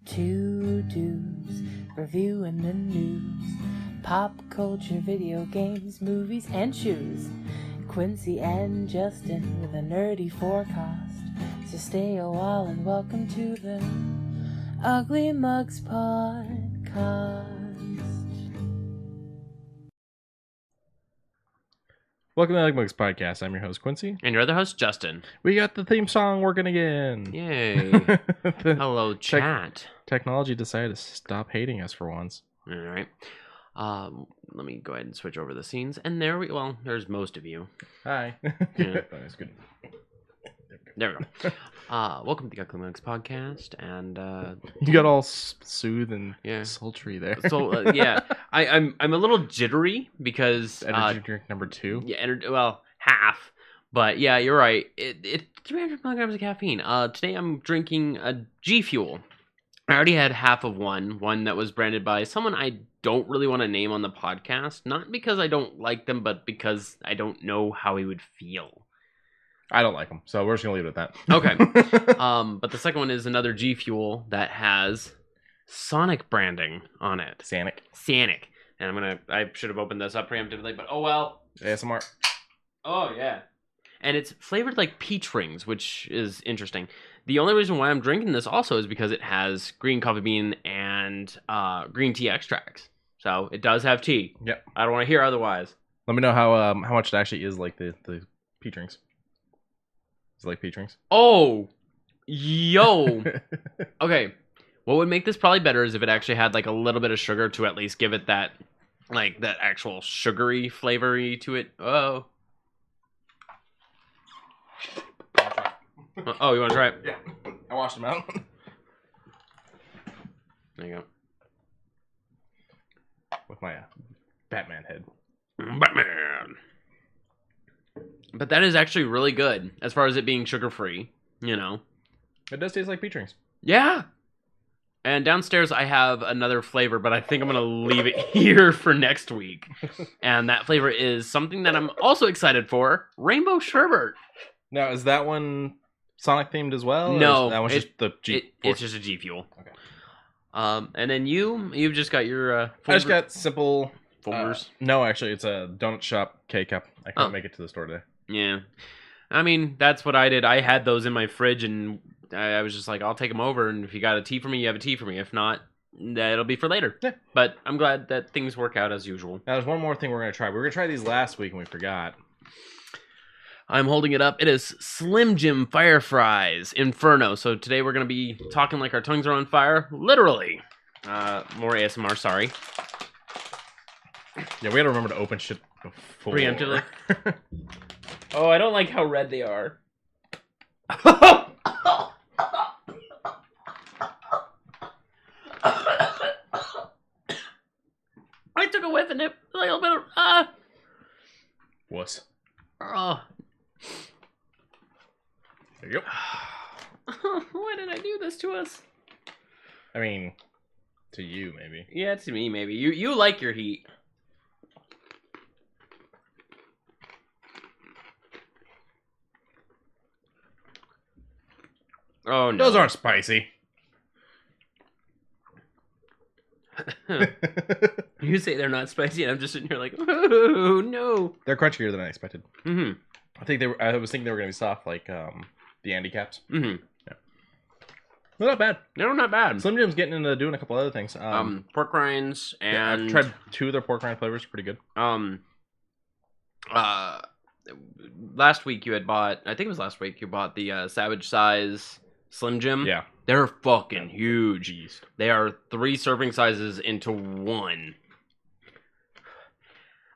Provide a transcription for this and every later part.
Two dudes reviewing the news, pop culture, video games, movies, and shoes. Quincey and Justin with a nerdy forecast. So stay a while and welcome to the Ugly Mugs Podcast. Welcome to the UglyMugs Podcast. I'm your host, Quincey. And your other host, Justin. We got the theme song working again. Yay. Hello, chat. Technology decided to stop hating us for once. All right. Let me go ahead and switch over the scenes. And there's most of you. Hi. Yeah. That's good. There we go. Welcome to the UglyMugs Podcast. And you got all smooth and yeah. sultry there. So yeah, I'm a little jittery because energy drink number 2. Yeah, half. But yeah, you're right. It's 300 milligrams of caffeine. Today I'm drinking a G Fuel. I already had half of one that was branded by someone I don't really want to name on the podcast. Not because I don't like them, but because I don't know how he would feel. I don't like them, so we're just gonna leave it at that. Okay. But the second one is another G Fuel that has Sonic branding on it. Sonic. And I should have opened this up preemptively, but oh well. ASMR. Oh yeah. And it's flavored like peach rings, which is interesting. The only reason why I'm drinking this also is because it has green coffee bean and green tea extracts. So it does have tea. Yep. I don't want to hear otherwise. Let me know how much it actually is like the peach rings. Is it like peach rings? Oh, yo. Okay. What would make this probably better is if it actually had like a little bit of sugar to at least give it that actual sugary flavory to it. Oh. Oh, you want to try it? Yeah. I washed them out. There you go. With my Batman head. Batman. But that is actually really good as far as it being sugar-free, you know. It does taste like peach rings. Yeah. And downstairs I have another flavor, but I think I'm going to leave it here for next week. And that flavor is something that I'm also excited for, Rainbow Sherbet. Now, is that one Sonic themed as well? No, that one's just the G. It's just a G Fuel. Okay. And then you've just got your. I just got simple folders. No, actually, it's a donut shop K cup. I couldn't make it to the store today. Yeah, I mean that's what I did. I had those in my fridge, and I was just like, I'll take them over, and if you got a tea for me, you have a tea for me. If not, that'll be for later. Yeah. But I'm glad that things work out as usual. Now, there's one more thing we're gonna try. We were gonna try these last week, and we forgot. I'm holding it up. It is Slim Jim Fire Fries Inferno. So today we're going to be talking like our tongues are on fire. Literally. More ASMR, sorry. Yeah, we got to remember to open shit before. Preemptively. Oh, I don't like how red they are. I took a whiff and it a little bit of... Wuss. Oh. There you go. Why did I do this to us? I mean, to you, maybe. Yeah, to me, maybe. You like your heat. Oh, no. Those aren't spicy. You say they're not spicy, and I'm just sitting here like, oh, no. They're crunchier than I expected. Mm-hmm. I was thinking they were going to be soft, like the Andy Caps. Mm-hmm. Yeah. They're not bad. They're not bad. Slim Jim's getting into doing a couple other things. Pork rinds and... Yeah, I've tried 2 of their pork rind flavors. Pretty good. Last week you had bought... I think it was last week you bought the Savage Size Slim Jim. Yeah. They're fucking huge. Jeez. They are 3 serving sizes into 1.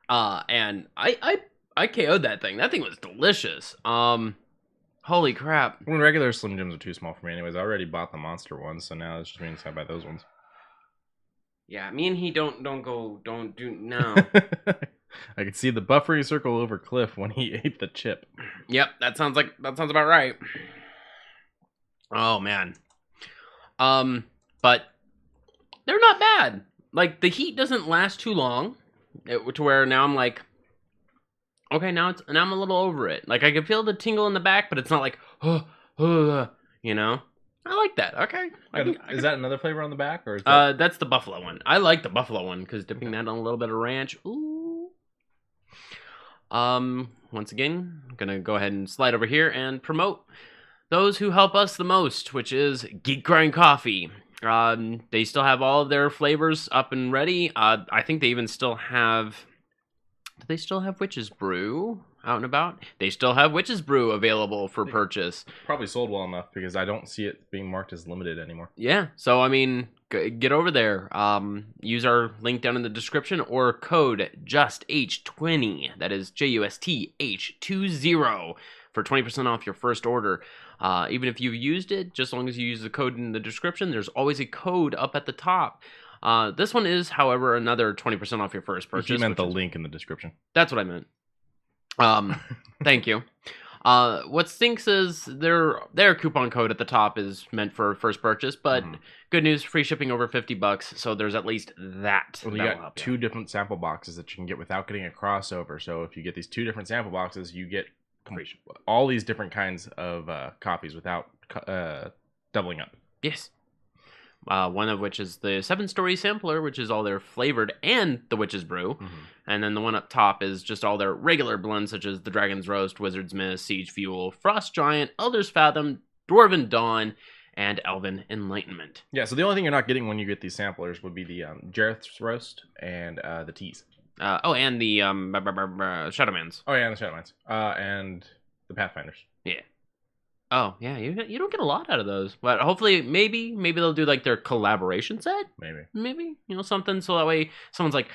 And I KO'd that thing. That thing was delicious. Holy crap. When regular Slim Jims are too small for me anyways. I already bought the monster ones, so now it just means I buy those ones. Yeah, me and he don't do no. I could see the buffering circle over Cliff when he ate the chip. Yep, that sounds about right. Oh man. But they're not bad. Like the heat doesn't last too long, to where now I'm like, okay, now I'm a little over it. Like I can feel the tingle in the back, but it's not like, you know. I like that. Okay. Is that another flavor on the back, or is that... That's the buffalo one. I like the buffalo one because dipping that in a little bit of ranch. Ooh. Once again, I'm gonna go ahead and slide over here and promote those who help us the most, which is Geek Grind Coffee. They still have all of their flavors up and ready. I think they even still have... Do they still have Witch's Brew out and about? They still have Witch's Brew available for purchase. Probably sold well enough because I don't see it being marked as limited anymore. Yeah, so I mean, get over there. Use our link down in the description or code JUSTH20. That is JUSTH20 for 20% off your first order. Even if you've used it, just as long as you use the code in the description, there's always a code up at the top. This one is, however, another 20% off your first purchase. You meant the link in the description. That's what I meant. Thank you. What stinks is their coupon code at the top is meant for first purchase, but good news, free shipping over $50, so there's at least that. Well, you got two different sample boxes that you can get without getting a crossover. So if you get these two different sample boxes, you get all these different kinds of coffees without doubling up. Yes. One of which is the 7-story sampler, which is all their flavored and the Witch's Brew. And then the one up top is just all their regular blends, such as the Dragon's Roast, Wizard's Mist, Siege Fuel, Frost Giant, Elder's Fathom, Dwarven Dawn, and Elven Enlightenment. Yeah, so the only thing you're not getting when you get these samplers would be the Jareth's Roast and the teas. And the Shadowmans. Oh, yeah, and the Shadowmans. And the Pathfinders. Yeah. Oh, yeah, you don't get a lot out of those. But hopefully, maybe they'll do, like, their collaboration set? Maybe, something so that way someone's like,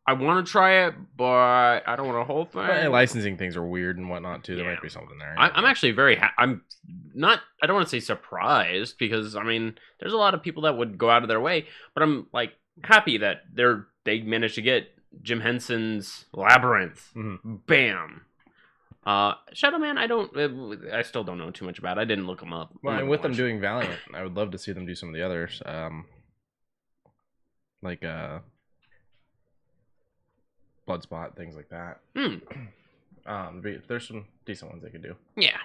I want to try it, but I don't want a whole thing. But licensing things are weird and whatnot, too. There might be something there. I'm actually very I'm not, I don't want to say surprised, because, I mean, there's a lot of people that would go out of their way, but I'm, like, happy that they managed to get Jim Henson's Labyrinth. Bam. Shadowman, I still don't know too much about it. I didn't look them up. Well, and with them doing Valiant, I would love to see them do some of the others. Like Bloodspot, things like that. There's some decent ones they could do. Yeah.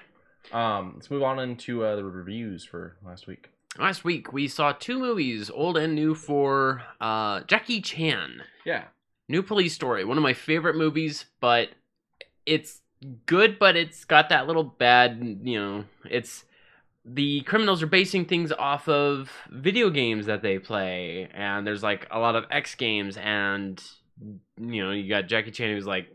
Let's move on into the reviews for last week. Last week, we saw 2 movies, old and new, for Jackie Chan. Yeah. New Police Story, one of my favorite movies, but it's good, but it's got that little bad, it's the criminals are basing things off of video games that they play, and there's like a lot of X games, and you got Jackie Chan who's like,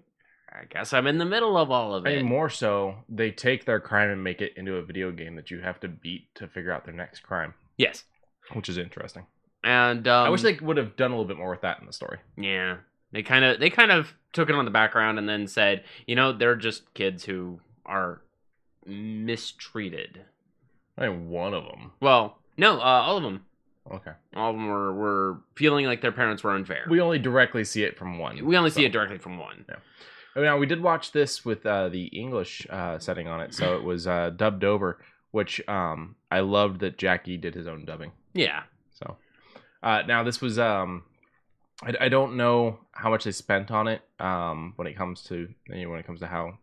I guess I'm in the middle of all of it. And more so, they take their crime and make it into a video game that you have to beat to figure out their next crime. Yes. Which is interesting. And I wish they would have done a little bit more with that in the story. Yeah. They kind of took it on the background and then said, they're just kids who are mistreated. I mean, one of them. Well, no, all of them. Okay. All of them were feeling like their parents were unfair. We only directly see it from one. See it directly from one. Yeah. Now, we did watch this with the English setting on it, so it was dubbed over, which I loved that Jackie did his own dubbing. Yeah. So, now this was... I don't know how much they spent on it when it comes to how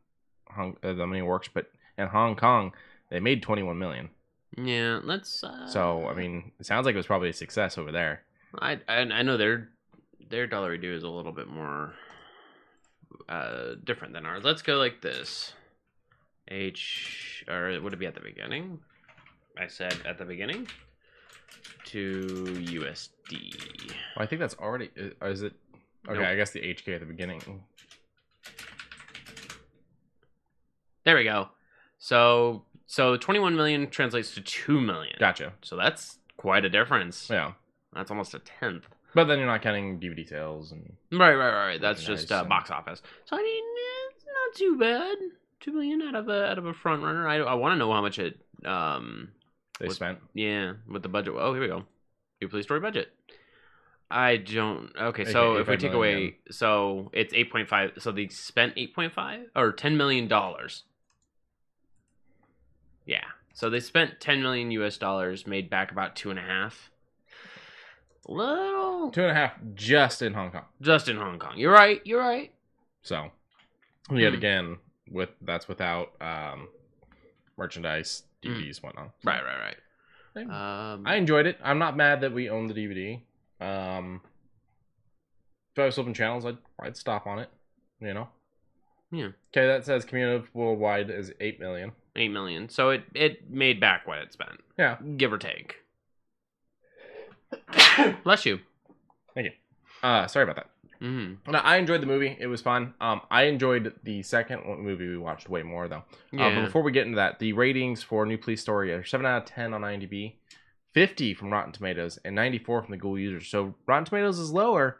the money works, but in Hong Kong they made 21 million. Yeah, let's. So I mean, it sounds like it was probably a success over there. I know their dollar due is a little bit more different than ours. Let's go like this. Or would it be at the beginning? I said at the beginning. To USD. Well, I think that's already... Is it... Okay, nope. I guess the HK at the beginning. There we go. So 21 million translates to 2 million. Gotcha. So that's quite a difference. Yeah. That's almost a tenth. But then you're not counting DVD sales and... Right. That's just box office. So I mean, it's not too bad. 2 million out of a front runner. I want to know how much it... They spent? Yeah, with the budget. Oh, here we go. New Police Story budget. I don't... Okay, so if we take away... So it's 8.5. So they spent 8.5? Or $10 million. Yeah. So they spent $10 million US, made back about 2.5. Little... 2.5 just in Hong Kong. Just in Hong Kong. You're right. So, yet again, that's without merchandise, DVDs, whatnot. Right. I enjoyed it. I'm not mad that we own the DVD. If I was flipping channels, I'd stop on it. You know. Yeah. Okay, that says cumulative worldwide is 8 million. 8 million. So it made back what it spent. Yeah. Give or take. Bless you. Thank you. Sorry about that. Mm-hmm. No, I enjoyed the movie. It was fun. I enjoyed the second movie we watched way more, though. Yeah. But before we get into that, the ratings for New Police Story are 7 out of 10 on IMDb, 50 from Rotten Tomatoes, and 94 from the Google users. So Rotten Tomatoes is lower.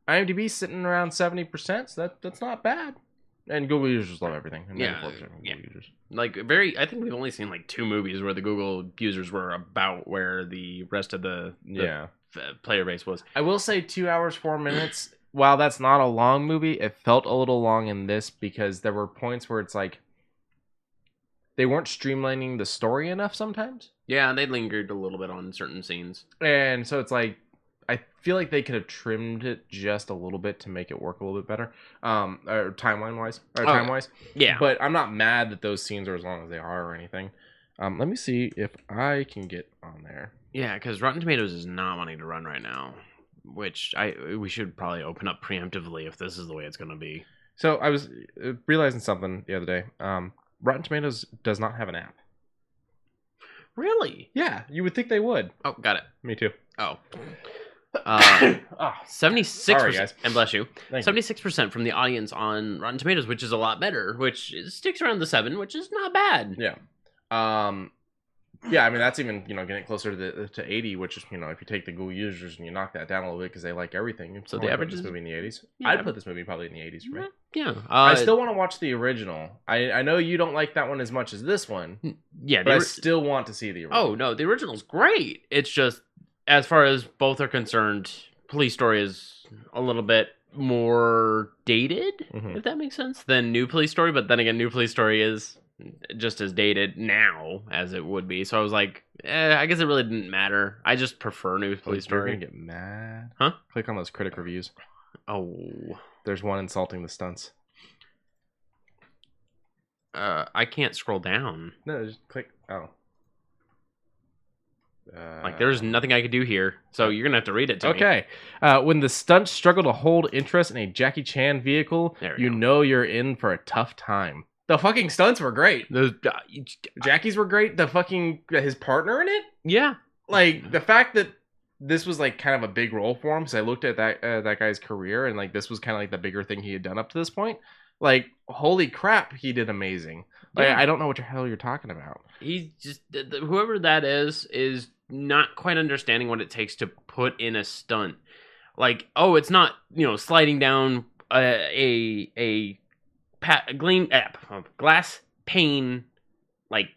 IMDb's sitting around 70%, so that's not bad. And Google users love everything. And Yeah, 94% from Google users. Like, I think we've only seen like 2 movies where the Google users were about where the rest of the player base was. I will say 2 hours, 4 minutes. While that's not a long movie, it felt a little long in this because there were points where it's like they weren't streamlining the story enough sometimes. Yeah, they lingered a little bit on certain scenes. And so it's like, I feel like they could have trimmed it just a little bit to make it work a little bit better, or time-wise. Yeah. But I'm not mad that those scenes are as long as they are or anything. Let me see if I can get on there. Yeah, because Rotten Tomatoes is not wanting to run right now, which we should probably open up preemptively if this is the way it's going to be. So I was realizing something the other day. Rotten Tomatoes does not have an app. Really? Yeah, you would think they would. Oh, got it. Me too. Oh. 76%. 76%, Sorry, guys. and bless you. Thank you. 76% from the audience on Rotten Tomatoes, which is a lot better, which sticks around the 7, which is not bad. Yeah. Yeah, I mean, that's even, getting closer to 80, which is, if you take the Google users and you knock that down a little bit because they like everything. So the average this is movie in the 80s. Yeah. I'd put this movie probably in the 80s for me. Yeah. I still want to watch the original. I know you don't like that one as much as this one. Yeah, but I still want to see the original. Oh, no, the original's great. It's just, as far as both are concerned, Police Story is a little bit more dated, if that makes sense, than New Police Story. But then again, New Police Story is just as dated now as it would be. So I was like, I guess it really didn't matter. I just prefer New Police Story. You're going to get mad. Huh? Click on those critic reviews. Oh. There's one insulting the stunts. I can't scroll down. No, just click. Oh. Like, there's nothing I could do here, so you're gonna have to read it to me. Okay. When the stunts struggle to hold interest in a Jackie Chan vehicle, you know you're in for a tough time. The fucking stunts were great. Those Jackie's were great. The fucking his partner in it. Yeah. Like the fact that this was like kind of a big role for him, because I looked at that guy's career and like this was kind of like the bigger thing he had done up to this point. Like, holy crap, he did amazing. Like, Yeah. I don't know what the hell you're talking about. He's just whoever that is not quite understanding what it takes to put in a stunt. Like, oh, it's not sliding down a glass pane like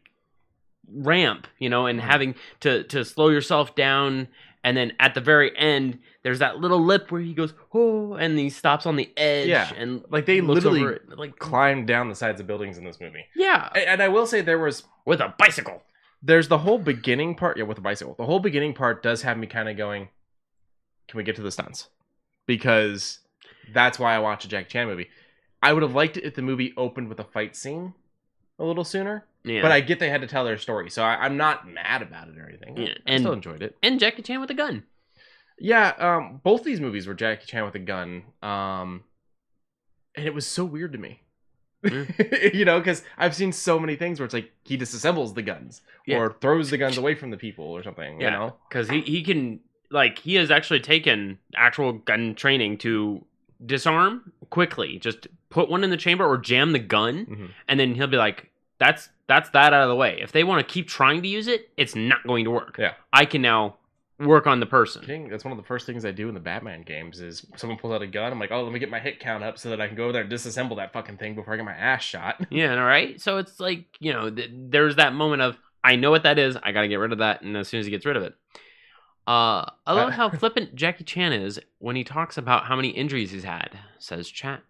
ramp, and having to slow yourself down, and then at the very end there's that little lip where he goes, oh, and he stops on the edge. Yeah, and like they looks literally over it, like climbed down the sides of buildings in this movie. Yeah. And I will say there was with a bicycle. There's the whole beginning part. Yeah, with a bicycle. The whole beginning part does have me kind of going, can we get to the stunts? Because that's why I watch a Jackie Chan movie. I would have liked it if the movie opened with a fight scene a little sooner. Yeah. But I get they had to tell their story, so I'm not mad about it or anything. Yeah. I still enjoyed it. And Jackie Chan with a gun. Yeah, both these movies were Jackie Chan with a gun. And it was so weird to me. Because I've seen so many things where it's like he disassembles the guns or throws the guns away from the people or something. Yeah, because he can, like, he has actually taken actual gun training to disarm quickly. Just put one in the chamber or jam the gun, and then he'll be like, that's that out of the way. If they want to keep trying to use it, it's not going to work. Yeah, I can now work on the person. That's one of the first things I do in the Batman games is someone pulls out a gun. I'm like, oh, let me get my hit count up so that I can go over there and disassemble that fucking thing before I get my ass shot. Yeah, all right. So it's like, there's that moment of, I know what that is. I got to get rid of that. And as soon as he gets rid of it. I love how flippant Jackie Chan is when he talks about how many injuries he's had, says chat.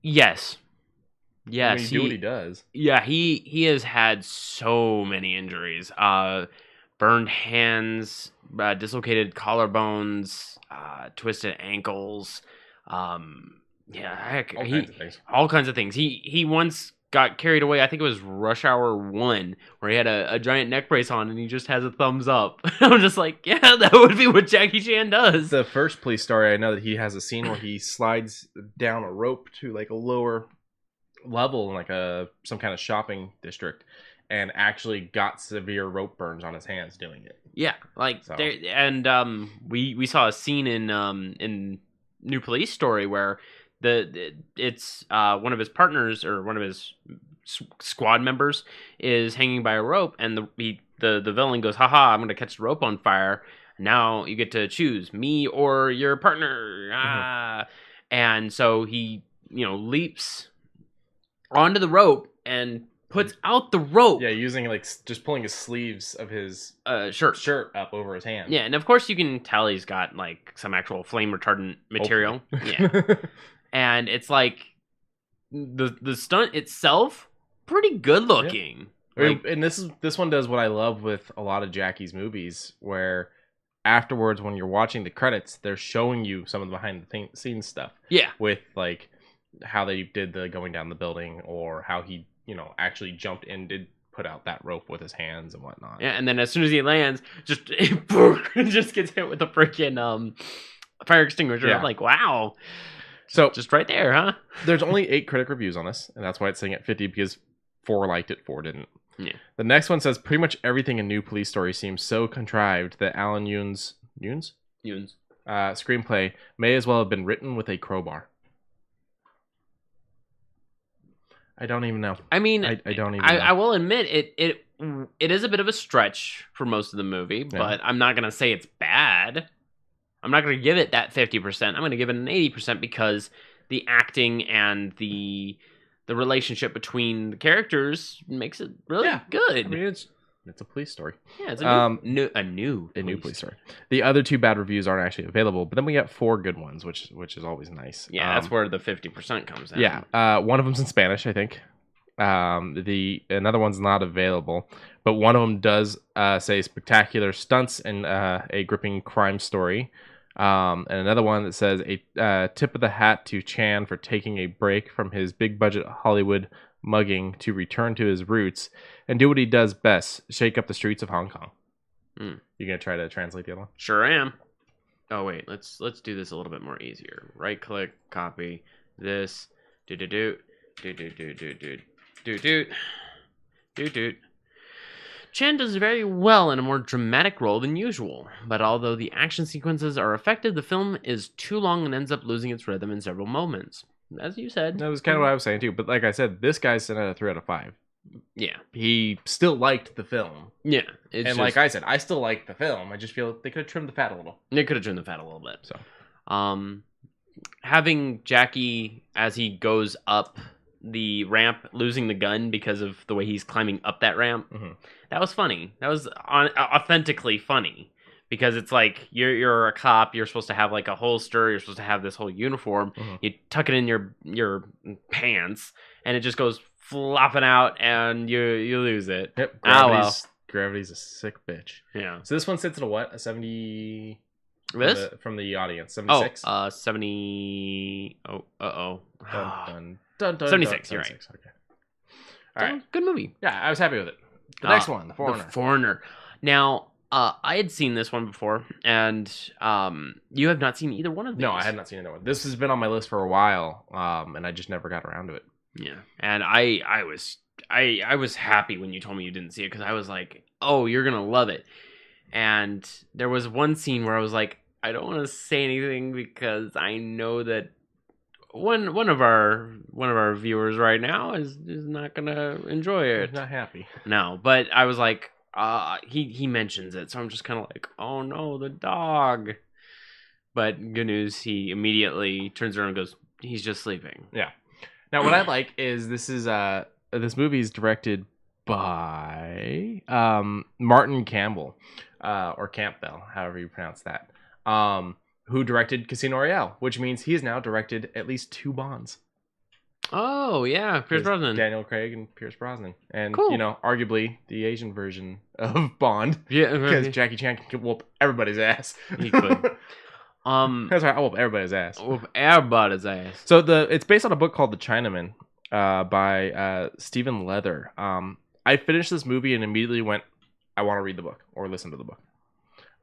Yes. Yes. I mean, do what he does. Yeah, he has had so many injuries. Burned hands, dislocated collarbones, twisted ankles. All kinds of things. He once got carried away. I think it was Rush Hour 1, where he had a giant neck brace on and he just has a thumbs up. I'm just like, yeah, that would be what Jackie Chan does. The first police story, I know that he has a scene where he slides down a rope to like a lower level in like some kind of shopping district, and actually got severe rope burns on his hands doing it. Yeah, like So. we saw a scene in New Police Story where it's one of his partners or one of his squad members is hanging by a rope, and the villain goes, haha, I'm gonna catch the rope on fire. Now you get to choose me or your partner. And so he leaps onto the rope and puts out the rope. Yeah, using like just pulling his sleeves of his shirt up over his hand. Yeah, and of course you can tell he's got like some actual flame retardant material. Yeah. And it's like the stunt itself pretty good looking. Yeah. And this one does what I love with a lot of Jackie's movies, where afterwards when you're watching the credits, they're showing you some of the behind the scenes stuff. Yeah. With like how they did the going down the building, or how he actually jumped in, did put out that rope with his hands and whatnot. Yeah, and then as soon as he lands, just gets hit with a freaking fire extinguisher. Yeah. I'm like, wow. So just right there, huh? There's only 8 critic reviews on this, and that's why it's sitting at 50, because 4 liked it, 4 didn't. Yeah. The next one says pretty much everything in New Police Story seems so contrived that Alan Yoon's screenplay may as well have been written with a crowbar. I don't even know. I mean, I don't even know. I will admit it is a bit of a stretch for most of the movie, but I'm not gonna say it's bad. I'm not gonna give it that 50%. I'm gonna give it an 80% because the acting and the relationship between the characters makes it really good. I mean, it's a police story. Yeah, it's a new police story. The other 2 bad reviews aren't actually available, but then we got 4 good ones, which is always nice. Yeah, that's where the 50% comes in. Yeah, one of them's in Spanish, I think. Another one's not available, but one of them does say spectacular stunts and a gripping crime story. And another one that says a tip of the hat to Chan for taking a break from his big budget Hollywood mugging to return to his roots and do what he does best: shake up the streets of Hong Kong. You gonna try to translate the other one? Sure am. Oh wait, let's do this a little bit more easier. Right click, copy this. Do. Chan does very well in a more dramatic role than usual, but although the action sequences are effective, the film is too long and ends up losing its rhythm in several moments. As you said. That was kind of what I was saying too, but like I said, this guy's sent out a 3 out of 5. Yeah. He still liked the film. Yeah. Like I said, I still like the film. I just feel they could have trimmed the fat a little. They could have trimmed the fat a little bit. So, having Jackie, as he goes up the ramp, losing the gun because of the way he's climbing up that ramp, that was funny. That was authentically funny. Because it's like, you're a cop, you're supposed to have like a holster, you're supposed to have this whole uniform, you tuck it in your pants, and it just goes flopping out, and you lose it. Yep, gravity's a sick bitch. Yeah. So this one sits at a what? A 70... This? From the audience, 76? 70... Oh, uh-oh. Dun, dun, dun, 76, dun, you're 76. right. Okay. All right. Good movie. Yeah, I was happy with it. The next one, The Foreigner. The Foreigner. Now... I had seen this one before, and you have not seen either one of these. No, I had not seen either one. This has been on my list for a while, and I just never got around to it. Yeah, and I was happy when you told me you didn't see it, because I was like, oh, you're gonna love it. And there was one scene where I was like, I don't want to say anything because I know that one of our viewers right now is not gonna enjoy it. He's not happy. No, but I was like. He mentions it, so I'm just kind of like, oh no, the dog. But good news, he immediately turns around and goes, he's just sleeping. Yeah. Now, what I like is this movie is directed by Martin Campbell, or Campbell, however you pronounce that, who directed Casino Royale, which means he has now directed at least 2 Bonds. Oh, yeah, Pierce Brosnan. Daniel Craig and Pierce Brosnan. And, cool. Arguably the Asian version of Bond. Yeah. Because Jackie Chan can whoop everybody's ass. He could. That's right, I'll whoop everybody's ass. Whoop everybody's ass. So it's based on a book called The Chinaman, by Stephen Leather. I finished this movie and immediately went, I want to read the book or listen to the book.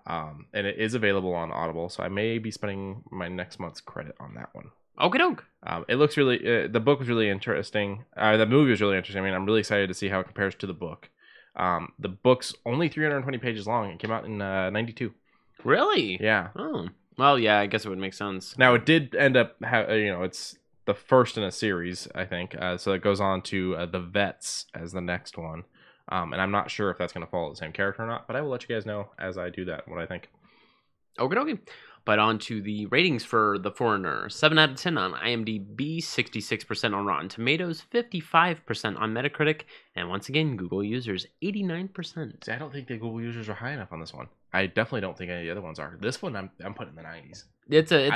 And it is available on Audible, so I may be spending my next month's credit on that one. Okie doke. It looks really, the book was really interesting. The movie was really interesting. I mean, I'm really excited to see how it compares to the book. The book's only 320 pages long. It came out in 92. Really? Yeah. Oh. Well, yeah, I guess it would make sense. Now, it did end up, it's the first in a series, I think. So it goes on to The Vets as the next one. And I'm not sure if that's going to follow the same character or not, but I will let you guys know as I do that what I think. Okie dokie. But on to the ratings for The Foreigner. 7 out of 10 on IMDb, 66% on Rotten Tomatoes, 55% on Metacritic, and once again, Google users, 89%. See, I don't think the Google users are high enough on this one. I definitely don't think any of the other ones are. This one, I'm putting in the 90s.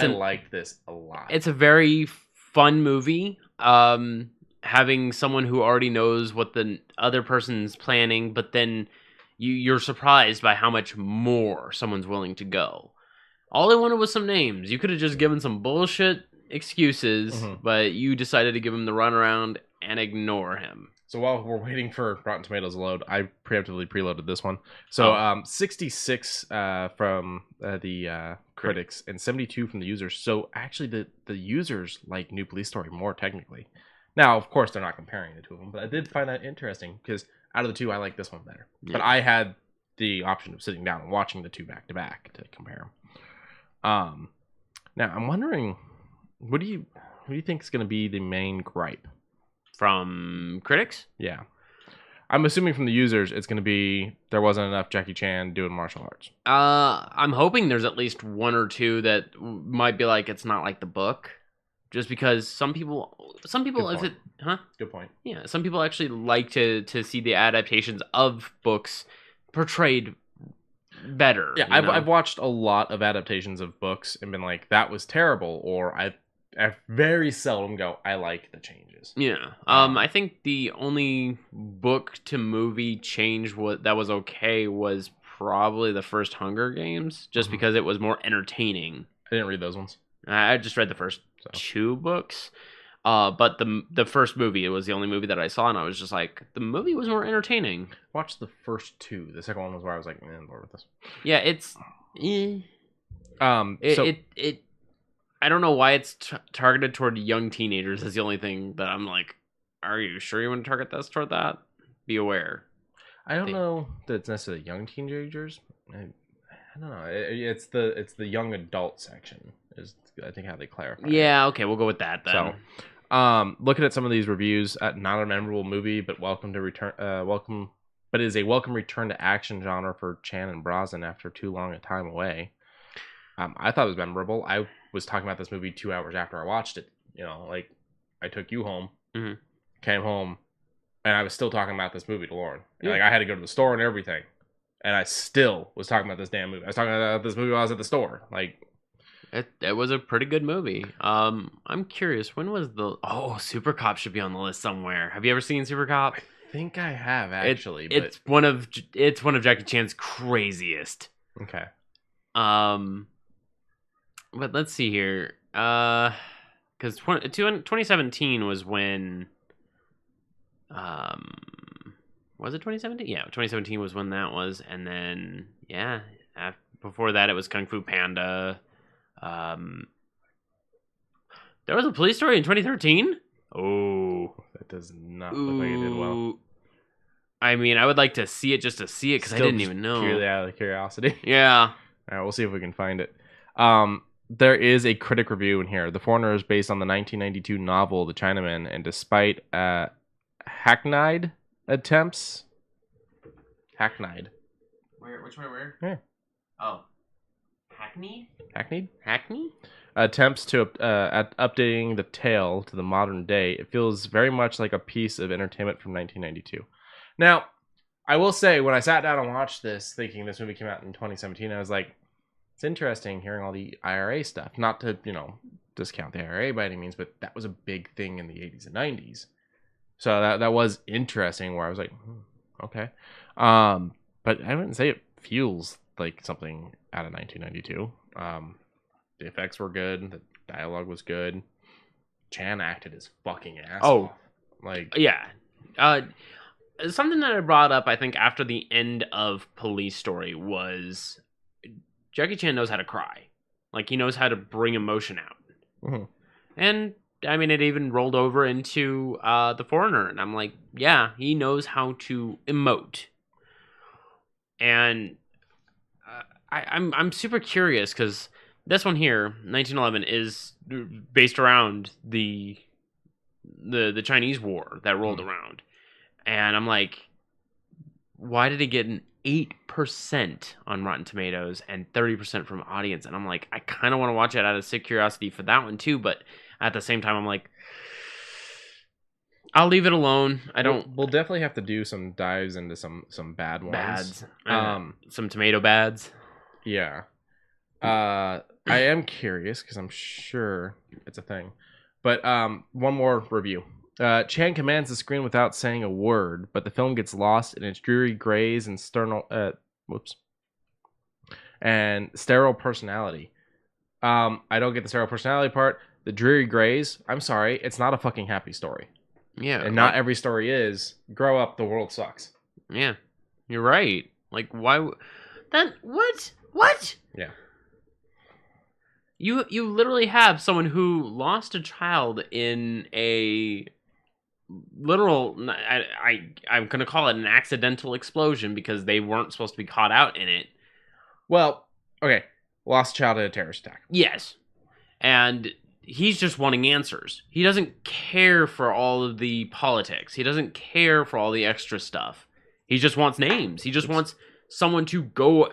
I liked this a lot. It's a very fun movie. Having someone who already knows what the other person's planning, but then you're surprised by how much more someone's willing to go. All they wanted was some names. You could have just given some bullshit excuses, but you decided to give him the runaround and ignore him. So while we're waiting for Rotten Tomatoes to load, I preemptively preloaded this one. So 66 from the critics and 72 from the users. So actually the users like New Police Story more technically. Now, of course, they're not comparing the two of them, but I did find that interesting because out of the two, I like this one better. Yeah. But I had the option of sitting down and watching the two back to back to compare them. Now I'm wondering, what do you think is going to be the main gripe from critics? Yeah, I'm assuming from the users, it's going to be there wasn't enough Jackie Chan doing martial arts. I'm hoping there's at least one or two that might be like it's not like the book, just because some people, Good point. Yeah, some people actually like to see the adaptations of books portrayed better. Yeah, I've watched a lot of adaptations of books and been like, that was terrible, or I very seldom go, I like the changes. Yeah. I think the only book to movie change that was okay was probably the first Hunger Games, just because it was more entertaining. I didn't read those ones. I just read the first two books. But the first movie, it was the only movie that I saw, and I was just like, the movie was more entertaining. Watched the first two. The second one was where I was like, man, bored with this. Yeah, it's... I don't know why it's targeted toward young teenagers. Is the only thing that I'm like, are you sure you want to target this toward that? Be aware. I don't know that it's necessarily young teenagers. I don't know. It's the young adult section is I think how they clarify. Yeah, okay, we'll go with that then. So, looking at some of these reviews, not a memorable movie, but it is a welcome return to action genre for Chan and Brosnan after too long a time away. I thought it was memorable. I was talking about this movie 2 hours after I watched it. Like I took you home, came home, and I was still talking about this movie to Lauren. Yeah. Like I had to go to the store and everything, and I still was talking about this damn movie. I was talking about this movie while I was at the store. Like it was a pretty good movie. I'm curious, when was Super Cop should be on the list somewhere. Have you ever seen Super Cop? I think I have actually. It's one of Jackie Chan's craziest. Okay. But let's see here. Because 2017 was when. Was it 2017? Yeah, 2017 was when that was, and then before that it was Kung Fu Panda. There was a Police Story in 2013. Oh, that does not look like it did well. I mean, I would like to see it just to see it because I didn't even know. Purely out of curiosity. Yeah. All right, we'll see if we can find it. There is a critic review in here. The Foreigner is based on the 1992 novel The Chinaman, and despite hackneyed attempts. Hackneyed. Which way? Where? Here. Oh. Hackneyed? Hackney? Attempts to at updating the tale to the modern day, it feels very much like a piece of entertainment from 1992. Now, I will say, when I sat down and watched this, thinking this movie came out in 2017, I was like, it's interesting hearing all the IRA stuff. Not to, discount the IRA by any means, but that was a big thing in the 80s and 90s. So that was interesting, where I was like, okay. But I wouldn't say it feels like something out of 1992. The effects were good. The dialogue was good. Chan acted his fucking ass off. Like, yeah. Something that I brought up, I think, after the end of Police Story was Jackie Chan knows how to cry. Like, he knows how to bring emotion out. mm-hmm. And, I mean, it even rolled over into The Foreigner. And I'm like, yeah, he knows how to emote. And I'm super curious because this one here, 1911, is based around the Chinese War that rolled around. And I'm like, why did it get an 8% on Rotten Tomatoes and 30% from audience? And I'm like, I kind of want to watch it out of sick curiosity for that one too, but at the same time, I'm like, I'll leave it alone. I don't. We'll definitely have to do some dives into some bad ones. Some tomato bads. Yeah. I am curious because I'm sure it's a thing. But one more review. Chan commands the screen without saying a word, but the film gets lost in its dreary grays and sterile personality. I don't get the sterile personality part. The dreary grays, I'm sorry, it's not a fucking happy story. Yeah. And not every story is. Grow up, the world sucks. Yeah. You're right. Like, why? What? Yeah. You literally have someone who lost a child in a literal, I'm going to call it an accidental explosion because they weren't supposed to be caught out in it. Well, okay. Lost a child in a terrorist attack. Yes. And he's just wanting answers. He doesn't care for all of the politics. He doesn't care for all the extra stuff. He just wants names. He just wants someone to go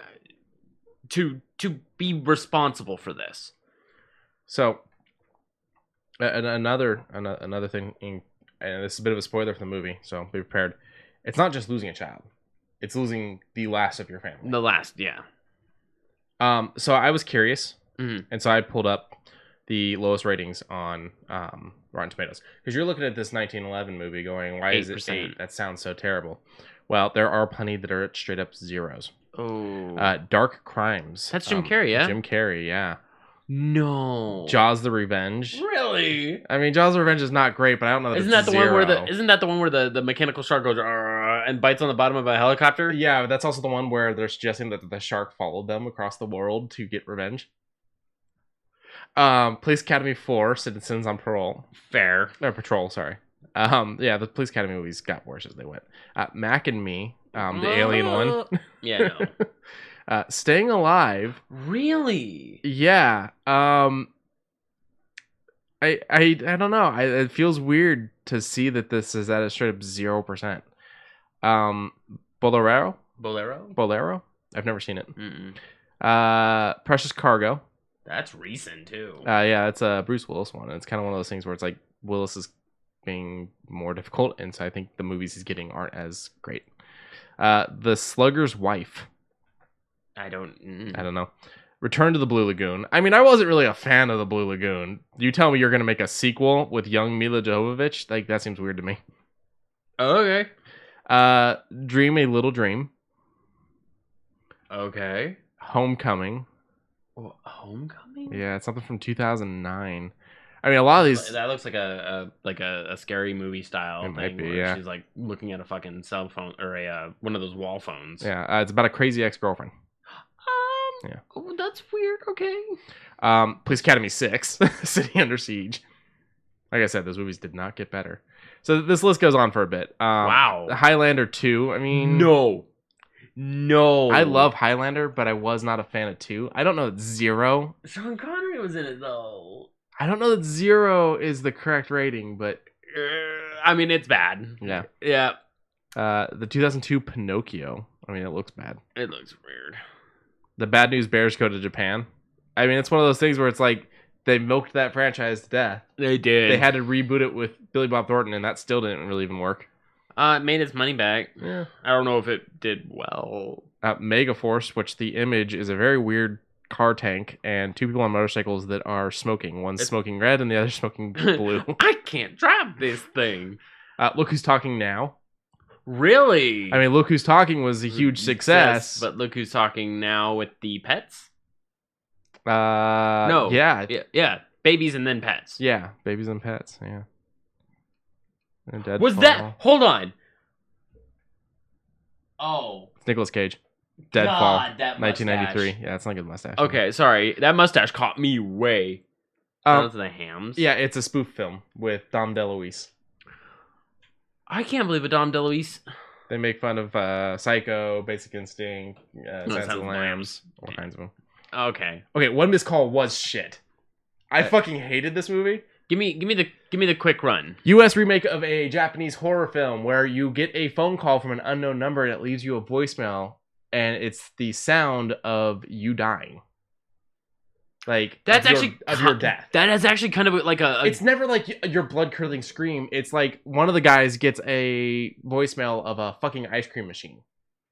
to be responsible for this. So, another thing, and this is a bit of a spoiler for the movie, so be prepared. It's not just losing a child; it's losing the last of your family. The last, yeah. So I was curious, mm-hmm. and so I pulled up the lowest ratings on Rotten Tomatoes because you're looking at this 1911 movie, going, "Why 8%. Is it 8? That sounds so terrible." Well, there are plenty that are at straight up zeros. Oh, Dark Crimes. That's Jim Carrey, yeah. Jim Carrey, yeah. No. Jaws: The Revenge. Really? I mean, Jaws: The Revenge is not great, but I don't know. Isn't that the one where the mechanical shark goes and bites on the bottom of a helicopter? Yeah, but that's also the one where they're suggesting that the shark followed them across the world to get revenge. Police Academy 4, Citizens on Parole. Fair. Or Patrol, sorry. Yeah, the Police Academy movies got worse as they went. Mac and Me, the alien one. Yeah, no. Staying Alive. Really? Yeah. I don't know. It feels weird to see that this is at a straight up 0%. Bolero. I've never seen it. Mm-mm. Precious Cargo. That's recent too. Yeah, it's a Bruce Willis one. It's kind of one of those things where it's like Willis is being more difficult, and so I think the movies he's getting aren't as great. The Slugger's Wife. I don't know. Return to the Blue Lagoon. I mean, I wasn't really a fan of the Blue Lagoon. You tell me you're going to make a sequel with young Mila Jovovich? Like, that seems weird to me. Okay. Dream a Little Dream. Okay. Homecoming. Homecoming? Yeah, it's something from 2009. I mean, a lot of these. That looks like a scary movie style thing. Might be, where yeah. She's like looking at a fucking cell phone or a one of those wall phones. Yeah, it's about a crazy ex-girlfriend. Yeah. Oh, that's weird. Okay. Police Academy 6, City Under Siege. Like I said, those movies did not get better. So this list goes on for a bit. Wow. Highlander 2. I mean, no. I love Highlander, but I was not a fan of 2. I don't know that 0. Sean Connery was in it though. I don't know that 0 is the correct rating, but I mean, it's bad. Yeah. Yeah. The 2002 Pinocchio. I mean, it looks bad. It looks weird. The Bad News Bears Go to Japan. I mean, it's one of those things where it's like they milked that franchise to death. They did. They had to reboot it with Billy Bob Thornton, and that still didn't really even work. It made its money back. Yeah. I don't know if it did well. Megaforce, which the image is a very weird car tank and 2 people on motorcycles that are smoking. One's smoking red and the other smoking blue. I can't drive this thing. Look Who's Talking Now. Really? I mean, Look Who's Talking was a huge success. But Look Who's Talking Now with the pets? No. Yeah. Babies and then pets. Yeah. Babies and pets. Yeah. Was that? Hold on. Oh. It's Nicolas Cage. Deadfall. God, that 1993. mustache. Yeah, it's not a good mustache. Okay, sorry. That mustache caught me way. Shout out to the Hams. Yeah, it's a spoof film with Dom DeLuise. I can't believe a Dom DeLuise. They make fun of Psycho, Basic Instinct, Silence of the Lambs, all kinds of them. Okay. Okay, One Missed Call was shit. I fucking hated this movie. Give me the quick run. U.S. remake of a Japanese horror film where you get a phone call from an unknown number and it leaves you a voicemail, and it's the sound of you dying. Like that's of your death. That is actually kind of like a. It's never like your blood curdling scream. It's like one of the guys gets a voicemail of a fucking ice cream machine,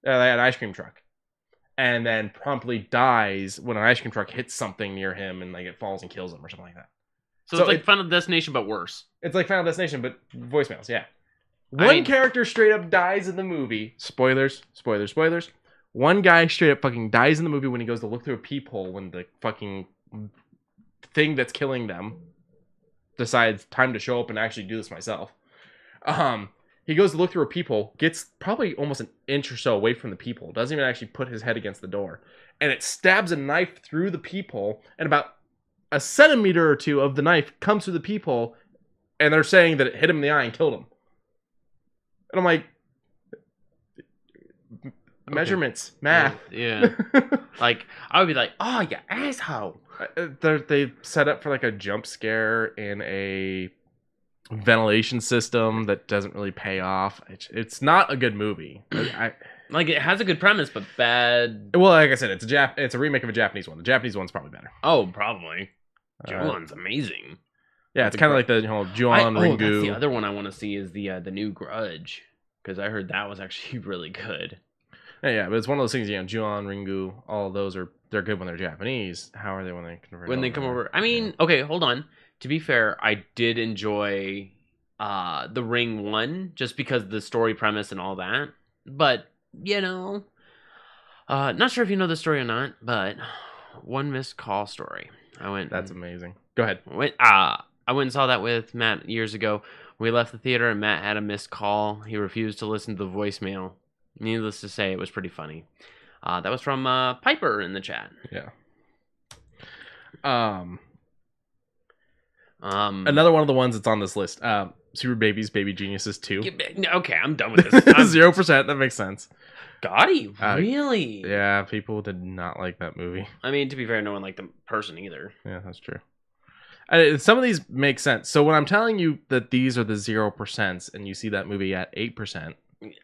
an ice cream truck, and then promptly dies when an ice cream truck hits something near him and like it falls and kills him or something like that. So it's like Final Destination but worse. It's like Final Destination but voicemails. Yeah. One character straight up dies in the movie. Spoilers. One guy straight up fucking dies in the movie when he goes to look through a peephole when the fucking thing that's killing them decides time to show up and actually do this myself. He goes to look through a peephole, gets probably almost an inch or so away from the peephole, doesn't even actually put his head against the door, and it stabs a knife through the peephole, and about a centimeter or two of the knife comes through the peephole, and they're saying that it hit him in the eye and killed him. And I'm like, measurements, math. Yeah. Like, I would be like, oh, you asshole. They set up for like a jump scare in a ventilation system that doesn't really pay off. It's not a good movie. Like, it has a good premise, but bad. Well, like I said, it's a remake of a Japanese one. The Japanese one's probably better. Oh, probably. Ju-on's amazing. Yeah, it's kind of like the Ju-on Ringu. That's the other one I want to see is the new Grudge, because I heard that was actually really good. Yeah, but it's one of those things, Ju-on, Ringu, all of those they're good when they're Japanese. How are they when they convert? When they come over, I mean, okay, hold on. To be fair, I did enjoy the Ring one just because of the story premise and all that. But not sure if you know the story or not, but One Missed Call story. That's amazing. Go ahead. I went and saw that with Matt years ago. We left the theater and Matt had a missed call. He refused to listen to the voicemail. Needless to say, it was pretty funny. That was from Piper in the chat. Yeah. Another one of the ones that's on this list. Super Babies, Baby Geniuses 2. Okay, I'm done with this. 0%. That makes sense. Gotti, really? Yeah, people did not like that movie. I mean, to be fair, no one liked the person either. Yeah, that's true. Some of these make sense. So when I'm telling you that these are the 0% and you see that movie at 8%,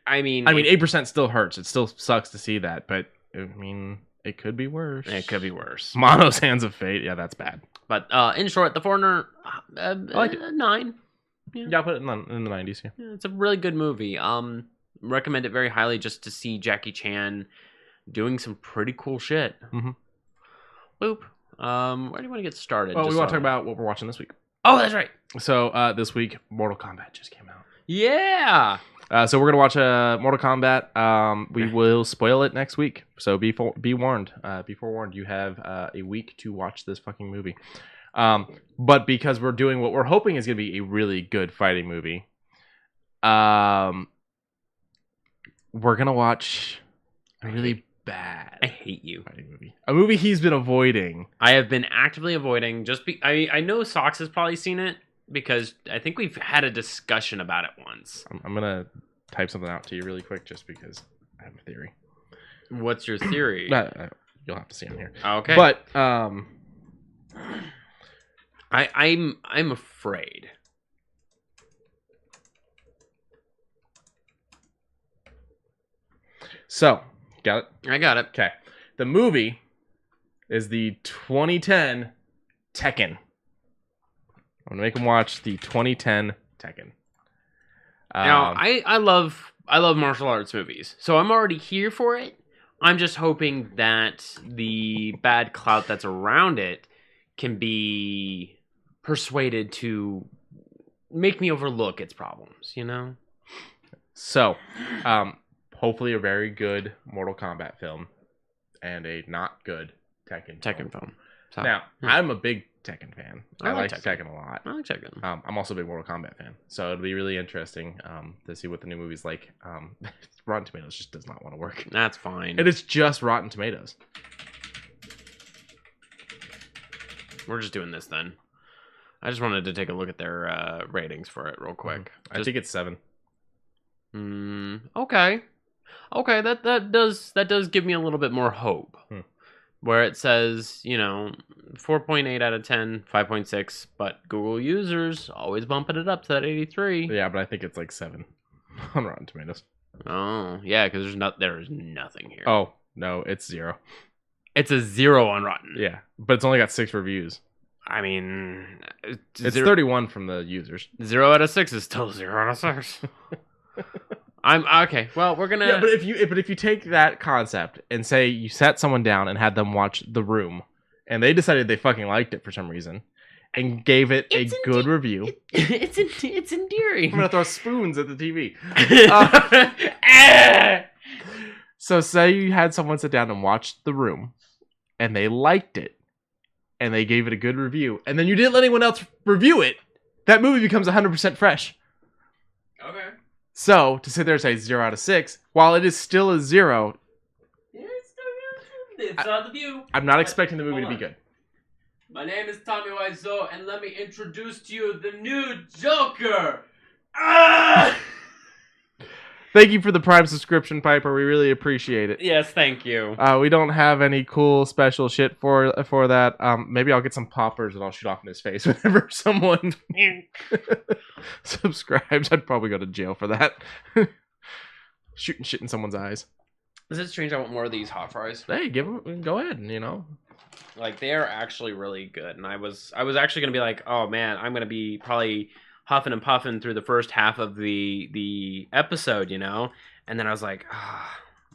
I mean 8% still hurts. It still sucks to see that, but I mean, it could be worse. It could be worse. Mono's Hands of Fate. Yeah, that's bad. But in short, The Foreigner, I like it. 9. Yeah, I'll put it in the 90s. Yeah. It's a really good movie. Recommend it very highly just to see Jackie Chan doing some pretty cool shit. Mm-hmm. Boop. Where do you want to get started? Well, we want to talk about what we're watching this week. Oh, that's right. So this week, Mortal Kombat just came out. Yeah. So we're gonna watch Mortal Kombat. We will spoil it next week. So be warned. Be forewarned. You have a week to watch this fucking movie. But because we're doing what we're hoping is gonna be a really good fighting movie, we're gonna watch a really bad. I hate you. Fighting movie. A movie he's been avoiding. I have been actively avoiding. I know Sox has probably seen it because I think we've had a discussion about it once. I'm gonna type something out to you really quick just because I have a theory. What's your theory? You'll have to see on here. Okay. But I'm afraid. So, got it? I got it. Okay. The movie is the 2010 Tekken. I'm going to make them watch the 2010 Tekken. Now, I love martial arts movies, so I'm already here for it. I'm just hoping that the bad clout that's around it can be persuaded to make me overlook its problems, So, hopefully a very good Mortal Kombat film and a not good Tekken film. So, Now, I'm a big Tekken fan. I like Tekken a lot. I like Tekken. I'm also a big Mortal Kombat fan. So it'll be really interesting to see what the new movie's like. Rotten Tomatoes just does not want to work. That's fine. And it's just Rotten Tomatoes. We're just doing this then. I just wanted to take a look at their ratings for it real quick. I think it's 7. Okay. Okay, that does give me a little bit more hope. Where it says, 4.8 out of 10, 5.6, but Google users always bumping it up to that 83. Yeah, but I think it's like 7 on Rotten Tomatoes. Oh, yeah, because there's nothing here. Oh, no, it's 0. It's a 0 on Rotten. Yeah, but it's only got 6 reviews. I mean, it's 31 from the users. 0 out of 6 is still 0 out of 6. I'm okay. Well, we're gonna. Yeah, but if you take that concept and say you sat someone down and had them watch The Room, and they decided they fucking liked it for some reason, and gave it a good review, it's endearing. I'm gonna throw spoons at the TV. So say you had someone sit down and watch The Room, and they liked it, and they gave it a good review, and then you didn't let anyone else review it. That movie becomes 100% fresh. Okay. So, to sit there and say 0 out of 6, while it is still a 0... It's not the view. I'm not expecting the movie to be good. My name is Tommy Wiseau, and let me introduce to you the new Joker! Ah! Thank you for the Prime subscription, Piper. We really appreciate it. Yes, thank you. We don't have any cool special shit for that. Maybe I'll get some poppers and I'll shoot off in his face whenever someone subscribes. I'd probably go to jail for that. Shooting shit in someone's eyes. Is it strange? I want more of these hot fries. Hey, go ahead. Like, they are actually really good. And I was actually gonna be like, oh man, I'm gonna be probably huffing and puffing through the first half of the episode, and then I was like, oh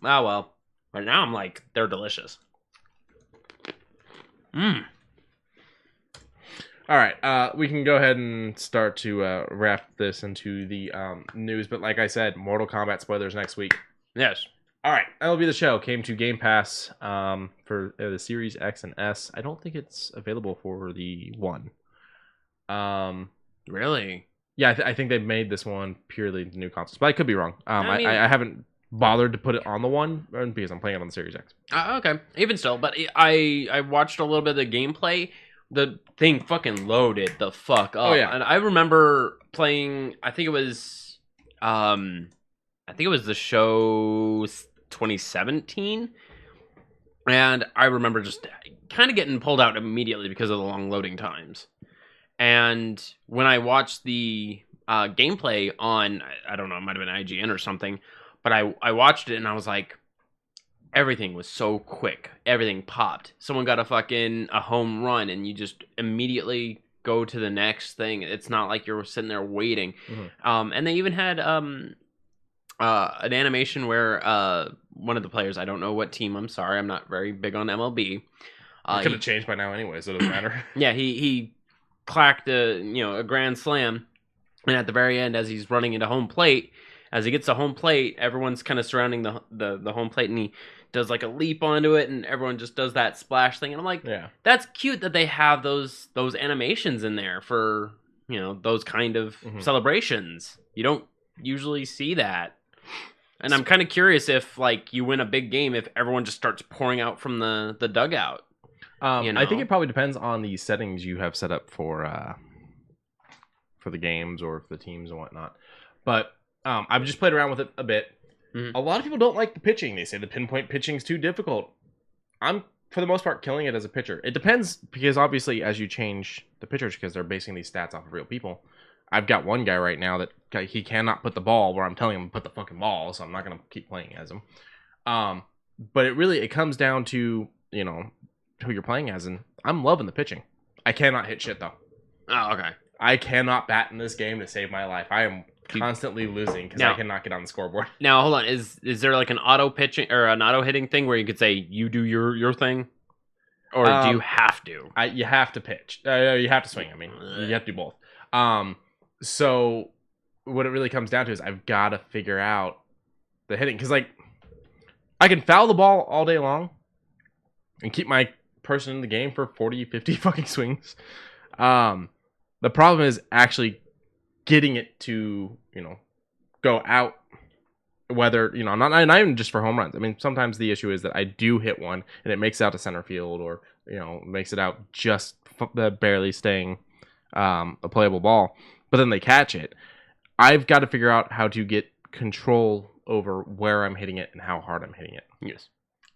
well. But now I'm like, they're delicious. All right, we can go ahead and start to wrap this into the news. But like I said, Mortal Kombat spoilers next week. Yes. All right, MLB The Show came to Game Pass for the Series X and S. I don't think it's available for the One. Really? Yeah, I think they made this one purely new consoles, but I could be wrong. I haven't bothered to put it on the One because I'm playing it on the Series X. Okay, even still, but I watched a little bit of the gameplay. The thing fucking loaded the fuck up. Oh yeah, and I remember playing. I think it was the show 2017, and I remember just kind of getting pulled out immediately because of the long loading times. And when I watched the gameplay on, I don't know, it might have been IGN or something, but I watched it and I was like, everything was so quick. Everything popped. Someone got a home run and you just immediately go to the next thing. It's not like you're sitting there waiting. Mm-hmm. And they even had an animation where one of the players, I don't know what team, I'm sorry, I'm not very big on MLB. It could have changed by now anyway, so it doesn't matter. Yeah, he clacked a grand slam, and at the very end, as he's running into home plate, as he gets to home plate, everyone's kind of surrounding the home plate, and he does like a leap onto it, and everyone just does that splash thing, and I'm like, yeah, that's cute that they have those animations in there for those kind of celebrations. You don't usually see that. And I'm kind of curious if, like, you win a big game, if everyone just starts pouring out from the dugout. I think it probably depends on the settings you have set up for the games or for the teams and whatnot. But I've just played around with it a bit. Mm-hmm. A lot of people don't like the pitching. They say the pinpoint pitching is too difficult. I'm, for the most part, killing it as a pitcher. It depends, because obviously as you change the pitchers, because they're basing these stats off of real people. I've got one guy right now that he cannot put the ball where I'm telling him to put the fucking ball, so I'm not going to keep playing as him. But it comes down to, who you're playing as, and I'm loving the pitching. I cannot hit shit, though. Oh, okay. I cannot bat in this game to save my life. I am constantly losing because I cannot get on the scoreboard. Now, hold on. Is there like an auto pitching or an auto hitting thing where you could say you do your thing? Or do you have to? You have to pitch. You have to swing. I mean, you have to do both. So what it really comes down to is I've got to figure out the hitting. Because, like, I can foul the ball all day long and keep my person in the game for 40, 50 fucking swings. The problem is actually getting it to, go out, whether, not even just for home runs. I mean, sometimes the issue is that I do hit one and it makes it out to center field, or, makes it out just barely staying a playable ball, but then they catch it. I've got to figure out how to get control over where I'm hitting it and how hard I'm hitting it. Yes.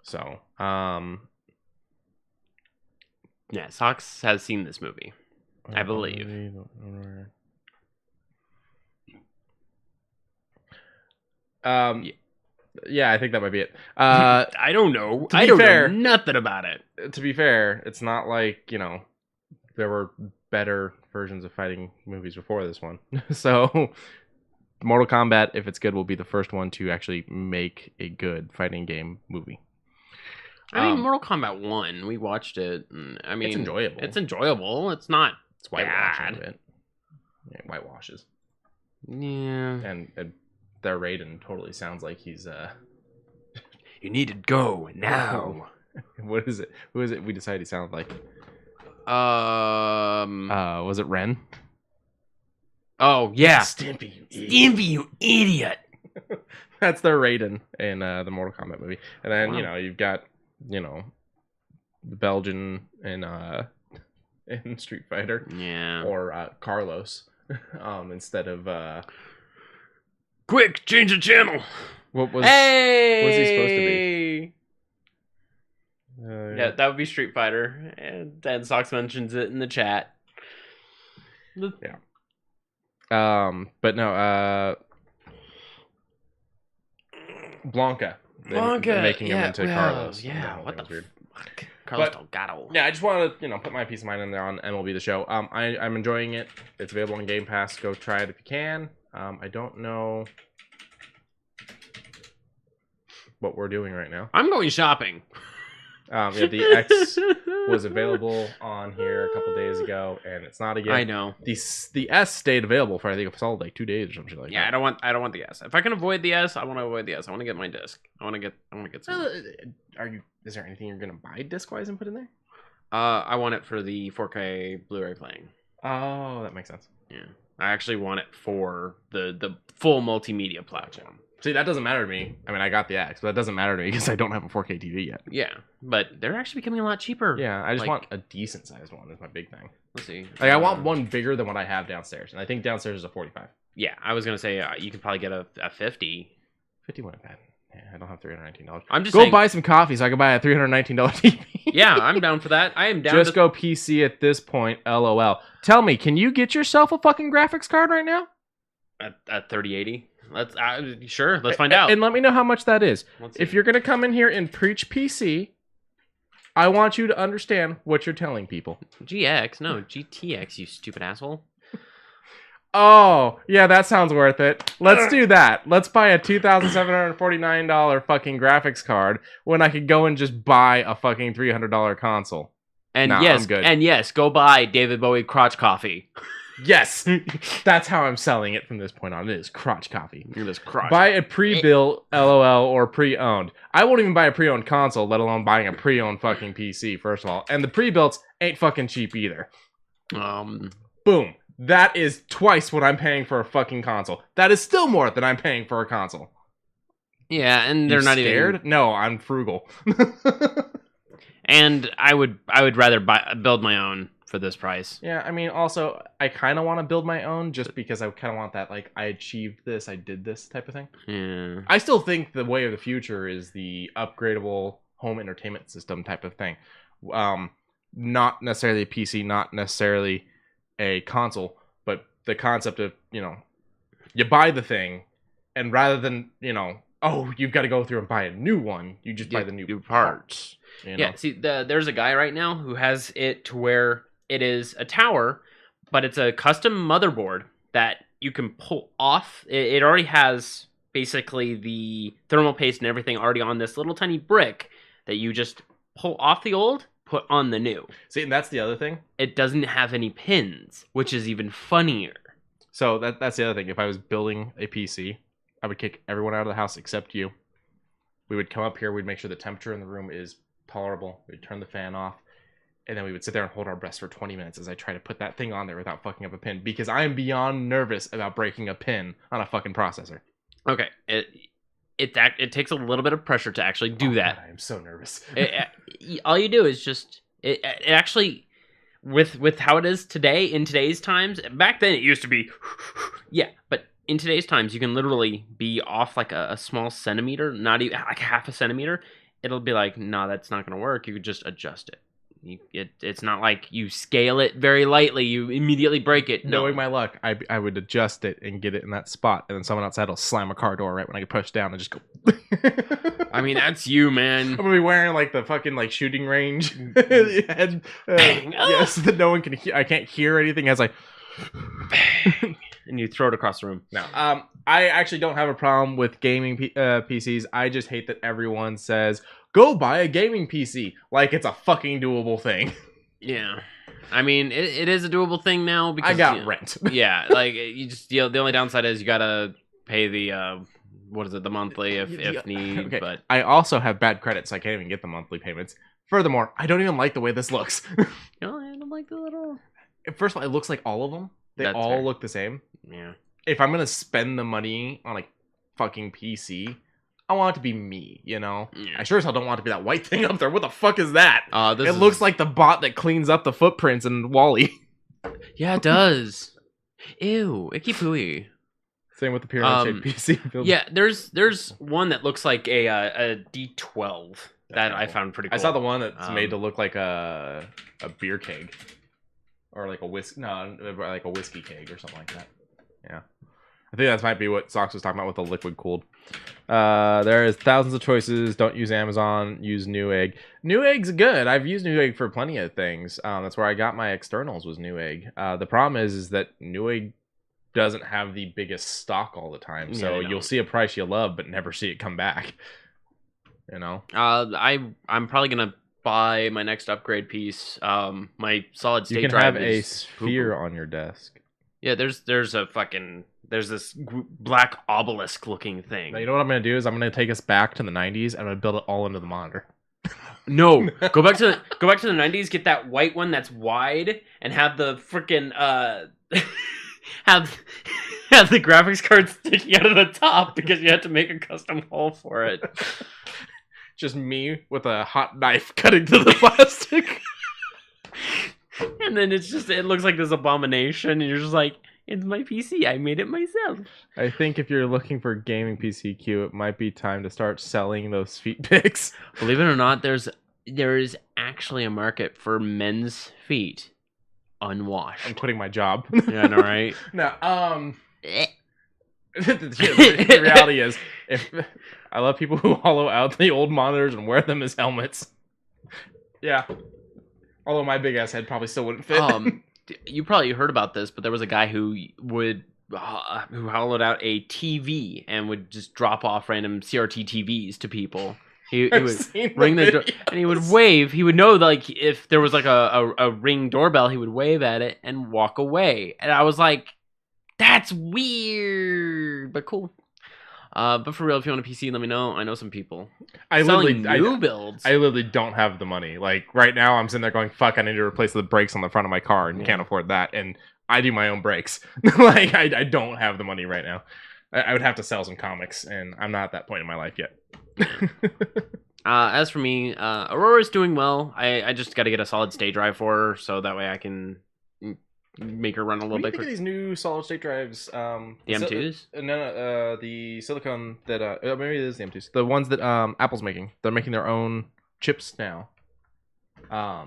So, yeah, Sox has seen this movie, I believe. Yeah, I think that might be it. I don't know. I don't know nothing about it. To be fair, it's not like, there were better versions of fighting movies before this one. So, Mortal Kombat, if it's good, will be the first one to actually make a good fighting game movie. I mean, Mortal Kombat 1, we watched it. And, I mean, it's enjoyable. It's enjoyable. It's not It's whitewashing it. Yeah, whitewashes. Yeah. And their Raiden totally sounds like he's You need to go now. What is it? Who is it we decided he sounded like? Was it Ren? Oh, yeah. Stimpy, you idiot. That's their Raiden in the Mortal Kombat movie. And then, you've got, the Belgian in Street Fighter. Yeah. Or Carlos instead of... Quick, change the channel. What was he supposed to be? Yeah, that would be Street Fighter. And Dan Sox mentions it in the chat. Yeah. But no, Blanca. They're making him into Carlos. Yeah, what the fuck? Carlos Delgado. Yeah, I just want to, put my peace of mind in there on MLB The Show. I'm enjoying it. It's available on Game Pass. Go try it if you can. I don't know what we're doing right now. I'm going shopping. Yeah, the X was available on here a couple days ago, and it's not again. I know. The S stayed available for I think a solid like 2 days or something like that. Yeah, I don't want the S. If I can avoid the S, I want to avoid the S. I want to get my disc. I want to get some. Is there anything you're gonna buy disc wise and put in there? I want it for the 4K Blu-ray playing. Oh, that makes sense. Yeah, I actually want it for the full multimedia platform. See, that doesn't matter to me. I mean, I got the X, but that doesn't matter to me because I don't have a 4K TV yet. Yeah, but they're actually becoming a lot cheaper. Yeah, I just want a decent sized one. Is my big thing. Let's see. Like, I want one bigger than what I have downstairs, and I think downstairs is a 45. Yeah, I was gonna say you could probably get a 50. 50 wouldn't bad. Yeah, I don't have $319. I'm just saying, buy some coffee so I can buy a $319 TV. Yeah, I'm down for that. I am down. Just go PC at this point. LOL. Tell me, can you get yourself a fucking graphics card right now? At 3080. Let's sure. Let's find out. And let me know how much that is. If you're gonna come in here and preach PC, I want you to understand what you're telling people. GX, no GTX. You stupid asshole. Oh, yeah, that sounds worth it. Let's do that. Let's buy a $2,749 fucking graphics card when I could go and just buy a fucking $300 console. And yes, go buy David Bowie crotch coffee. Yes, that's how I'm selling it from this point on. It is crotch coffee. It is crotch. Buy a pre-built LOL or pre-owned. I won't even buy a pre-owned console, let alone buying a pre-owned fucking PC, first of all. And the pre-builts ain't fucking cheap either. Boom. That is twice what I'm paying for a fucking console. That is still more than I'm paying for a console. Yeah, and they're not scared? even... No, I'm frugal. And I would rather build my own for this price. Yeah, I mean, also, I kind of want to build my own just because I kind of want that, like, I achieved this, I did this type of thing. Yeah. I still think the way of the future is the upgradable home entertainment system type of thing. Not necessarily a PC, not necessarily a console, but the concept of, you buy the thing, and rather than, you've got to go through and buy a new one, you just buy the new parts. Yeah, see, there's a guy right now who has it to where it is a tower, but it's a custom motherboard that you can pull off. It already has basically the thermal paste and everything already on this little tiny brick that you just pull off the old, put on the new. See, and that's the other thing. It doesn't have any pins, which is even funnier. So that's the other thing. If I was building a PC, I would kick everyone out of the house except you. We would come up here. We'd make sure the temperature in the room is tolerable. We'd turn the fan off. And then we would sit there and hold our breaths for 20 minutes as I try to put that thing on there without fucking up a pin, because I am beyond nervous about breaking a pin on a fucking processor. Okay, it takes a little bit of pressure to actually do that. God, I am so nervous. All you do is just it actually with how it is today in today's times. Back then it used to be yeah, but in today's times you can literally be off like a small centimeter, not even like half a centimeter. It'll be like, no, that's not going to work. You could just adjust it. It's not like you scale it very lightly, you immediately break it. No. Knowing my luck, I would adjust it and get it in that spot, and then someone outside will slam a car door right when I get pushed down and just go. I mean, that's you, man. I'm gonna be wearing like the fucking like shooting range head. Yes, that no one can hear. I can't hear anything as I. And you throw it across the room. No, I actually don't have a problem with gaming PCs. I just hate that everyone says, go buy a gaming PC, like it's a fucking doable thing. Yeah. I mean, it is a doable thing now because I got rent. Yeah, like you just the only downside is you gotta pay the what is it, the monthly if need. Okay. But I also have bad credit, so I can't even get the monthly payments. Furthermore, I don't even like the way this looks. I don't like the little. First of all, it looks like all of them. They all fair. look the same. Yeah. If I'm gonna spend the money on a fucking PC, I want it to be me, you know? Yeah. I sure as hell don't want it to be that white thing up there. What the fuck is that? It looks like the bot that cleans up the footprints in Wall-E. Yeah, it does. Ew, icky pooey. Same with the pyramid-shaped PC build. Yeah, there's one that looks like a D12 that I found pretty cool. I saw the one that's made to look like a beer keg. Or like a like a whiskey keg or something like that. Yeah. I think that might be what Sox was talking about with the liquid cooled. There is thousands of choices. Don't use Amazon. Use Newegg. Newegg's good. I've used Newegg for plenty of things. That's where I got my externals was Newegg. The problem is that Newegg doesn't have the biggest stock all the time. So you'll see a price you love, but never see it come back. You know? I'm probably gonna buy my next upgrade piece. My solid state drive. You can have a sphere on your desk. Yeah, there's this black obelisk looking thing. Now, you know what I'm gonna do is I'm gonna take us back to the 90s and I'm gonna build it all into the monitor. No, go back to the 90s. Get that white one that's wide and have the freaking have the graphics card sticking out of the top because you had to make a custom hole for it. Just me with a hot knife cutting to the plastic. And then it looks like this abomination, and you're just like, it's my PC. I made it myself. I think if you're looking for gaming PC Q, it might be time to start selling those feet pics. Believe it or not, there is actually a market for men's feet unwashed. I'm quitting my job. Yeah, I know, right? No, the reality is, if I love people who hollow out the old monitors and wear them as helmets. Yeah. Although my big ass head probably still wouldn't fit. You probably heard about this, but there was a guy who hollowed out a TV and would just drop off random CRT TVs to people. He would ring the door and he would wave. He would know, like, if there was like a Ring doorbell, he would wave at it and walk away. And I was like, that's weird, but cool. But for real, if you want a PC, let me know. I know some people. Selling new builds. I literally don't have the money. Like, right now, I'm sitting there going, fuck, I need to replace the brakes on the front of my car and can't afford that. And I do my own brakes. Like, I don't have the money right now. I would have to sell some comics, and I'm not at that point in my life yet. As for me, Aurora's doing well. I just got to get a solid state drive for her, so that way I can make her run a little bit quicker. These new solid state drives, the M2s? No, the silicone that maybe it is the M2s. The ones that Apple's making. They're making their own chips now. I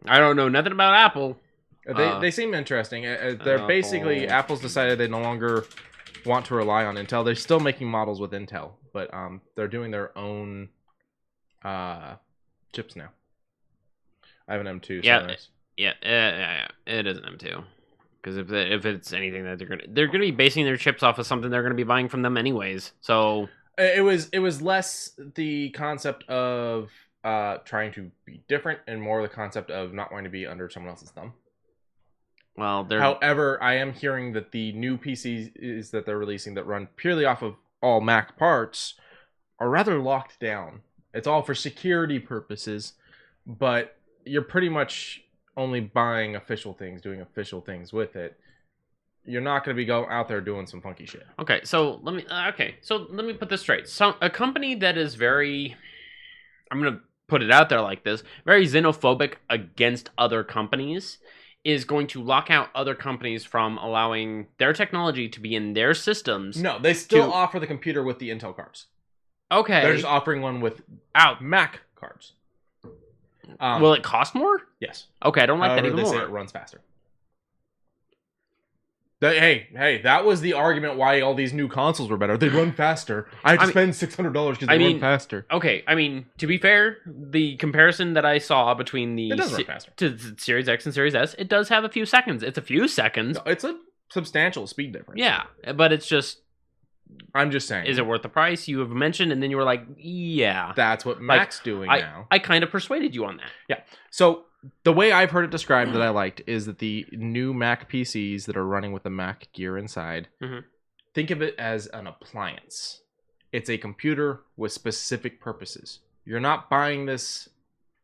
don't know nothing about Apple. They seem interesting. They're basically Apple's decided they no longer want to rely on Intel. They're still making models with Intel, but they're doing their own chips now. I have an M2. Yeah. Yeah, it is an M2. Because if it's anything that they're gonna be basing their chips off of something they're gonna be buying from them anyways. So it was less the concept of trying to be different and more the concept of not wanting to be under someone else's thumb. Well, however, I am hearing that the new PCs that they're releasing that run purely off of all Mac parts are rather locked down. It's all for security purposes, but you're pretty much only buying official things, doing official things with it. You're not going to be going out there doing some funky shit. Okay, so let me put this straight. So a company that is very, I'm gonna put it out there like this, very xenophobic against other companies, is going to lock out other companies from allowing their technology to be in their systems. No, they still offer the computer with the Intel cards. Okay, They're just offering one with Mac cards. Will it cost more? Yes. Okay, I don't like However, that even they more. say it runs faster. Hey, that was the argument why all these new consoles were better. They run faster. I have to spend $600 because they run faster. Okay, I mean, to be fair, the comparison that I saw between the run faster. To Series X and Series S, it does have a few seconds. It's a few seconds. No, it's a substantial speed difference. Yeah, but it's just... I'm just saying. Is it worth the price? You have mentioned, and then you were like, yeah. That's what Mac's doing now. I kind of persuaded you on that. Yeah. So the way I've heard it described that I liked is that the new Mac PCs that are running with the Mac gear inside, think of it as an appliance. It's a computer with specific purposes. You're not buying this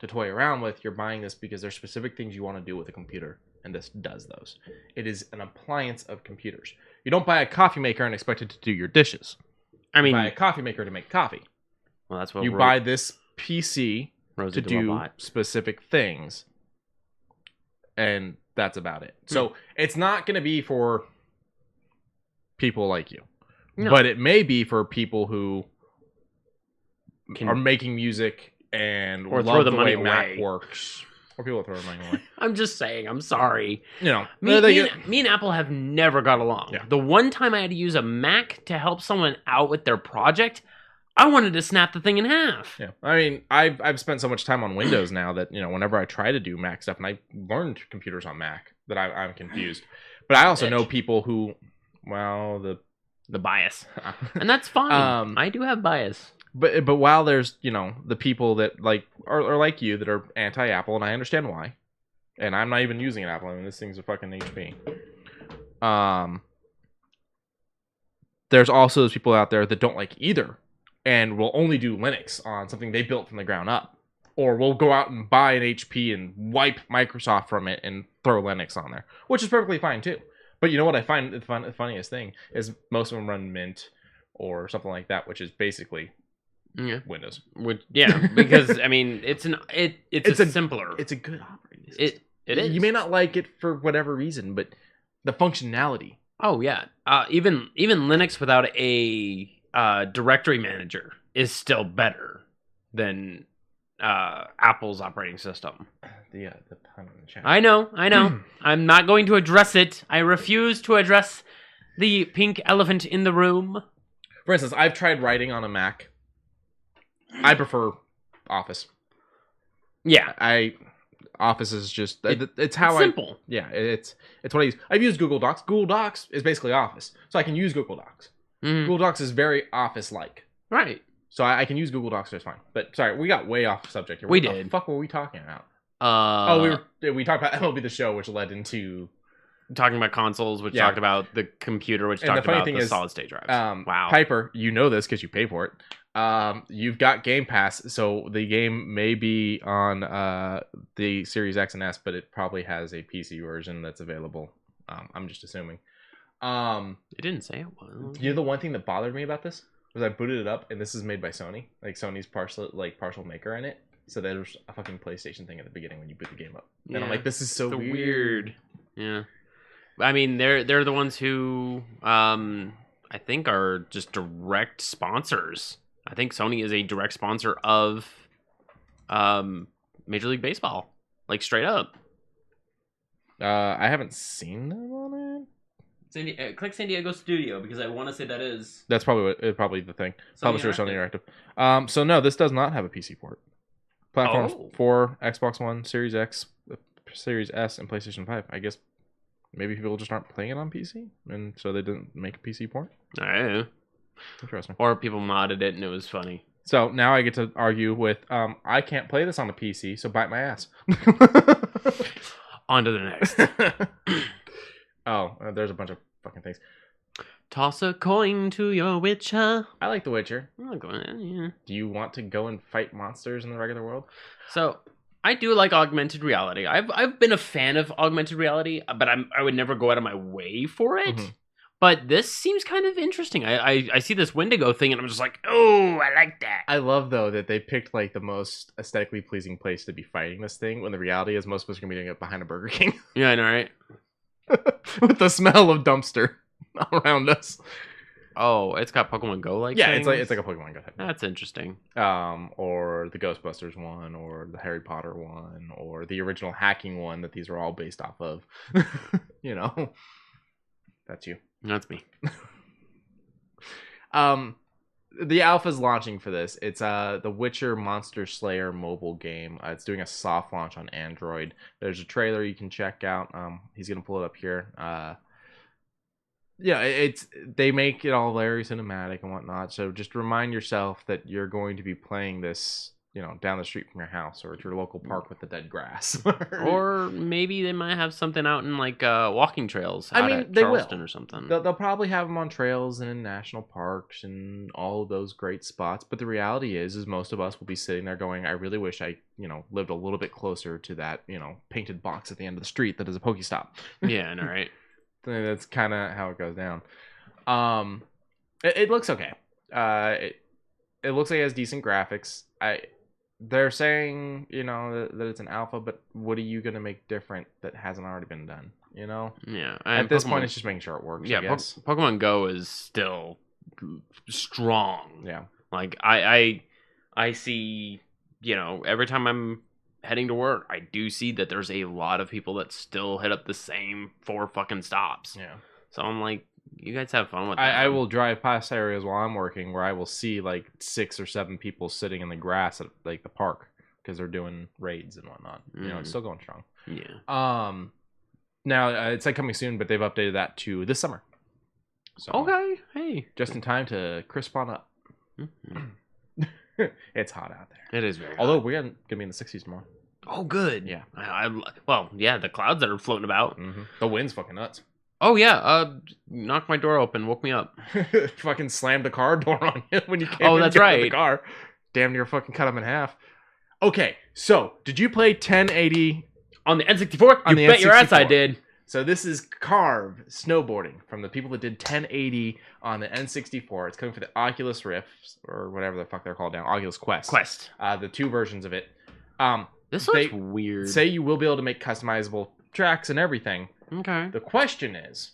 to toy around with. You're buying this because there's specific things you want to do with a computer, and this does those. It is an appliance of computers. You don't buy a coffee maker and expect it to do your dishes. I mean, you buy a coffee maker to make coffee. Well, that's what you buy this PC Rosie to do specific things, and that's about it. So it's not going to be for people like you, but it may be for people who are making music and or love throw the way money Mac away. works. Or people throw money away. I'm just saying. I'm sorry. You know, me and Apple have never got along. Yeah. The one time I had to use a Mac to help someone out with their project, I wanted to snap the thing in half. Yeah, I mean, I've spent so much time on Windows now that, you know, whenever I try to do Mac stuff, and I learned computers on Mac, that I'm confused. But I also know people who, well, the bias, and that's fine. I do have bias. But while there's, you know, the people that are like you that are anti-Apple, and I understand why, and I'm not even using an Apple. I mean, this thing's a fucking HP. There's also those people out there that don't like either, and will only do Linux on something they built from the ground up, or will go out and buy an HP and wipe Microsoft from it and throw Linux on there, which is perfectly fine too. But you know what I find the funniest thing is most of them run Mint or something like that, which is basically Windows. Because I mean, it's simpler. It's a good operating system. It is. You may not like it for whatever reason, but the functionality. Oh yeah. Even Linux without a directory manager is still better than Apple's operating system. The pun in the chat. I know. I'm not going to address it. I refuse to address the pink elephant in the room. For instance, I've tried writing on a Mac. I prefer Office. Yeah. Office is just it's how simple. It's what I use. I've used Google Docs. Google Docs is basically Office, so I can use Google Docs. Google Docs is very Office-like, right? So I can use Google Docs just fine. But sorry, we got way off subject here. What the fuck were we talking about? We talked about MLB The Show, which led into talking about consoles, which talked about the computer, which talked about the solid-state drives. Wow, Piper, you know this because you pay for it. You've got Game Pass, so the game may be on the Series X and S, but it probably has a PC version that's available. I'm just assuming. It didn't say it was. You know, the one thing that bothered me about this was I booted it up, and this is made by Sony. Like Sony's partial maker in it. So there's a fucking PlayStation thing at the beginning when you boot the game up, and I'm like, this is so weird. Yeah, I mean, they're the ones who I think are just direct sponsors. I think Sony is a direct sponsor of Major League Baseball, like straight up. I haven't seen them on it. Click San Diego Studio because I want to say that is. That's probably the thing. Publisher Sony Interactive. So no, this does not have a PC port. Platforms for Xbox One, Series X, Series S, and PlayStation 5. I guess maybe people just aren't playing it on PC, and so they didn't make a PC port. I don't know. Interesting. Or people modded it and it was funny. So now I get to argue with, I can't play this on a PC, so bite my ass. On to the next. There's a bunch of fucking things. Toss a coin to your Witcher. I like The Witcher. I'm not going. Yeah. Do you want to go and fight monsters in the regular world? So, I do like augmented reality. I've been a fan of augmented reality, but I would never go out of my way for it. Mhm. But this seems kind of interesting. I see this Wendigo thing, and I'm just like, oh, I like that. I love though that they picked like the most aesthetically pleasing place to be fighting this thing, when the reality is most of us are gonna be doing it behind a Burger King Yeah, I know, right? with the smell of dumpster around us. Oh, it's got Pokemon Go like. Yeah, things? it's like a Pokemon Go type. That's interesting. Or the Ghostbusters one, or the Harry Potter one, or the original hacking one that these are all based off of. You know, that's you. That's me. The alpha's launching for this. It's the Witcher Monster Slayer mobile game. It's doing a soft launch on Android. There's a trailer you can check out. He's gonna pull it up here. Yeah, they make it all very cinematic and whatnot. So just remind yourself that you're going to be playing this, you know, down the street from your house or at your local park with the dead grass. Or maybe they might have something out in like walking trails. I out mean, at they Charleston will. or something. They'll probably have them on trails and in national parks and all of those great spots. But the reality is most of us will be sitting there going, I really wish I, you know, lived a little bit closer to that, you know, painted box at the end of the street that is a Pokestop. Yeah, I know, right? That's kind of how it goes down. It looks okay. It looks like it has decent graphics. They're saying, you know, that it's an alpha, but what are you gonna make different that hasn't already been done? You know? Yeah. At this point, it's just making sure it works. Yeah, I guess. Pokemon Go is still strong. Yeah. Like I see, you know, every time I'm heading to work, I do see that there's a lot of people that still hit up the same 4 fucking stops. Yeah. So I'm like, you guys have fun with that. I will drive past areas while I'm working where I will see like 6 or 7 people sitting in the grass at like the park because they're doing raids and whatnot. You know, it's still going strong. Yeah. Now it's like coming soon, but they've updated that to this summer. So Okay. Hey. just in time to crisp on up. Mm-hmm. It's hot out there. It is very. Although hot. we're gonna be in the 60s tomorrow. Oh, good. Yeah. Well, yeah, the clouds that are floating about. Mm-hmm. The wind's fucking nuts. Oh yeah. Knocked my door open, woke me up. Fucking slammed the car door on you when you came. Oh, in that's to get out of right. the car. Damn near fucking cut him in half. Okay, so did you play 1080 On the N64? On You the bet your ass I N64. did. So this is Carve snowboarding from the people that did 1080 on the N64. It's coming for the Oculus Rift or whatever the fuck they're called now, Oculus Quest. The 2 versions of it. This looks weird. Say you will be able to make customizable tracks and everything. Okay. The question is,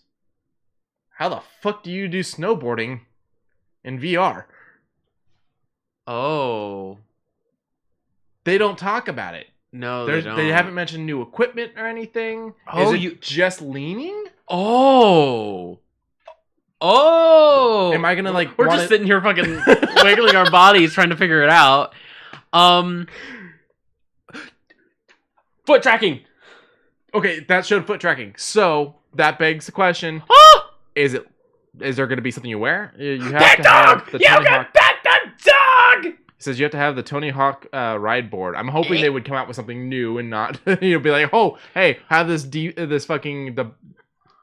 how the fuck do you do snowboarding in VR? Oh. They don't talk about it. No, they don't. They haven't mentioned new equipment or anything. Oh, is it just leaning? Oh. Am I gonna like? We're just sitting here fucking wiggling our bodies trying to figure it out. Foot tracking. Okay, that showed foot tracking. So that begs the question: Is there going to be something you wear? You have that to dog. have the You Tony can Hawk. bet the dog. It says you have to have the Tony Hawk ride board. I'm hoping they would come out with something new and not be like, oh, hey, have this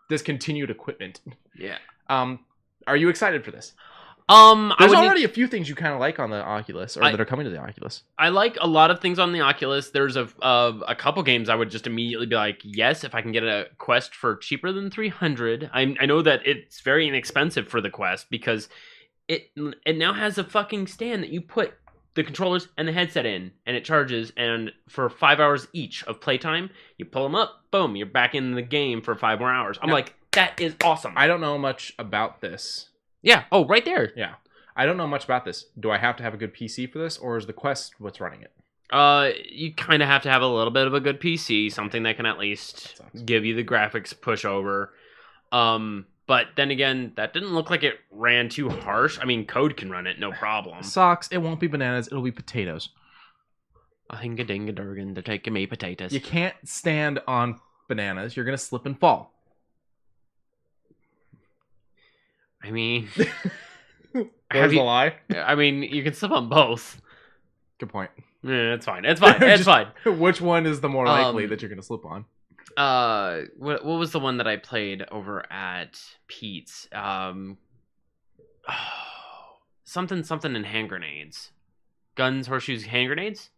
discontinued equipment. Yeah. Are you excited for this? There's already a few things you kind of like on the Oculus, or that are coming to the Oculus. I like a lot of things on the Oculus. There's a couple games I would just immediately be like, yes, if I can get a Quest for cheaper than $300. I know that it's very inexpensive for the Quest because it now has a fucking stand that you put the controllers and the headset in, and it charges. And for 5 hours each of playtime, you pull them up, boom, you're back in the game for 5 more hours. I'm like, that is awesome. I don't know much about this. Yeah. Oh, right there. Yeah. I don't know much about this. Do I have to have a good PC for this, or is the Quest what's running it? You kind of have to have a little bit of a good PC, something that can at least give you the graphics pushover. But then again, that didn't look like it ran too harsh. I mean, code can run it, no problem. Socks, it won't be bananas, it'll be potatoes. A hinga-dinga-durgan, they're taking me potatoes. You can't stand on bananas, you're gonna slip and fall. I mean... There's a lie. I mean, you can slip on both. Good point. Yeah, it's fine. It's fine. It's fine. Which one is the more likely that you're gonna slip on? What was the one that I played over at Pete's? Something in hand grenades. Guns, horseshoes, hand grenades?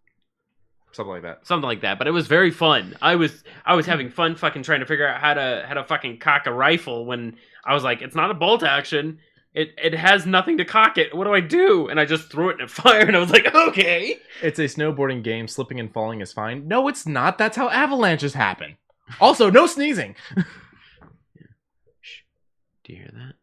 Something like that. Something like that, but it was very fun. I was having fun fucking trying to figure out how to fucking cock a rifle when I was like, it's not a bolt action. It has nothing to cock it. What do I do? And I just threw it and it fired, and I was like, okay. It's a snowboarding game. Slipping and falling is fine. No, it's not. That's how avalanches happen. Also, no sneezing. Shh. Do you hear that?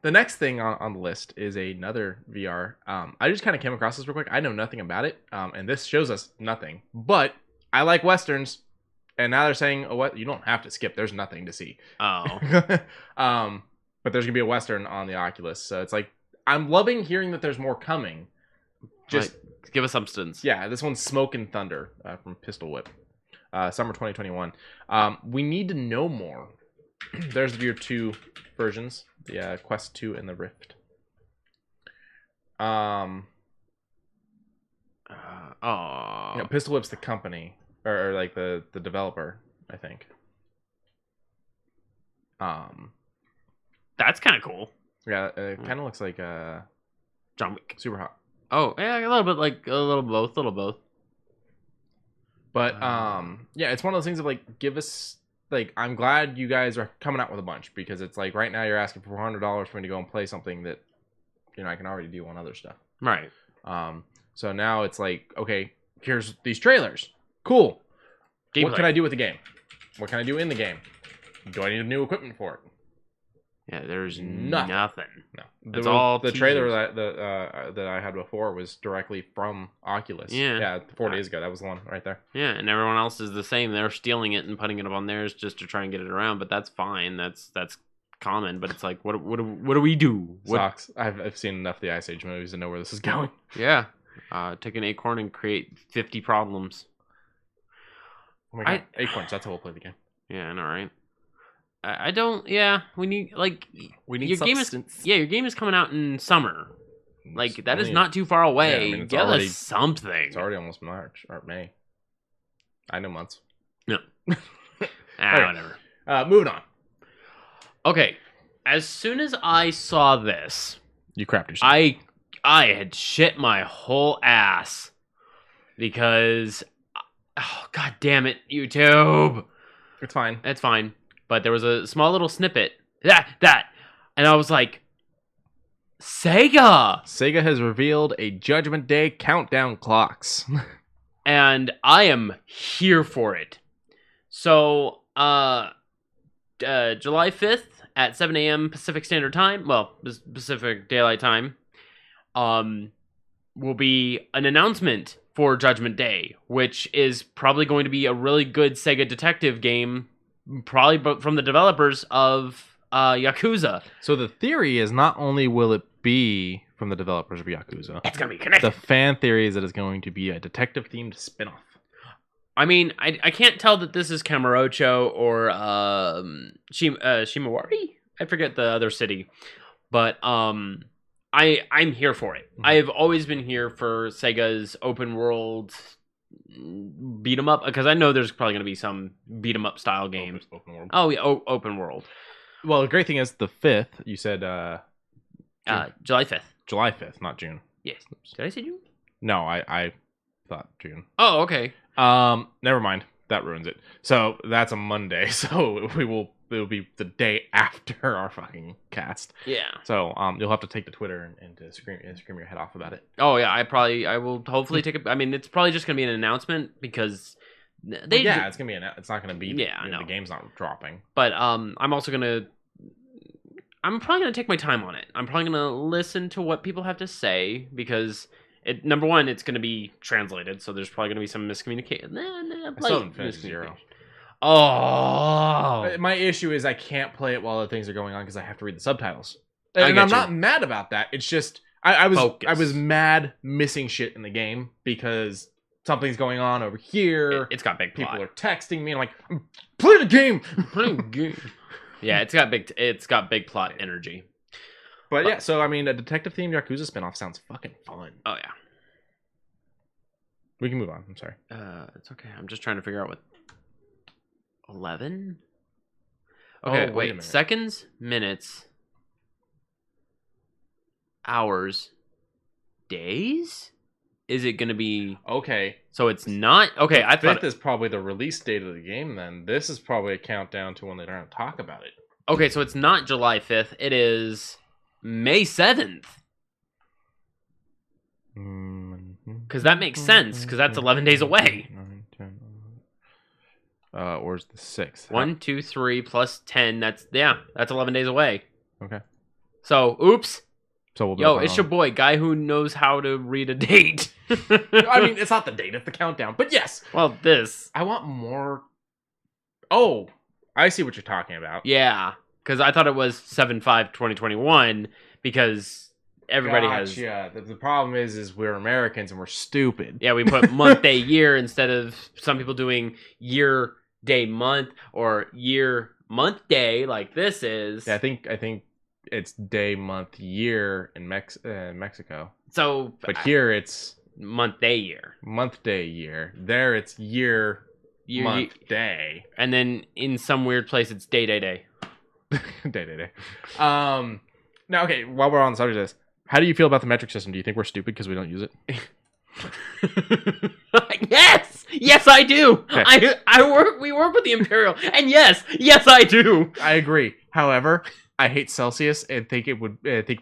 The next thing on the list is another VR. I just kind of came across this real quick. I know nothing about it, and this shows us nothing. But I like Westerns, and now they're saying, oh, what? You don't have to skip. There's nothing to see. Oh. But there's going to be a Western on the Oculus. So it's like, I'm loving hearing that there's more coming. Just give us substance. Yeah, this one's Smoke and Thunder from Pistol Whip. Summer 2021. We need to know more. There's your 2 versions. The Quest 2 and the Rift. Pistol Whip's the company, or like the developer, I think. That's kind of cool. Yeah, it kind of looks like John Wick. Super Hot. Oh yeah, a little both. But yeah, it's one of those things of like, give us. Like, I'm glad you guys are coming out with a bunch, because it's like right now you're asking for $400 for me to go and play something that, I can already do on other stuff. Right. So now it's like, okay, here's these trailers. Cool. Gameplay. What can I do with the game? What can I do in the game? Do I need new equipment for it? Yeah, there's nothing. No. It's all the trailer that I had before was directly from Oculus. Yeah, 4 days ago. That was the one right there. Yeah, and everyone else is the same. They're stealing it and putting it up on theirs just to try and get it around, but that's fine. That's common, but it's like, what do we do? Sucks. I've seen enough of the Ice Age movies to know where this is going. Yeah. Take an acorn and create 50 problems. Oh my god, acorns, that's how we'll play the game. Yeah, I know, right? I don't. Yeah, we need your substance. Your game is coming out in summer. Like, that is not too far away. Yeah, Get us something. It's already almost March or May. I know months. No. Anyway, whatever. Moving on. Okay. As soon as I saw this, you crapped yourself. I had shit my whole ass because, oh god damn it, YouTube. It's fine. It's fine. But there was a small little snippet. That. And I was like, Sega! Sega has revealed a Judgment Day countdown clocks. And I am here for it. So, July 5th at 7 a.m. Pacific Standard Time, well, Pacific Daylight Time, will be an announcement for Judgment Day, which is probably going to be a really good Sega detective game, probably from the developers of Yakuza. So the theory is, not only will it be from the developers of Yakuza, it's going to be connected. The fan theory is that it's going to be a detective-themed spin-off. I mean, I can't tell that this is Kamurocho or Shimawari? I forget the other city. But I'm here for it. Mm-hmm. I've always been here for Sega's open world beat 'em up, because I know there's probably going to be some beat 'em up style games. Open world. Oh, yeah, open world. Well, the great thing is the 5th, you said July 5th. July 5th, not June. Yes. Did I say June? No, I thought June. Oh, okay. Never mind. That ruins it. So that's a Monday. So it'll be the day after our fucking cast. Yeah. So you'll have to take to Twitter and to scream your head off about it. Oh yeah, I will hopefully take it. I mean, it's probably just gonna be an announcement, because it's gonna be it's not gonna be. Yeah, no. The game's not dropping. But I'm probably gonna take my time on it. I'm probably gonna listen to what people have to say, because number one, it's gonna be translated, so there's probably gonna be some miscommunication. I still haven't finished 0. Oh, my issue is I can't play it while other things are going on because I have to read the subtitles. And I'm not mad about that. It's just I was mad missing shit in the game because something's going on over here. It's got big plot. People are texting me and I'm like, I'm playing a game. Yeah, it's got big plot energy. But yeah, so I mean, a detective themed Yakuza spinoff sounds fucking fun. Oh yeah. We can move on. I'm sorry. It's okay. I'm just trying to figure out what 11? Okay, wait. Seconds, minutes, hours, days? is it going to be? Okay. So it's not okay. I thought 5th is probably the release date of the game. Then this is probably a countdown to when they don't talk about it. okay. So it's not July 5th. It is May 7th. Because that makes sense. Because that's 11 days away. 9, 10, where's the 6th? 1, 2, 3 plus 10. That's 11 days away. Okay. So, oops. So we'll do Yo, it's your boy, guy who knows how to read a date. I mean, it's not the date, it's the countdown. But yes. Well, this. I want more. Oh, I see what you're talking about. Yeah. Because I thought it was 7/5/2021 because everybody has. Yeah. The problem is we're Americans and we're stupid. Yeah, we put month, day, year instead of some people doing year, day, month, or year, month, day, like this is. Yeah, I think it's day, month, year in Mexico. So, but here it's month, day, year. Month, day, year. There it's year, month, day. And then in some weird place it's day, day, day. day. Now, okay, while we're on the subject of this, how do you feel about the metric system? Do you think we're stupid because we don't use it? Yes, I do. Okay. We work with the Imperial, and yes, I do. I agree. However, I hate Celsius and think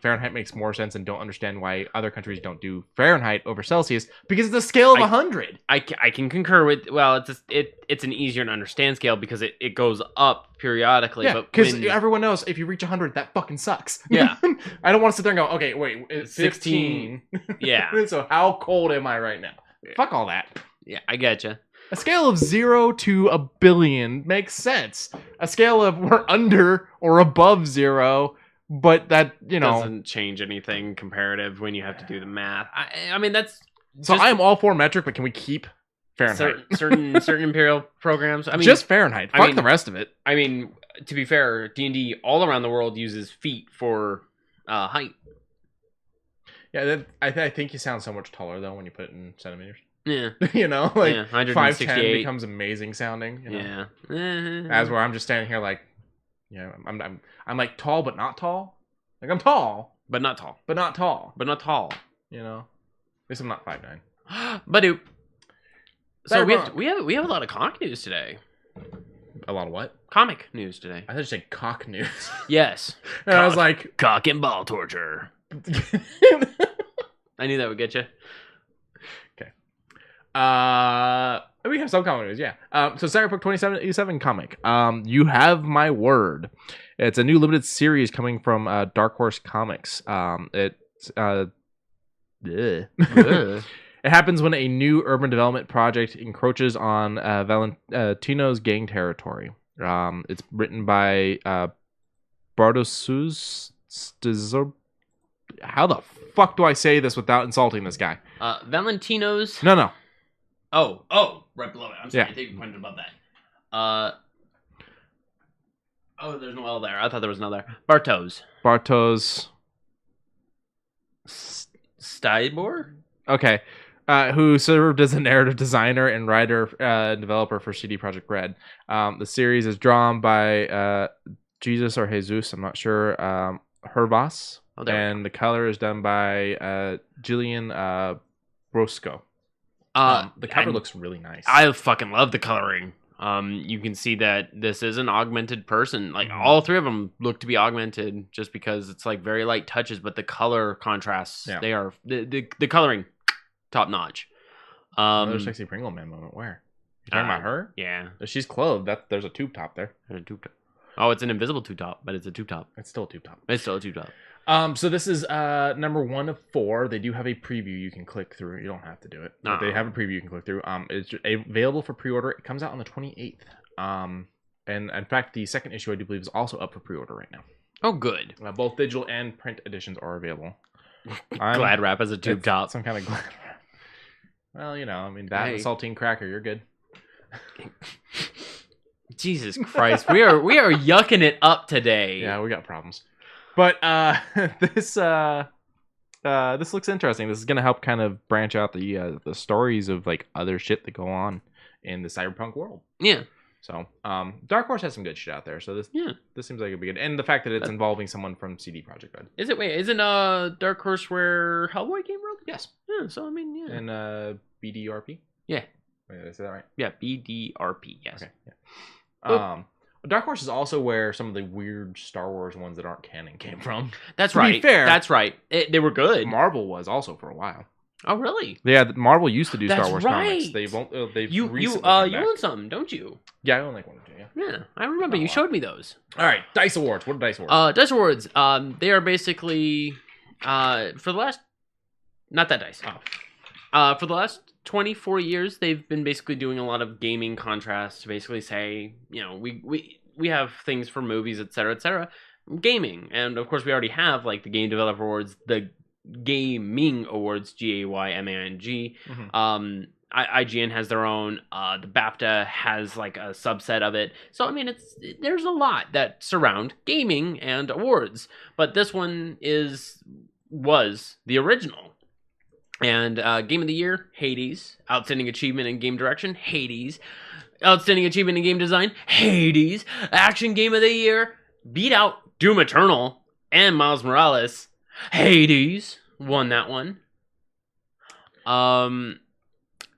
Fahrenheit makes more sense, and don't understand why other countries don't do Fahrenheit over Celsius because it's a scale of 100. I can concur with. Well, it's an easier to understand scale because it goes up periodically. Yeah, because everyone knows if you reach 100, that fucking sucks. Yeah, I don't want to sit there and go, okay, wait, it's 16. Yeah. So how cold am I right now? Yeah. Fuck all that. Yeah, I getcha. A scale of 0 to 1 billion makes sense. A scale of we're under or above 0, but that, doesn't change anything comparative when you have to do the math. I mean, that's... So I am all for metric, but can we keep Fahrenheit? Certain Imperial programs. I mean, just Fahrenheit. Fuck the rest of it. I mean, to be fair, D&D all around the world uses feet for height. Yeah, I think you sound so much taller, though, when you put it in centimeters. Yeah. 5'10" becomes amazing sounding. Yeah. As where I'm just standing here like, I'm like tall but not tall. Like I'm tall. But not tall. But not tall. But not tall. At least I'm not 5'9". Badoo. So we have a lot of comic news today. A lot of what? Comic news today. I thought you said cock news. Yes. And I was like, cock and ball torture. I knew that would get you. Okay. We have some comic news, yeah. So Cyberpunk 2077 comic. You Have My Word. It's a new limited series coming from Dark Horse Comics. It happens when a new urban development project encroaches on Valentino's gang territory. It's written by Bartosz Stizor. How the fuck do I say this without insulting this guy? Valentino's? No. Oh, right below it. I'm sorry, Yeah. I think you pointed above that. There's no L there. I thought there was another. Bartosz Stibor? Okay. Who served as a narrative designer and writer and developer for CD Projekt Red. The series is drawn by Jesus or Jesus, I'm not sure, Hervas. And the color is done by Jillian Brosco. The cover looks really nice. I fucking love the coloring. You can see that this is an augmented person. Like all three of them look to be augmented just because it's like very light touches, but the color contrasts, they are the coloring top notch. Another sexy Pringle Man moment. Where? You talking about her? Yeah. She's clothed. There's a tube top there. Oh, it's an invisible tube top, but it's a tube top. It's still a tube top. It's still a tube top. So this is number 1 of 4. They do have a preview you can click through. You don't have to do it. But they have a preview you can click through. It's available for pre-order. It comes out on the 28th. And in fact, the second issue I do believe is also up for pre-order right now. Oh, good. Both digital and print editions are available. Glad wrap as a tube top. Some kind of glad wrap. Well, that and a saltine cracker, you're good. Jesus Christ, we are yucking it up today. Yeah, we got problems. But this looks interesting. This is gonna help kind of branch out the stories of like other shit that go on in the cyberpunk world. Yeah. So Dark Horse has some good shit out there. So this seems like it'd be good, and the fact that it's involving someone from CD Projekt Red. Isn't Dark Horse where Hellboy came from? Yes. Yeah. Yeah, so I mean, yeah. And BDRP. Yeah. Wait, did I say that right? Yeah, BDRP. Yes. Okay. Yeah. Dark Horse is also where some of the weird Star Wars ones that aren't canon came from. That's To right. be fair, That's right. They were good. Marvel was also for a while. Oh, really? Yeah, Marvel used to do That's Star Wars right. comics. They won't. They've You recently come back. own some, don't you? Yeah, I own like one or two. Yeah. Yeah, I remember Not a you lot. showed me those. All right, Dice Awards. What are Dice Awards? Dice Awards. They are basically for the last, not that dice. For the last 24 years, they've been basically doing a lot of gaming contrasts to basically say, you know, we have things for movies, etc., gaming, and of course we already have like the Game Developer Awards, the Gaming Awards, GAYMANG. Mhm. IGN has their own. The BAFTA has like a subset of it. So I mean, there's a lot that surround gaming and awards, but this one was the original. And Game of the Year, Hades. Outstanding Achievement in Game Direction, Hades. Outstanding Achievement in Game Design, Hades. Action Game of the Year, beat out Doom Eternal and Miles Morales. Hades won that one.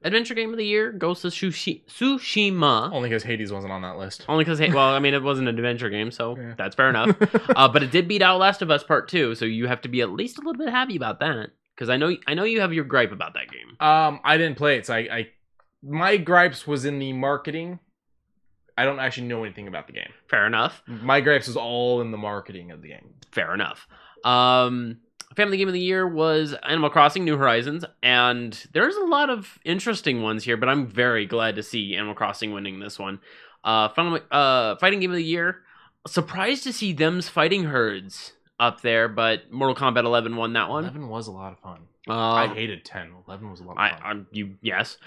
Adventure Game of the Year, Ghost of Tsushima. Only because Hades wasn't on that list. Only because, well, I mean, it wasn't an adventure game, so Yeah. that's fair enough. But it did beat out Last of Us Part 2, so you have to be at least a little bit happy about that. Because I know you have your gripe about that game. I didn't play it, so my gripes was in the marketing. I don't actually know anything about the game. Fair enough. My gripes was all in the marketing of the game. Fair enough. Family Game of the Year was Animal Crossing New Horizons, and there's a lot of interesting ones here, but I'm very glad to see Animal Crossing winning this one. Fighting Game of the Year, surprised to see Them's Fighting Herds up there, but Mortal Kombat 11 won that one. 11 was a lot of fun. I hated 10. 11 was a lot of fun. Yes.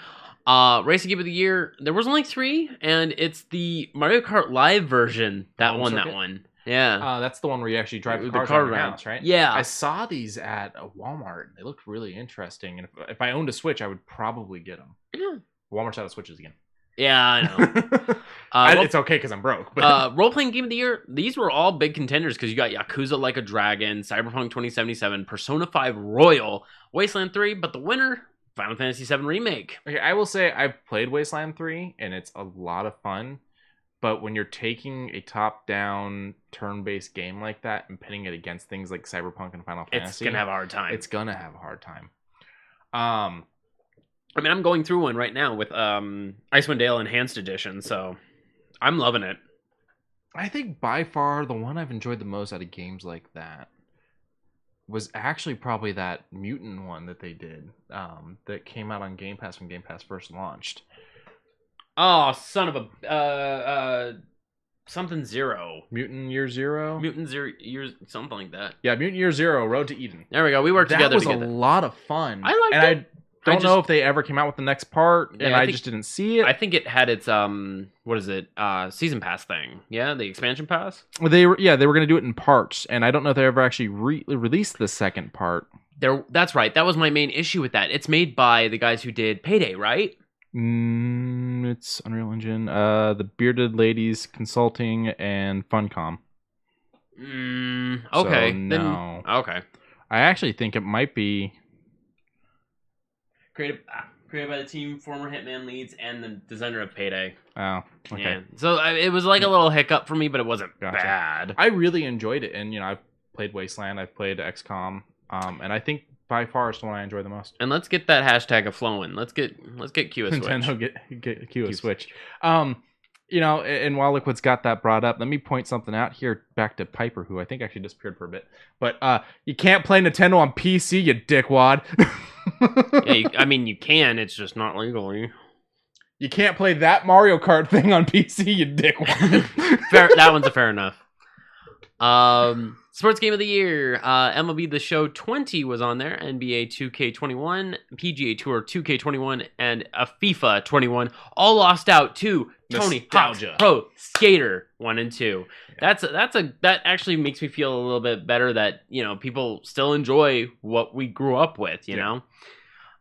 Racing Game of the Year, there was only 3, and it's the Mario Kart Live version that won that one. Yeah. That's the one where you actually drive the car around your around. house, right? Yeah. I saw these at a Walmart. They looked really interesting, and if I owned a Switch, I would probably get them. Yeah. Walmart's out of Switches again. Yeah, I know. It's okay because I'm broke. But Role-playing Game of the Year, these were all big contenders because you got Yakuza Like a Dragon, Cyberpunk 2077, Persona 5 Royal, Wasteland 3, but the winner, Final Fantasy 7 Remake. Okay, I will say I've played Wasteland 3, and it's a lot of fun. But when you're taking a top-down, turn-based game like that and pitting it against things like Cyberpunk and Final Fantasy, It's gonna have a hard time. It's gonna have a hard time. I mean, I'm going through one right now with Icewind Dale Enhanced Edition, so I'm loving it. I think by far the one I've enjoyed the most out of games like that was actually probably that Mutant one that they did that came out on Game Pass when Game Pass first launched. Oh, son of a something Zero. Mutant Year Zero? Mutant Zero years, something like that. Yeah, Mutant Year Zero, Road to Eden. There we go. We worked together. That was a lot of fun. I liked it. I don't know if they ever came out with the next part, and I just didn't see it. I think it had its what is it? Season pass thing. Yeah, the expansion pass. Well, they were going to do it in parts, and I don't know if they ever actually released the second part. That's right. That was my main issue with that. It's made by the guys who did Payday, right? It's Unreal Engine, the Bearded Ladies Consulting, and Funcom. Okay. So, no. Okay. I actually think it might be created by the team, former Hitman leads, and the designer of Payday. Oh, okay. Yeah. So it was like a little hiccup for me, but it wasn't bad. I really enjoyed it, and I've played Wasteland, I've played XCOM, and I think by far it's the one I enjoy the most. And let's get that hashtag flowing. Let's get Q a Switch. Nintendo get Q a Switch. And while Liquid's got that brought up, let me point something out here back to Piper, who I think actually disappeared for a bit. But you can't play Nintendo on PC, you dickwad. Yeah, you can. It's just not legally. You can't play that Mario Kart thing on PC, you dickwad. Fair, that one's a fair enough. Sports Game of the Year, MLB The Show 20 was on there, NBA 2K21, PGA Tour 2K21, and a FIFA 21, all lost out to Tony Hawk's Pro Skater 1 and 2. Yeah. That actually makes me feel a little bit better that people still enjoy what we grew up with. You know,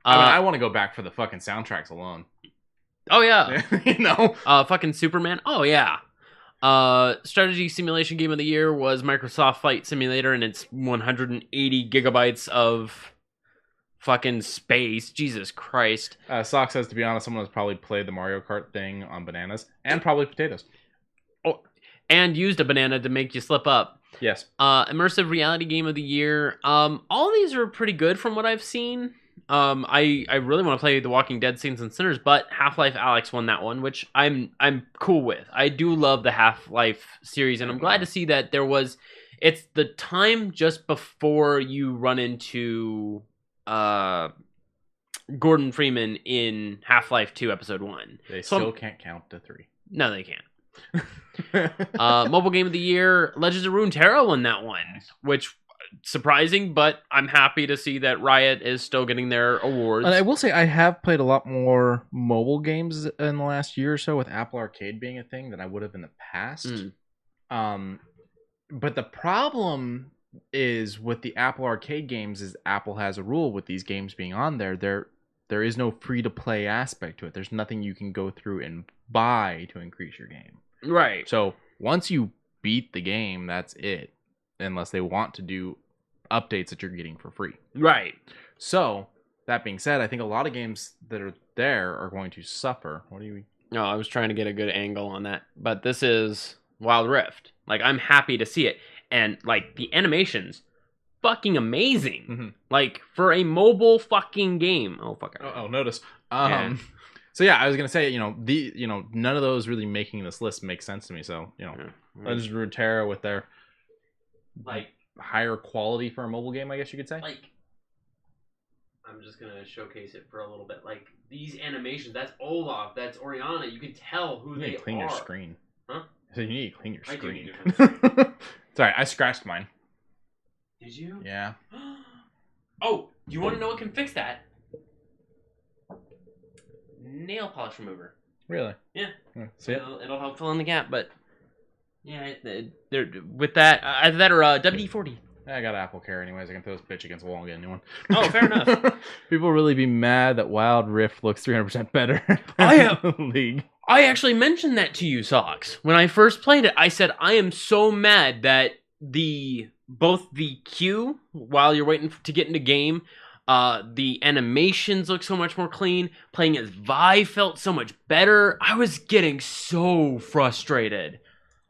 I want to go back for the fucking soundtracks alone. Oh yeah, fucking Superman. Oh yeah. Strategy Simulation Game of the Year was Microsoft Flight Simulator, and it's 180 gigabytes of fucking space. Jesus Christ. Sock says, to be honest, someone has probably played the Mario Kart thing on bananas and probably potatoes. Oh, and used a banana to make you slip up. Yes. Immersive reality game of the year. All these are pretty good from what I've seen. I really want to play The Walking Dead Saints and Sinners, but Half-Life Alyx won that one, which I'm cool with. I do love the Half-Life series, and I'm glad to see that it's the time just before you run into Gordon Freeman in Half-Life 2 Episode 1. They still can't count to 3. No, they can't. Mobile game of the year, Legends of Runeterra won that one, which surprising, but I'm happy to see that Riot is still getting their awards. And I will say I have played a lot more mobile games in the last year or so, with Apple Arcade being a thing than I would have in the past. But the problem is with the Apple Arcade games is Apple has a rule with these games being on there. There is no free-to-play aspect to it. There's nothing you can go through and buy to increase your game. Right. So once you beat the game, that's it. Unless they want to do updates that you're getting for free. Right. So, that being said, I think a lot of games that are there are going to suffer. What do you... No, I was trying to get a good angle on that. But this is Wild Rift. Like, I'm happy to see it. And, like, the animations, fucking amazing. Mm-hmm. Like, for a mobile fucking game. Oh, fuck. Oh, notice. Yeah. So yeah, I was gonna say, none of those really making this list makes sense to me. So, Legends of Runeterra with their like higher quality for a mobile game, I guess you could say. Like, I'm just gonna showcase it for a little bit. Like, these animations, that's Olaf, that's Oriana. You can tell who they are. Clean your screen. Huh? So you need to clean your I do screen. need to clean my screen. Sorry, I scratched mine. Did you? Yeah. Oh, you want to know what can fix that? Nail polish remover. Really? Yeah. See it? It'll help fill in the gap, but yeah, they're with that either that or WD-40. I got Apple Care anyways. I can throw this bitch against the wall and get a new one. Oh, fair enough. People really be mad that Wild Rift looks 300% better than League. I actually mentioned that to you, Socks. When I first played it, I said I am so mad that both the queue while you're waiting to get into game, the animations look so much more clean. Playing as Vi felt so much better. I was getting so frustrated.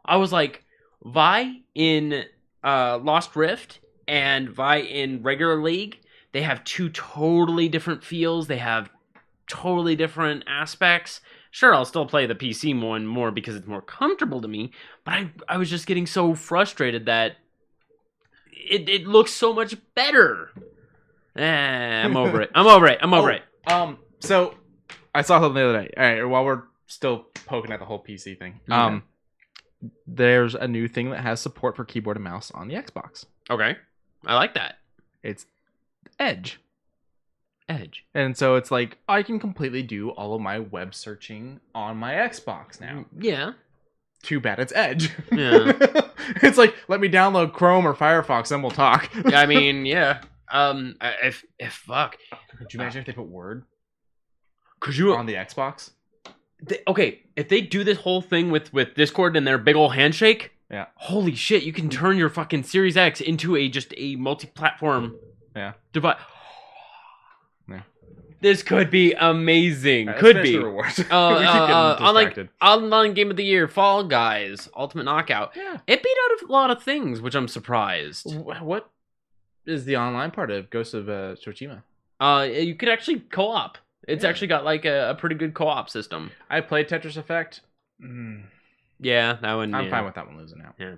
I was like, Vi in Lost Rift and Vi in regular League, they have two totally different feels. They have totally different aspects. Sure, I'll still play the PC one more because it's more comfortable to me, but I was just getting so frustrated that it looks so much better. I'm over it. I'm over it. So I saw something the other day. All right, while we're still poking at the whole PC thing, there's a new thing that has support for keyboard and mouse on the Xbox. Okay, I like that. It's Edge. And so it's like, I can completely do all of my web searching on my Xbox now. Yeah. Too bad it's Edge. Yeah. It's like, let me download Chrome or Firefox and we'll talk. I mean, yeah. If fuck. Could you imagine if they put Word? Could you on the Xbox? Okay, if they do this whole thing with Discord and their big ol' handshake, yeah. Holy shit, you can turn your fucking Series X into a multi-platform device. Yeah. This could be amazing. Right, could be. Online game of the year, Fall Guys, Ultimate Knockout. Yeah. It beat out a lot of things, which I'm surprised. What is the online part of Ghost of Tsushima? You could actually co-op. It's actually got like a pretty good co-op system. I played Tetris Effect. Yeah, that one. I'm fine with that one losing out. Yeah.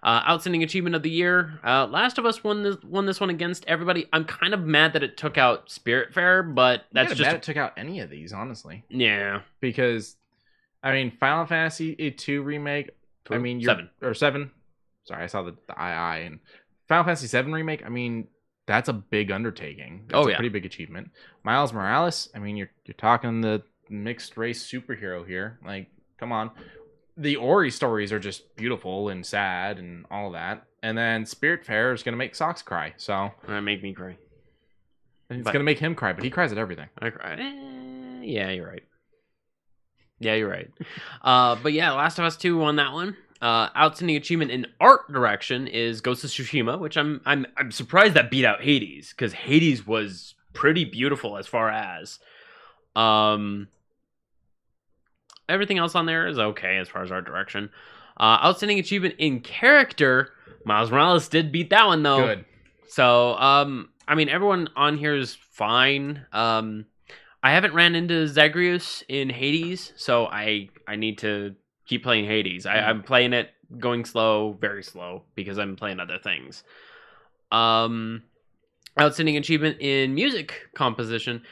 Outstanding achievement of the year. Last of Us won this one against everybody. I'm kind of mad that it took out Spiritfarer, but that's just mad it took out any of these, honestly. Yeah. Because, I mean, Final Fantasy 2 remake. I mean, 7. Sorry, I saw the II and Final Fantasy 7 remake. I mean, that's a big undertaking. That's a pretty big achievement. Miles Morales. I mean, you're talking the mixed race superhero here. Like, come on. The Ori stories are just beautiful and sad and all that. And then Spiritfarer is going to make Socks cry. So make me cry. It's going to make him cry, but he cries at everything. I cry. Yeah, you're right. But yeah, Last of Us 2 won that one. Outstanding achievement in art direction is Ghost of Tsushima, which I'm surprised that beat out Hades, because Hades was pretty beautiful as far as. Everything else on there is okay as far as art direction. Outstanding achievement in character. Miles Morales did beat that one though. Good. So, I mean, everyone on here is fine. I haven't ran into Zagreus in Hades, so I need to keep playing Hades. I'm playing it going slow, very slow, because I'm playing other things. Outstanding achievement in music composition.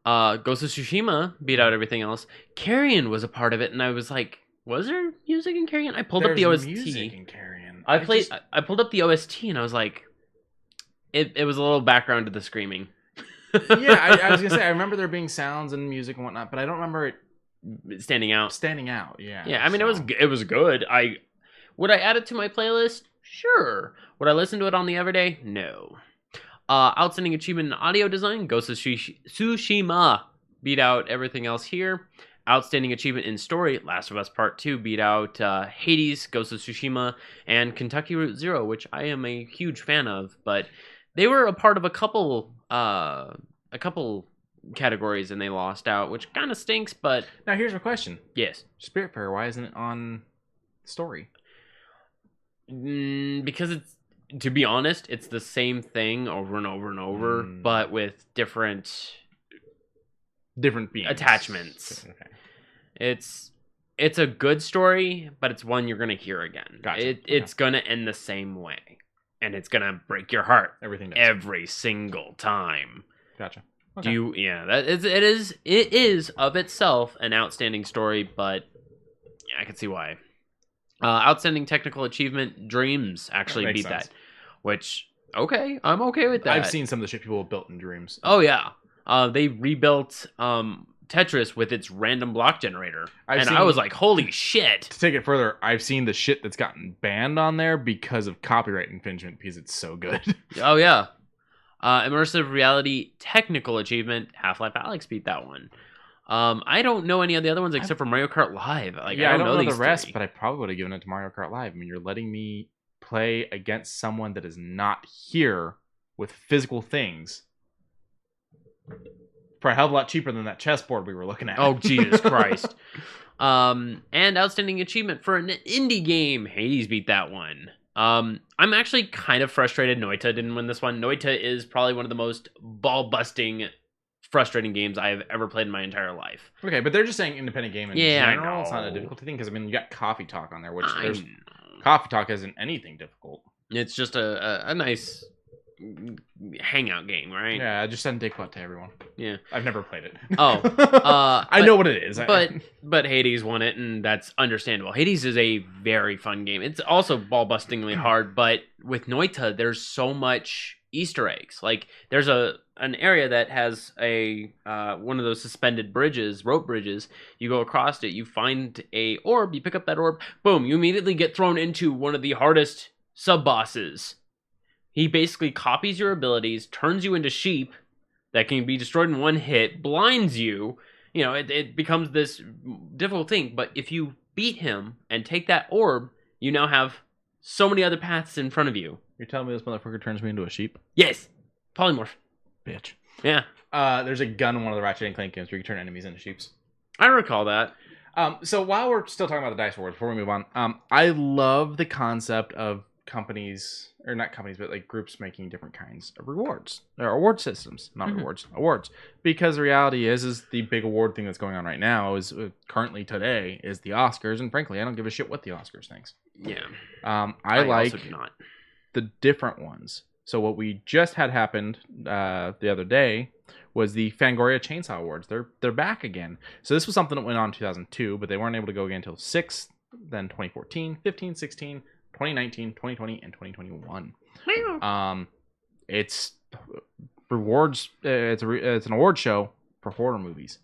Ghost of Tsushima beat out everything else. Carrion was a part of it, and I was like, was there music in Carrion? I pulled up the OST. Music in Carrion. I pulled up the OST, and I was like, it was a little background to the screaming. Yeah, I was gonna say I remember there being sounds and music and whatnot, but I don't remember it standing out. Yeah. Yeah, I mean, it was good. Would I add it to my playlist? Sure. Would I listen to it on the everyday? No. Outstanding achievement in audio design, Ghost of Tsushima beat out everything else here. Outstanding achievement in story, Last of Us Part 2 beat out Hades, Ghost of Tsushima, and Kentucky Route Zero, which I am a huge fan of, but they were a part of a couple categories and they lost out, which kind of stinks, but... Now here's my question. Yes. Spiritfarer, why isn't it on story? Because it's, to be honest, it's the same thing over and over and over, but with different beings. Attachments. Okay. It's a good story, but it's one you're gonna hear again. Gotcha. It's gonna end the same way, and it's gonna break your heart. Everything does. Every single time. Gotcha. Okay. It is of itself an outstanding story, but yeah, I can see why. Outstanding technical achievement, Dreams actually beat that, which I'm okay with that. I've seen some of the shit people have built in Dreams. Oh yeah, they rebuilt Tetris with its random block generator, I was like, holy shit. To take it further, I've seen the shit that's gotten banned on there because of copyright infringement because it's so good. Oh yeah. Immersive reality technical achievement, Half-Life Alyx beat that one. I don't know any of the other ones except for Mario Kart Live. Like, yeah, I don't know the rest, three. But I probably would have given it to Mario Kart Live. I mean, you're letting me play against someone that is not here with physical things for a hell of a lot cheaper than that chessboard we were looking at. Oh, Jesus Christ. And outstanding achievement for an indie game, Hades beat that one. I'm actually kind of frustrated Noita didn't win this one. Noita is probably one of the most ball-busting, frustrating games I have ever played in my entire life. Okay, but they're just saying independent game in general. I know. It's not a difficulty thing because, I mean, you got Coffee Talk on there, which Coffee Talk isn't anything difficult. It's just a nice hangout game, right? Yeah, I just send Dickbutt to everyone. Yeah. I've never played it. Oh. I know what it is. But Hades won it, and that's understandable. Hades is a very fun game. It's also ball-bustingly hard, but with Noita, there's so much Easter eggs. Like, there's an area that has one of those suspended bridges, rope bridges. You go across it, you find a orb, you pick up that orb, boom, you immediately get thrown into one of the hardest sub-bosses. He basically copies your abilities, turns you into sheep that can be destroyed in one hit, blinds you. You know, it becomes this difficult thing. But if you beat him and take that orb, you now have so many other paths in front of you. You're telling me this motherfucker turns me into a sheep? Yes. Polymorph. Bitch. Yeah. There's a gun in one of the Ratchet & Clank games where you can turn enemies into sheeps. I recall that. So while we're still talking about the Dice Awards, before we move on, I love the concept of companies, or not companies, but like groups making different kinds of rewards. Or award systems, not rewards, awards. Because the reality is the big award thing that's going on right now is currently today is the Oscars, and frankly, I don't give a shit what the Oscars thinks. Yeah. I like also do not. the different ones. So what we just had happened the other day was the Fangoria Chainsaw Awards. They're back again. So this was something that went on in 2002, but they weren't able to go again until 6, then 2014, 15, 16, 2019, 2020, and 2021. It's rewards. It's an award show for horror movies.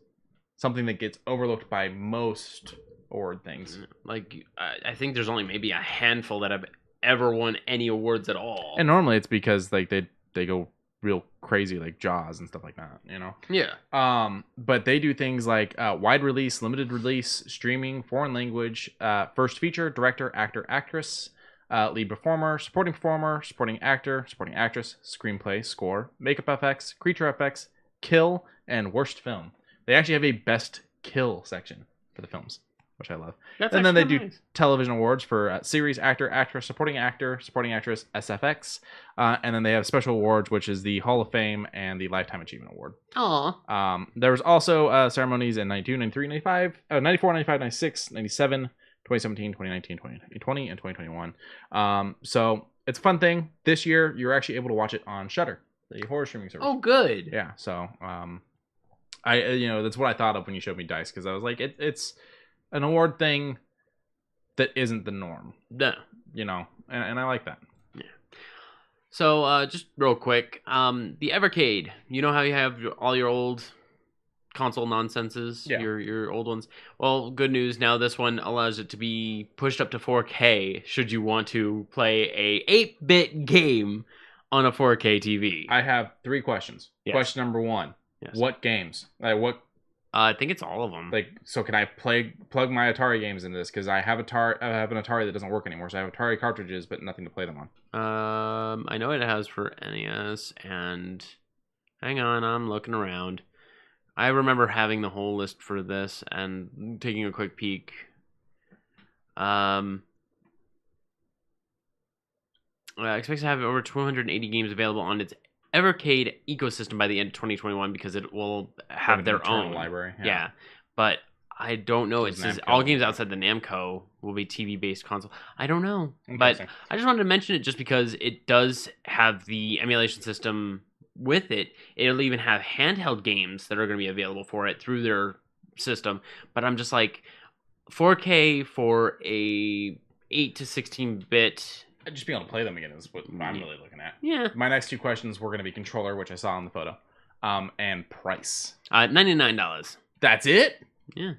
Something that gets overlooked by most award things. Like, I think there's only maybe a handful that have ever won any awards at all. And normally it's because like they go real crazy, like Jaws and stuff like that, you know? Yeah. But they do things like wide release, limited release, streaming, foreign language, first feature, director, actor, actress, lead performer, supporting actor, supporting actress, screenplay, score, makeup effects, creature effects, kill, and worst film. They actually have a best kill section for the films, which I love. And then they do television awards for series, actor, actress, supporting actress, SFX. And then they have special awards, which is the Hall of Fame and the Lifetime Achievement Award. Aw. There was also ceremonies in 92, 93, 95, 94, 95, 96, 97, 2017, 2019, 2020, and 2021. So it's a fun thing. This year, you're actually able to watch it on Shudder, the horror streaming service. Oh, good. Yeah, so that's what I thought of when you showed me Dice, because I was like, it's an award thing that isn't the norm. No. And I like that. Yeah. So, just real quick, the Evercade, you know how you have all your old console nonsenses, yeah. your old ones? Well, good news, now this one allows it to be pushed up to 4K should you want to play a 8-bit game on a 4K TV. I have 3 questions. Yes. Question number 1. Yes. What games? I think it's all of them. So can I plug my Atari games into this? Because I have an Atari that doesn't work anymore. So I have Atari cartridges, but nothing to play them on. I know it has for NES, and hang on, I'm looking around. I remember having the whole list for this and taking a quick peek. I expect to have over 280 games available on its Evercade ecosystem by the end of 2021 because it will have their own library. Yeah, but I don't know. It says all games outside the Namco will be TV-based console. I don't know, but I just wanted to mention it just because it does have the emulation system with it. It'll even have handheld games that are going to be available for it through their system. But I'm just like, 4K for a 8 to 16-bit. Just being able to play them again is what I'm really looking at. Yeah. My next 2 questions were going to be controller, which I saw in the photo, and price. $99. That's it? Yeah.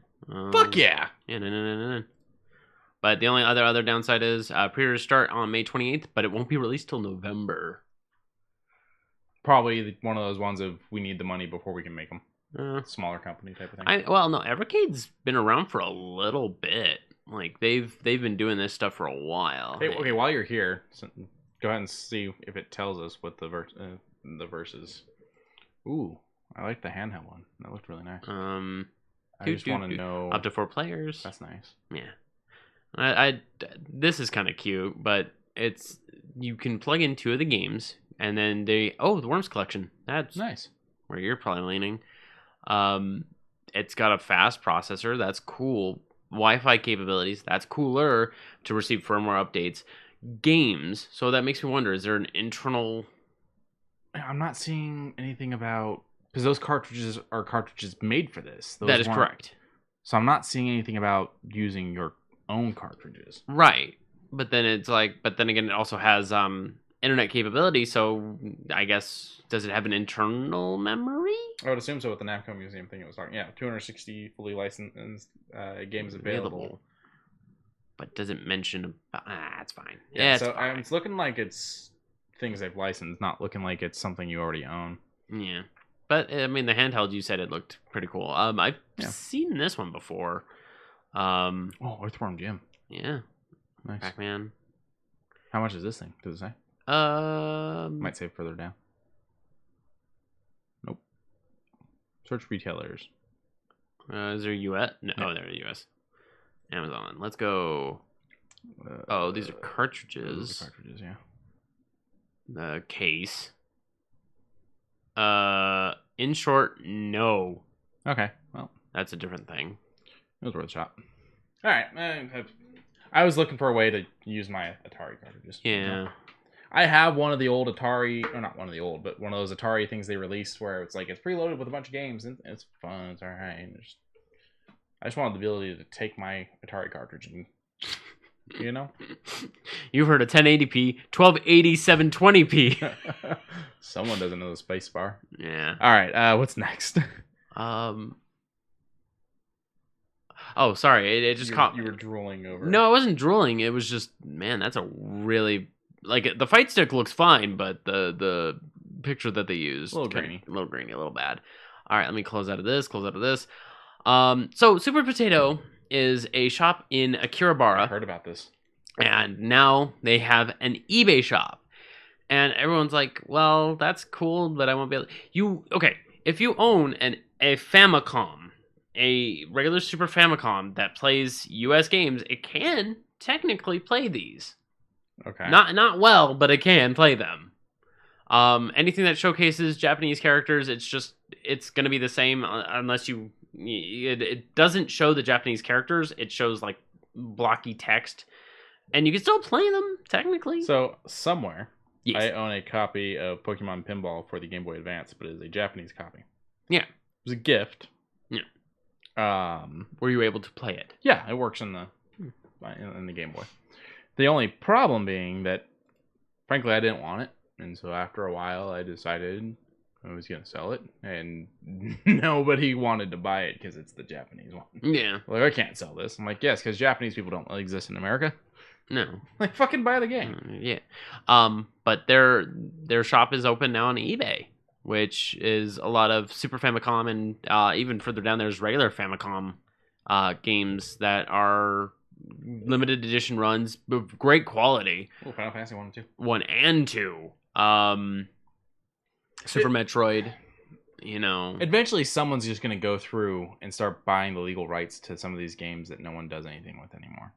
Fuck yeah. Yeah, no. But the only other downside is pre-orders start on May 28th, but it won't be released till November. Probably one of those ones of we need the money before we can make them. Smaller company type of thing. No, Evercade's been around for a little bit. Like they've been doing this stuff for a while. Hey, okay, while you're here, go ahead and see if it tells us what the verses. Ooh, I like the handheld one. That looked really nice. I just want to know up to 4 players. That's nice. Yeah, this is kind of cute, but you can plug in 2 of the games, and then the Worms collection. That's nice. Where you're probably leaning. It's got a fast processor. That's cool. Wi-Fi capabilities. That's cooler to receive firmware updates. Games. So that makes me wonder, is there an internal... I'm not seeing anything about... Because those cartridges are cartridges made for this. That is correct. So I'm not seeing anything about using your own cartridges. Right. But then again, it also has internet capability. So I guess, does it have an internal memory? I would assume so with the Namco Museum thing it was talking. Yeah, 260 fully licensed games available. But does it mention... it's fine. Yeah, so it's looking like it's things they've licensed, not looking like it's something you already own. Yeah. But, I mean, the handheld, you said it looked pretty cool. I've seen this one before. Earthworm Jim. Yeah. Nice. Pac-Man. How much is this thing? Does it say? Might say further down. Nope. Search retailers. Is there US? No, yeah. There US. Amazon. Let's go. These are cartridges. These are cartridges, yeah. The case. In short, no. Okay, well. That's a different thing. It was worth a shot. Alright. I was looking for a way to use my Atari cartridges. Yeah. I have one of the old Atari, or not one of the old, but one of those Atari things they released where it's like it's preloaded with a bunch of games and it's fun. It's all right. I just wanted the ability to take my Atari cartridge and, You've heard of 1080p, 1280, 720p. Someone doesn't know the space bar. Yeah. All right. What's next? Oh, sorry. It just caught. You were drooling over. No, I wasn't drooling. It was just, man, that's a really the fight stick looks fine, but the picture that they used a little grainy, a little bad. All right, let me close out of this. So Super Potato is a shop in Akihabara. I heard about this. And now they have an eBay shop. And everyone's like, well, that's cool, but I won't be able... Okay, if you own a Famicom, a regular Super Famicom that plays US games, it can technically play these. Okay. Not well, but it can play them. Anything that showcases Japanese characters, it's going to be the same unless it doesn't show the Japanese characters. It shows like blocky text, and you can still play them technically. So somewhere, yes. I own a copy of Pokemon Pinball for the Game Boy Advance, but it is a Japanese copy. Yeah, it was a gift. Yeah. Were you able to play it? Yeah, it works in the Game Boy. The only problem being that, frankly, I didn't want it. And so after a while, I decided I was going to sell it. And nobody wanted to buy it because it's the Japanese one. Yeah. Like, I can't sell this. I'm like, yes, because Japanese people don't exist in America. No. Like, fucking buy the game. Yeah. But their shop is open now on eBay, which is a lot of Super Famicom and even further down there's regular Famicom games that are limited edition runs of great quality. Oh, Final Fantasy 1 and 2. 1 and 2. Super Metroid, you know. Eventually, someone's just going to go through and start buying the legal rights to some of these games that no one does anything with anymore.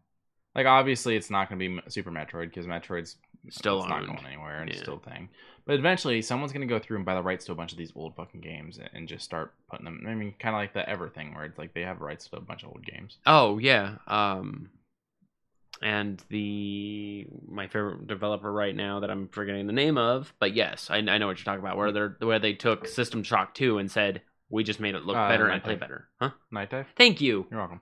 Like, obviously, it's not going to be Super Metroid because Metroid's still not going anywhere and it's still a thing. But eventually, someone's going to go through and buy the rights to a bunch of these old fucking games and just start putting them. I mean, kind of like the Ever thing where it's like they have rights to a bunch of old games. Oh, yeah. And my favorite developer right now that I'm forgetting the name of, but yes, I know what you're talking about. Where they took System Shock 2 and said we just made it look better and play better, huh? Night Dive. Thank you. You're welcome.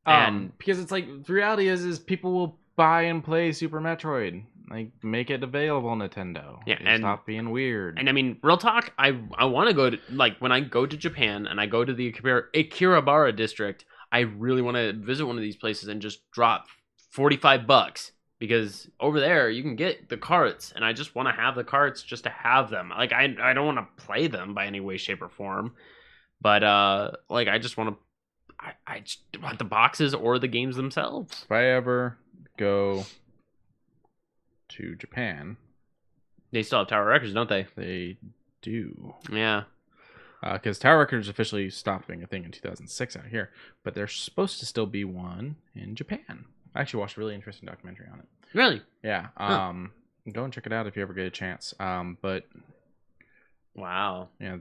And because it's like the reality is people will buy and play Super Metroid. Like, make it available, Nintendo. Yeah, Just and stop being weird. And I mean, real talk, I want to go to, like, when I go to Japan and I go to the Akihabara district, I really want to visit one of these places and just drop $45 because over there you can get the carts, and I just want to have the carts just to have them. Like, I don't want to play them by any way, shape, or form, but like, I just want to. I just want the boxes or the games themselves. If I ever go to Japan, they still have Tower Records, don't they? They do. Yeah. Because Tower Records officially stopped being a thing in 2006 out here, but there's supposed to still be one in Japan. I actually watched a really interesting documentary on it. Really? Yeah. Go and check it out if you ever get a chance. But wow. Yeah.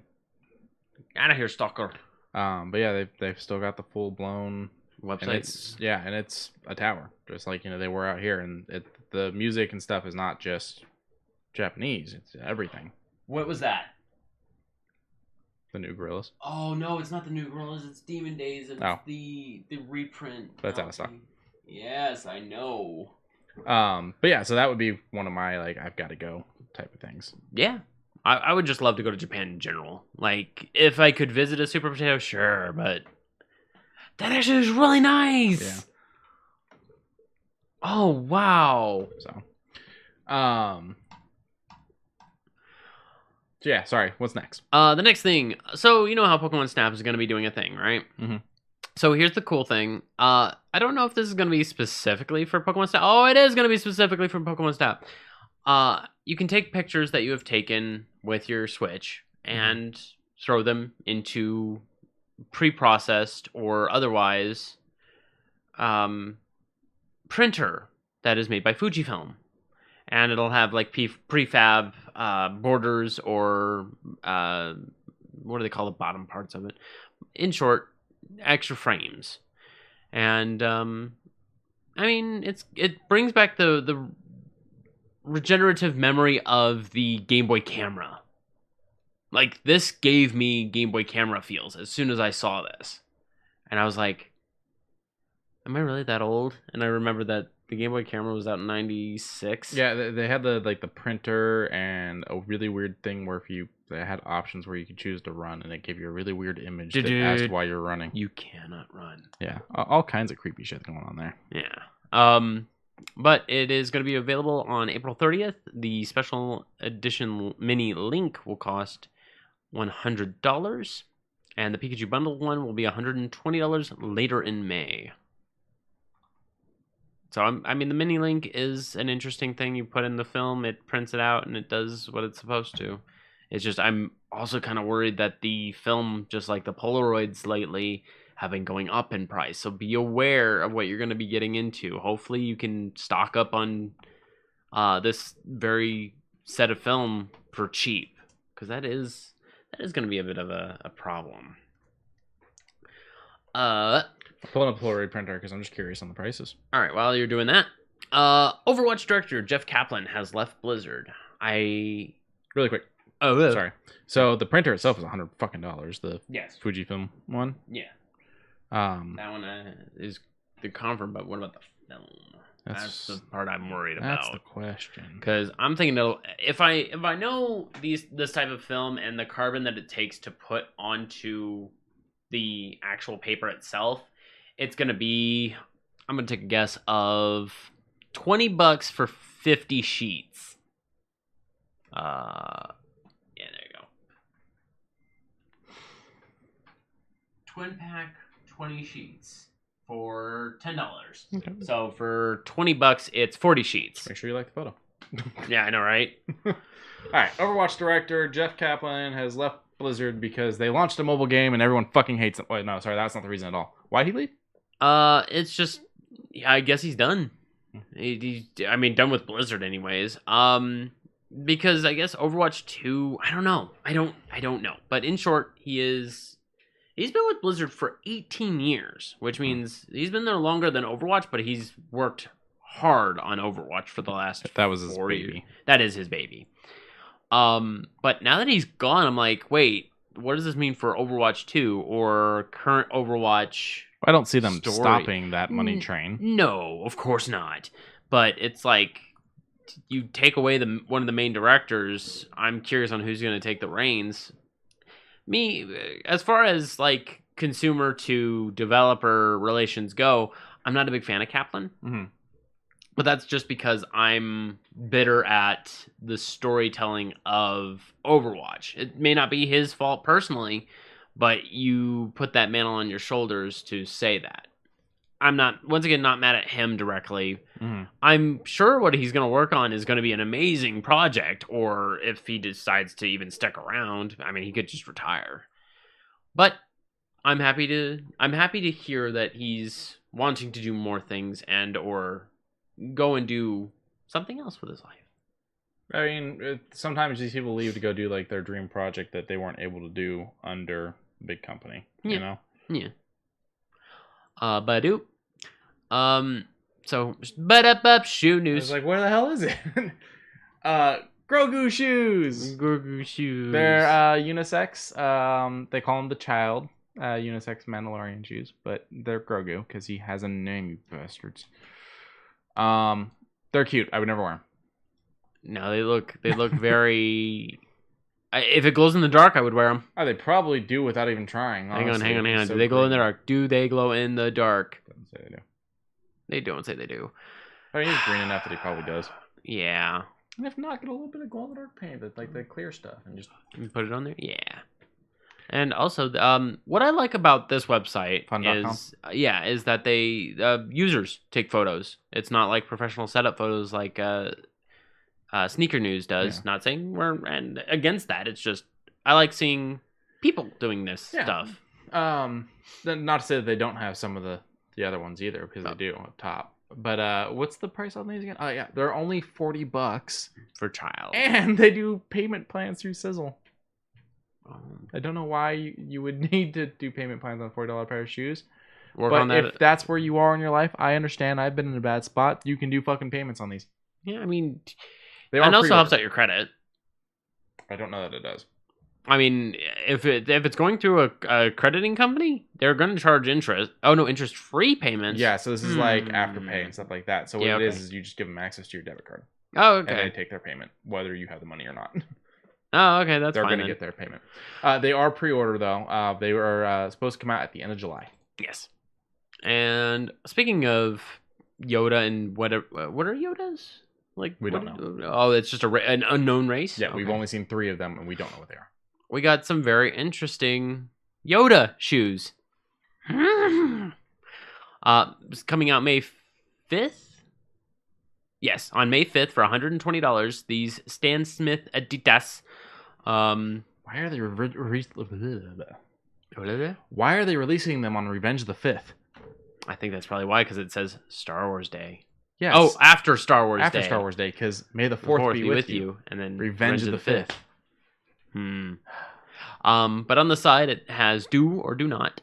Out of here, stalker. But yeah, they've still got the full blown website. And it's a tower, just like they were out here, and the music and stuff is not just Japanese; it's everything. What was that? The new Gorillas. Oh no, it's not the new Gorillas. It's Demon Days. It's the reprint. That's out of stock. Yes, I know. But yeah, so that would be one of my I've got to go type of things. Yeah. I would just love to go to Japan in general. Like, if I could visit a Super Potato, sure, but that actually is really nice. Yeah. Oh, wow. So, yeah, sorry. What's next? The next thing. So, you know how Pokemon Snap is going to be doing a thing, right? Mm-hmm. So, here's the cool thing. I don't know if this is going to be specifically for Pokemon Snap. Oh, it is going to be specifically for Pokemon Snap. You can take pictures that you have taken with your Switch and throw them into pre-processed or otherwise printer that is made by Fujifilm. And it'll have like prefab borders or what do they call the bottom parts of it? In short, extra frames. And I mean, it brings back the regenerative memory of the Game Boy camera. Like, this gave me Game Boy camera feels as soon as I saw this. And I was like, am I really that old? And I remember that the Game Boy camera was out in 96. Yeah, they had the printer and a really weird thing where they had options where you could choose to run, and it gave you a really weird image that asked why you're running. You cannot run. Yeah, all kinds of creepy shit going on there. Yeah. But it is going to be available on April 30th. The special edition mini link will cost $100, and the Pikachu bundle one will be $120 later in May. So, I mean, the mini link is an interesting thing. You put in the film, it prints it out, and it does what it's supposed to. It's just, I'm also kind of worried that the film, just like the Polaroids lately, have been going up in price. So be aware of what you're going to be getting into. Hopefully you can stock up on this very set of film for cheap, because that is going to be a bit of a problem. I'm pulling up a Polaroid printer because I'm just curious on the prices. All right, while you're doing that, Overwatch director Jeff Kaplan has left Blizzard. Really quick. Oh, sorry. So the printer itself is $100 fucking. The yes, Fujifilm one. yeah. That one is the confirm, but what about the film? That's the part I'm worried about. That's the question. Because I'm thinking that if I know this type of film and the carbon that it takes to put onto the actual paper itself, it's gonna be, I'm gonna take a guess of $20 for 50 sheets. Yeah, there you go. Twin pack, 20 sheets for $10. Okay. So for $20, it's 40 sheets. Make sure you like the photo. Yeah, I know, right? All right, Overwatch director Jeff Kaplan has left Blizzard because they launched a mobile game and everyone fucking hates it. Wait, no, sorry, that's not the reason at all. Why'd he leave? It's just, I guess he's done. Done with Blizzard anyways. Because I guess Overwatch 2, I don't know. I don't know. But in short, he's been with Blizzard for 18 years, which means he's been there longer than Overwatch, but he's worked hard on Overwatch for the last That was his 4 baby. years. That is his baby. But now that he's gone, I'm like, wait, what does this mean for Overwatch 2 or current Overwatch? I don't see them story? stopping that money train. No, of course not. But it's like, you take away one of the main directors. I'm curious on who's going to take the reins. Me, as far as like consumer to developer relations go, I'm not a big fan of Kaplan. Mm-hmm. But that's just because I'm bitter at the storytelling of Overwatch. It may not be his fault personally, but you put that mantle on your shoulders to say that. I'm not, once again, not mad at him directly. Mm-hmm. I'm sure what he's going to work on is going to be an amazing project, or if he decides to even stick around, I mean, he could just retire. But I'm happy to hear that he's wanting to do more things and or go and do something else with his life. I mean, sometimes these people leave to go do like their dream project that they weren't able to do under a big company. Yeah. You know? Yeah. Badoo. So, shoe I news. was like, where the hell is it? Grogu shoes. Grogu shoes. They're unisex. They call them the child unisex Mandalorian shoes, but they're Grogu because he has a name, you bastards. They're cute. I would never wear them. No, they look very. If it glows in the dark, I would wear them. Oh, they probably do without even trying. Honestly. Hang on. So Do they glow in the dark? Do they glow in the dark? Doesn't say they do. They don't say they do. I mean, he's green enough that he probably does. Yeah. And if not, get a little bit of glow in the dark paint, like the clear stuff, and just put it on there. Yeah. And also, what I like about this website is that they users take photos. It's not like professional setup photos like Sneaker News does. Yeah. Not saying we're against that. It's just I like seeing people doing this stuff. Not to say that they don't have some of the other ones either, because they do up top. But what's the price on these again? Oh yeah, they're only $40 for child, and they do payment plans through Sizzle. I don't know why you would need to do payment plans on a $40 pair of shoes. But if that's where you are in your life, I understand. I've been in a bad spot. You can do fucking payments on these. Yeah, I mean, it also helps out your credit. I don't know that it does. I mean, if it's going through a crediting company, they're going to charge interest. Oh no, interest-free payments. Yeah, so this is like Afterpay and stuff like that. So what it is you just give them access to your debit card. Oh, okay. And they take their payment, whether you have the money or not. Oh, okay, that's They're fine. They're going to get their payment. They are pre-order though. They were supposed to come out at the end of July. Yes. And speaking of Yoda and what are Yodas? Like we don't know. Oh, it's just an unknown race. Yeah, we've only seen 3 of them, and we don't know what they are. We got some very interesting Yoda shoes. It's coming out May 5th. Yes, on May 5th for $120. These Stan Smith Adidas Why are they Why are they releasing them on Revenge of the 5th? I think that's probably why, because it says Star Wars Day. Yes. Oh, after Star Wars Day. After Star Wars Day, because May the 4th be with you. And then Revenge of the 5th. But on the side, it has do or do not.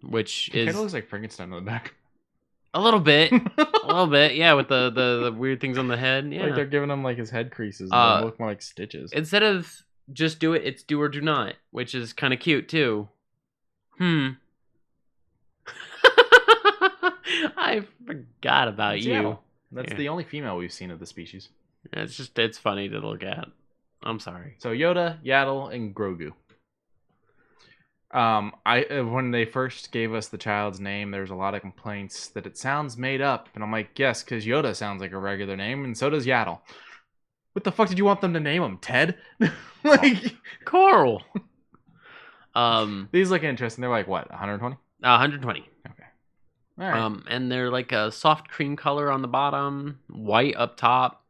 Which It is... kind of looks like Frankenstein on the back. A little bit. A little bit, yeah, with the weird things on the head. Yeah. Like they're giving him like his head creases and they look more like stitches. Instead of just do it, it's do or do not, which is kind of cute too. I forgot about It's you. Yaddle. That's the only female we've seen of the species. It's funny to look at. I'm sorry. So Yoda, Yaddle, and Grogu. When they first gave us the child's name, there was a lot of complaints that it sounds made up, and I'm like, yes, because Yoda sounds like a regular name, and so does Yaddle. What the fuck did you want them to name him, Ted? Like Coral. These look interesting. They're like what, 120? 120. Okay. All right. And they're like a soft cream color on the bottom, white up top,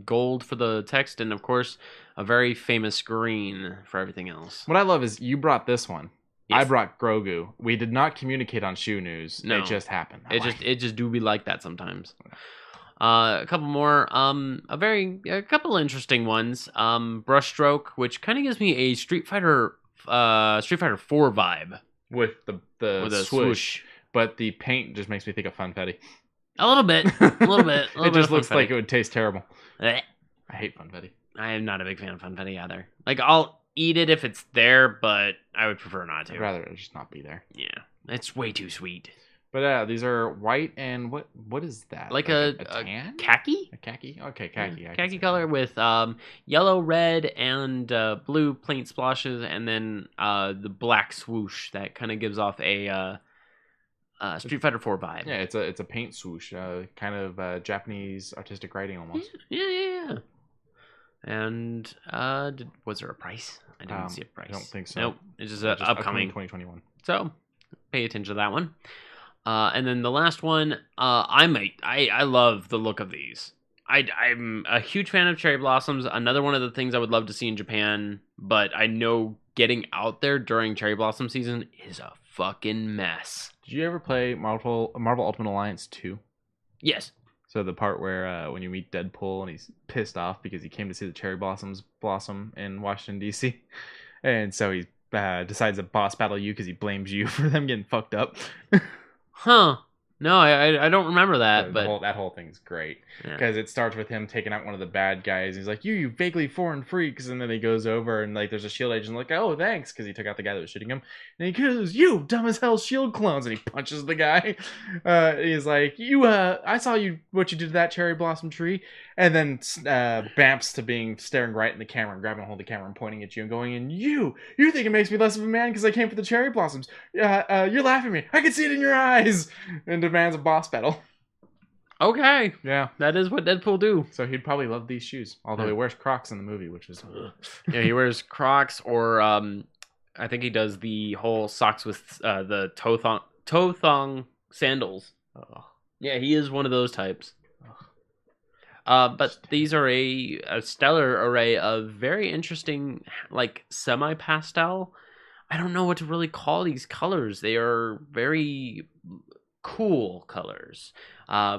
gold for the text, and of course a very famous green for everything else. What I love is you brought this one. Yes. I brought Grogu. We did not communicate on shoe news. No. It just happened. It just do be like that sometimes. A couple more. A couple interesting ones. Brushstroke, which kind of gives me a Street Fighter 4 vibe with the with a swoosh, but the paint just makes me think of Funfetti. A little bit. It just looks like it would taste terrible. I hate Funfetti. I am not a big fan of Funfetti either. Like, I'll eat it if it's there, but I would prefer not to. I'd rather it just not be there. Yeah, it's way too sweet. But these are white and what is that? Like a tan? Khaki? A khaki? Okay, khaki. Yeah, khaki color with yellow, red, and blue paint splashes, and then the black swoosh that kind of gives off a Street Fighter 4 vibe. Yeah, it's a paint swoosh, kind of Japanese artistic writing almost. Yeah. And was there a price? I didn't see a price. I don't think so. Nope, it's just upcoming 2021. So pay attention to that one. And then the last one, I love the look of these. I'm a huge fan of cherry blossoms. Another one of the things I would love to see in Japan, but I know getting out there during cherry blossom season is a fucking mess. Did you ever play Marvel Ultimate Alliance 2? Yes. So the part where when you meet Deadpool and he's pissed off because he came to see the cherry blossoms blossom in Washington, D.C. And so he decides to boss battle you because he blames you for them getting fucked up. Huh. No, I don't remember that. But that whole thing's great because it starts with him taking out one of the bad guys. He's like, "You vaguely foreign freaks," and then he goes over and like there's a shield agent like, "Oh, thanks," because he took out the guy that was shooting him. And he goes, "You dumb as hell shield clones," and he punches the guy. He's like, "You, I saw what you did to that cherry blossom tree," and then bamps to being staring right in the camera and grabbing a hold of the camera and pointing at you and going, "And you think it makes me less of a man because I came for the cherry blossoms? You're laughing at me. I can see it in your eyes." And demands a boss battle. Okay. Yeah. That is what Deadpool do. So he'd probably love these shoes. Although he wears Crocs in the movie, which is... Yeah, he wears Crocs or I think he does the whole socks with the toe thong sandals. Oh. Yeah, he is one of those types. But these are a stellar array of very interesting, like, semi-pastel. I don't know what to really call these colors. They are very cool colors,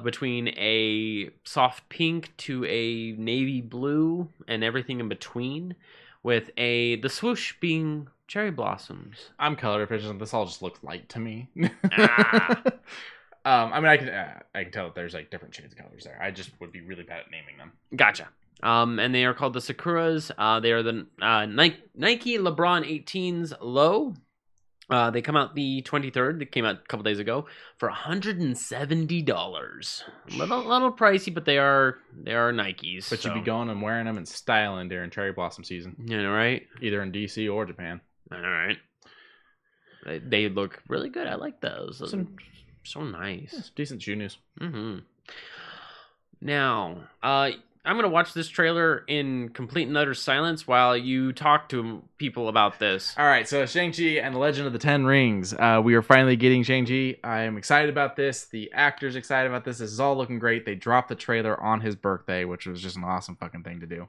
between a soft pink to a navy blue and everything in between, with the swoosh being cherry blossoms. I'm color deficient. This all just looks light to me. Ah. I mean, I can tell that there's like different shades of colors there. I just would be really bad at naming them. Gotcha. And they are called the Sakuras. They are the Nike LeBron 18s low. They come out the 23rd. They came out a couple days ago for $170. Little pricey, but they are Nikes. But you'd be going and wearing them and styling during cherry blossom season. You know, right? Either in DC or Japan. All right. They look really good. I like those. Those are so nice. It's decent shoe news. Mm-hmm. Now, I'm gonna watch this trailer in complete and utter silence while you talk to people about this. All right, so Shang-Chi and the Legend of the Ten Rings. We are finally getting Shang-Chi. I am excited about this. The actor's excited about this. This is all looking great. They dropped the trailer on his birthday, which was just an awesome fucking thing to do.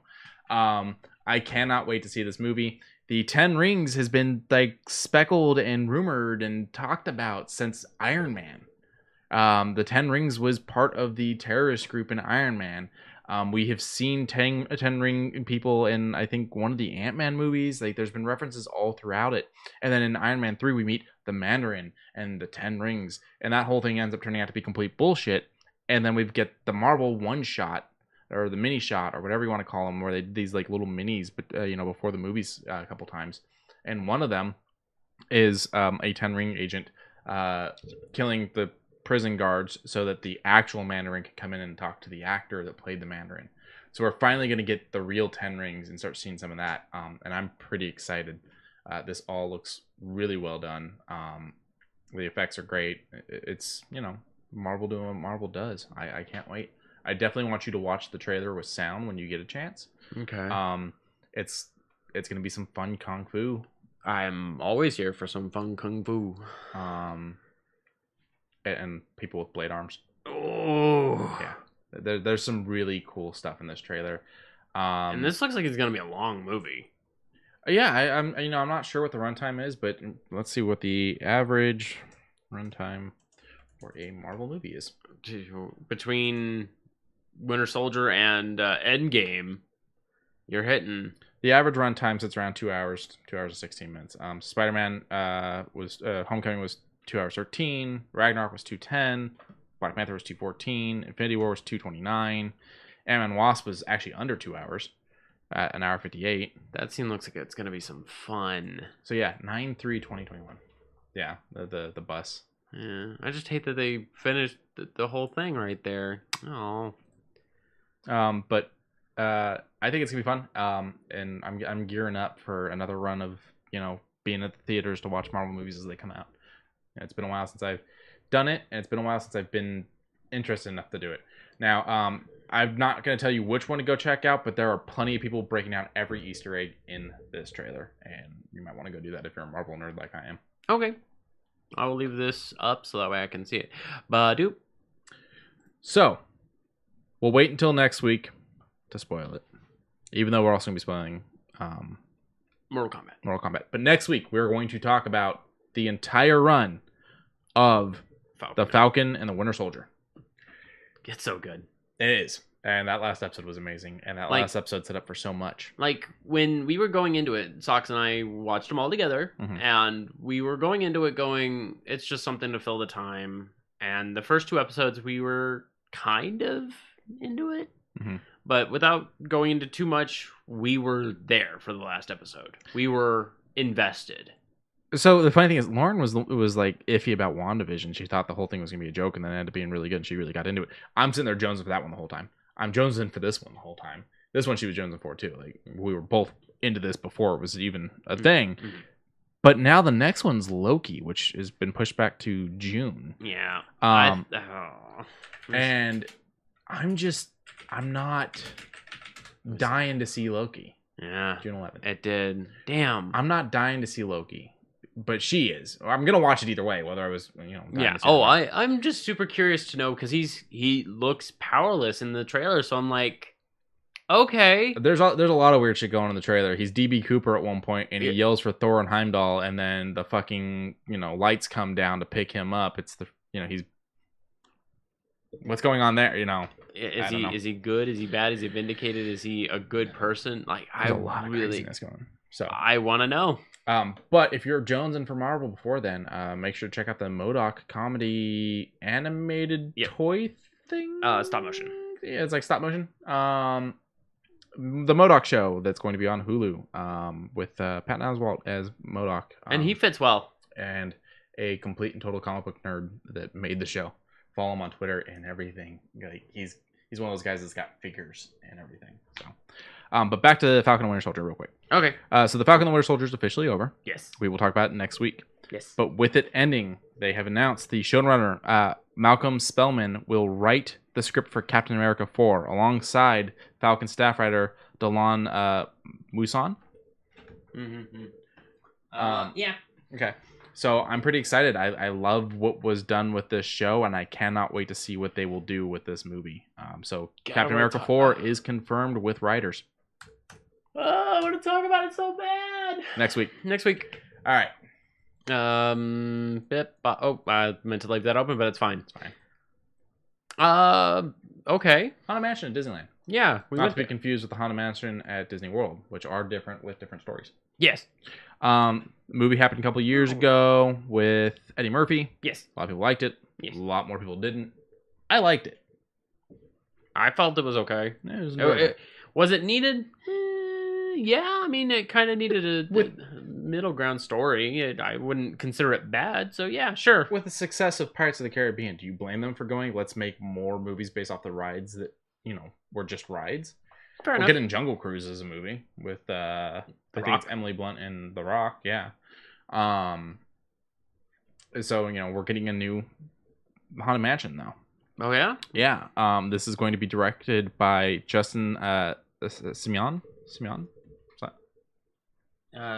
I cannot wait to see this movie. The Ten Rings has been like speckled and rumored and talked about since Iron Man. The Ten Rings was part of the terrorist group in Iron Man. We have seen ten ring people in, I think, one of the Ant-Man movies. Like, there's been references all throughout it. And then in Iron Man 3, we meet the Mandarin and the Ten Rings. And that whole thing ends up turning out to be complete bullshit. And then we get the Marvel one-shot, or the mini-shot, or whatever you want to call them, where they these like little minis, but before the movies a couple times. And one of them is a Ten Ring agent killing the prison guards so that the actual Mandarin can come in and talk to the actor that played the Mandarin. So we're finally going to get the real Ten Rings and start seeing some of that. And I'm pretty excited. This all looks really well done. The effects are great. It's, Marvel doing what Marvel does. I can't wait. I definitely want you to watch the trailer with sound when you get a chance. Okay. It's going to be some fun kung fu. I'm always here for some fun kung fu. And people with blade arms. Oh. Yeah. There's some really cool stuff in this trailer. And this looks like it's going to be a long movie. Yeah, I'm not sure what the runtime is, but let's see what the average runtime for a Marvel movie is. Between Winter Soldier and Endgame, you're hitting. The average runtime sits around 2 hours, 2 hours and 16 minutes. Spider-Man was Homecoming was 2 hours 13. Ragnarok was 2:10. Black Panther was 2:14. Infinity War was 2:29. Ant-Man and Wasp was actually under 2 hours, at an hour 58. That scene looks like it's gonna be some fun. So yeah, 9/3/2021. Yeah, the bus. Yeah, I just hate that they finished the whole thing right there. Oh. But I think it's gonna be fun. And I'm gearing up for another run of being at the theaters to watch Marvel movies as they come out. It's been a while since I've done it, and it's been a while since I've been interested enough to do it. Now, I'm not going to tell you which one to go check out, but there are plenty of people breaking down every Easter egg in this trailer, and you might want to go do that if you're a Marvel nerd like I am. Okay. I will leave this up so that way I can see it. Ba-doop. So, we'll wait until next week to spoil it, even though we're also going to be spoiling Mortal Kombat. But next week, we're going to talk about the entire run of the Falcon and the Winter Soldier. It's so good. It is. And that last episode was amazing. And that last episode set up for so much. Like, when we were going into it, Sox and I watched them all together. Mm-hmm. And we were going into it going, it's just something to fill the time. And the first two episodes, we were kind of into it. Mm-hmm. But without going into too much, we were there for the last episode. We were invested. So the funny thing is, Lauren was like iffy about WandaVision. She thought the whole thing was gonna be a joke, and then it ended up being really good. And she really got into it. I'm sitting there jonesing for that one the whole time. I'm jonesing for this one the whole time. This one she was jonesing for too. Like, we were both into this before it was even a thing. Mm-hmm. But now the next one's Loki, which has been pushed back to June. Yeah. And I'm not dying to see Loki. Yeah. June 11th. It did. Damn. I'm not dying to see Loki. But she is. I'm gonna watch it either way, whether I was, Yeah. Oh, I'm just super curious to know because he looks powerless in the trailer. So I'm like, okay. There's a lot of weird shit going on in the trailer. He's DB Cooper at one point, and he yells for Thor and Heimdall, and then the fucking lights come down to pick him up. It's he's. What's going on there? Is he good? Is he bad? Is he vindicated? Is he a good person? Like, There's a lot of craziness going on. So I want to know. But if you're jonesing for Marvel before then, make sure to check out the MODOK comedy animated toy thing. Stop motion. Yeah, it's like stop motion. The MODOK show that's going to be on Hulu. With Patton Oswalt as MODOK. And he fits well. And a complete and total comic book nerd that made the show. Follow him on Twitter and everything. Like, he's one of those guys that's got figures and everything. So. But back to Falcon and Winter Soldier real quick. Okay. So the Falcon and Winter Soldier is officially over. Yes. We will talk about it next week. Yes. But with it ending, they have announced the showrunner, Malcolm Spellman will write the script for Captain America 4 alongside Falcon staff writer Delon Muson. Yeah. Okay. So I'm pretty excited. I love what was done with this show, and I cannot wait to see what they will do with this movie. So Captain America 4 is confirmed with writers. Oh, I want to talk about it so bad. Next week. All right. I meant to leave that open, but it's fine. It's fine. Okay. Haunted Mansion at Disneyland. Yeah. Not to be confused with the Haunted Mansion at Disney World, which are different with different stories. Yes. Movie happened a couple years ago with Eddie Murphy. Yes. A lot of people liked it. Yes. A lot more people didn't. I liked it. I felt it was okay. It Was it needed? Yeah, I mean, it kind of needed a middle ground story. I wouldn't consider it bad, so yeah, sure. With the success of Pirates of the Caribbean, do you blame them for going, let's make more movies based off the rides that, were just rides? Fair We're enough. getting Jungle Cruise as a movie with, I think it's Emily Blunt and The Rock, yeah. So, we're getting a new Haunted Mansion now. Oh, yeah? Yeah. This is going to be directed by Justin Simeon? Simeon? Who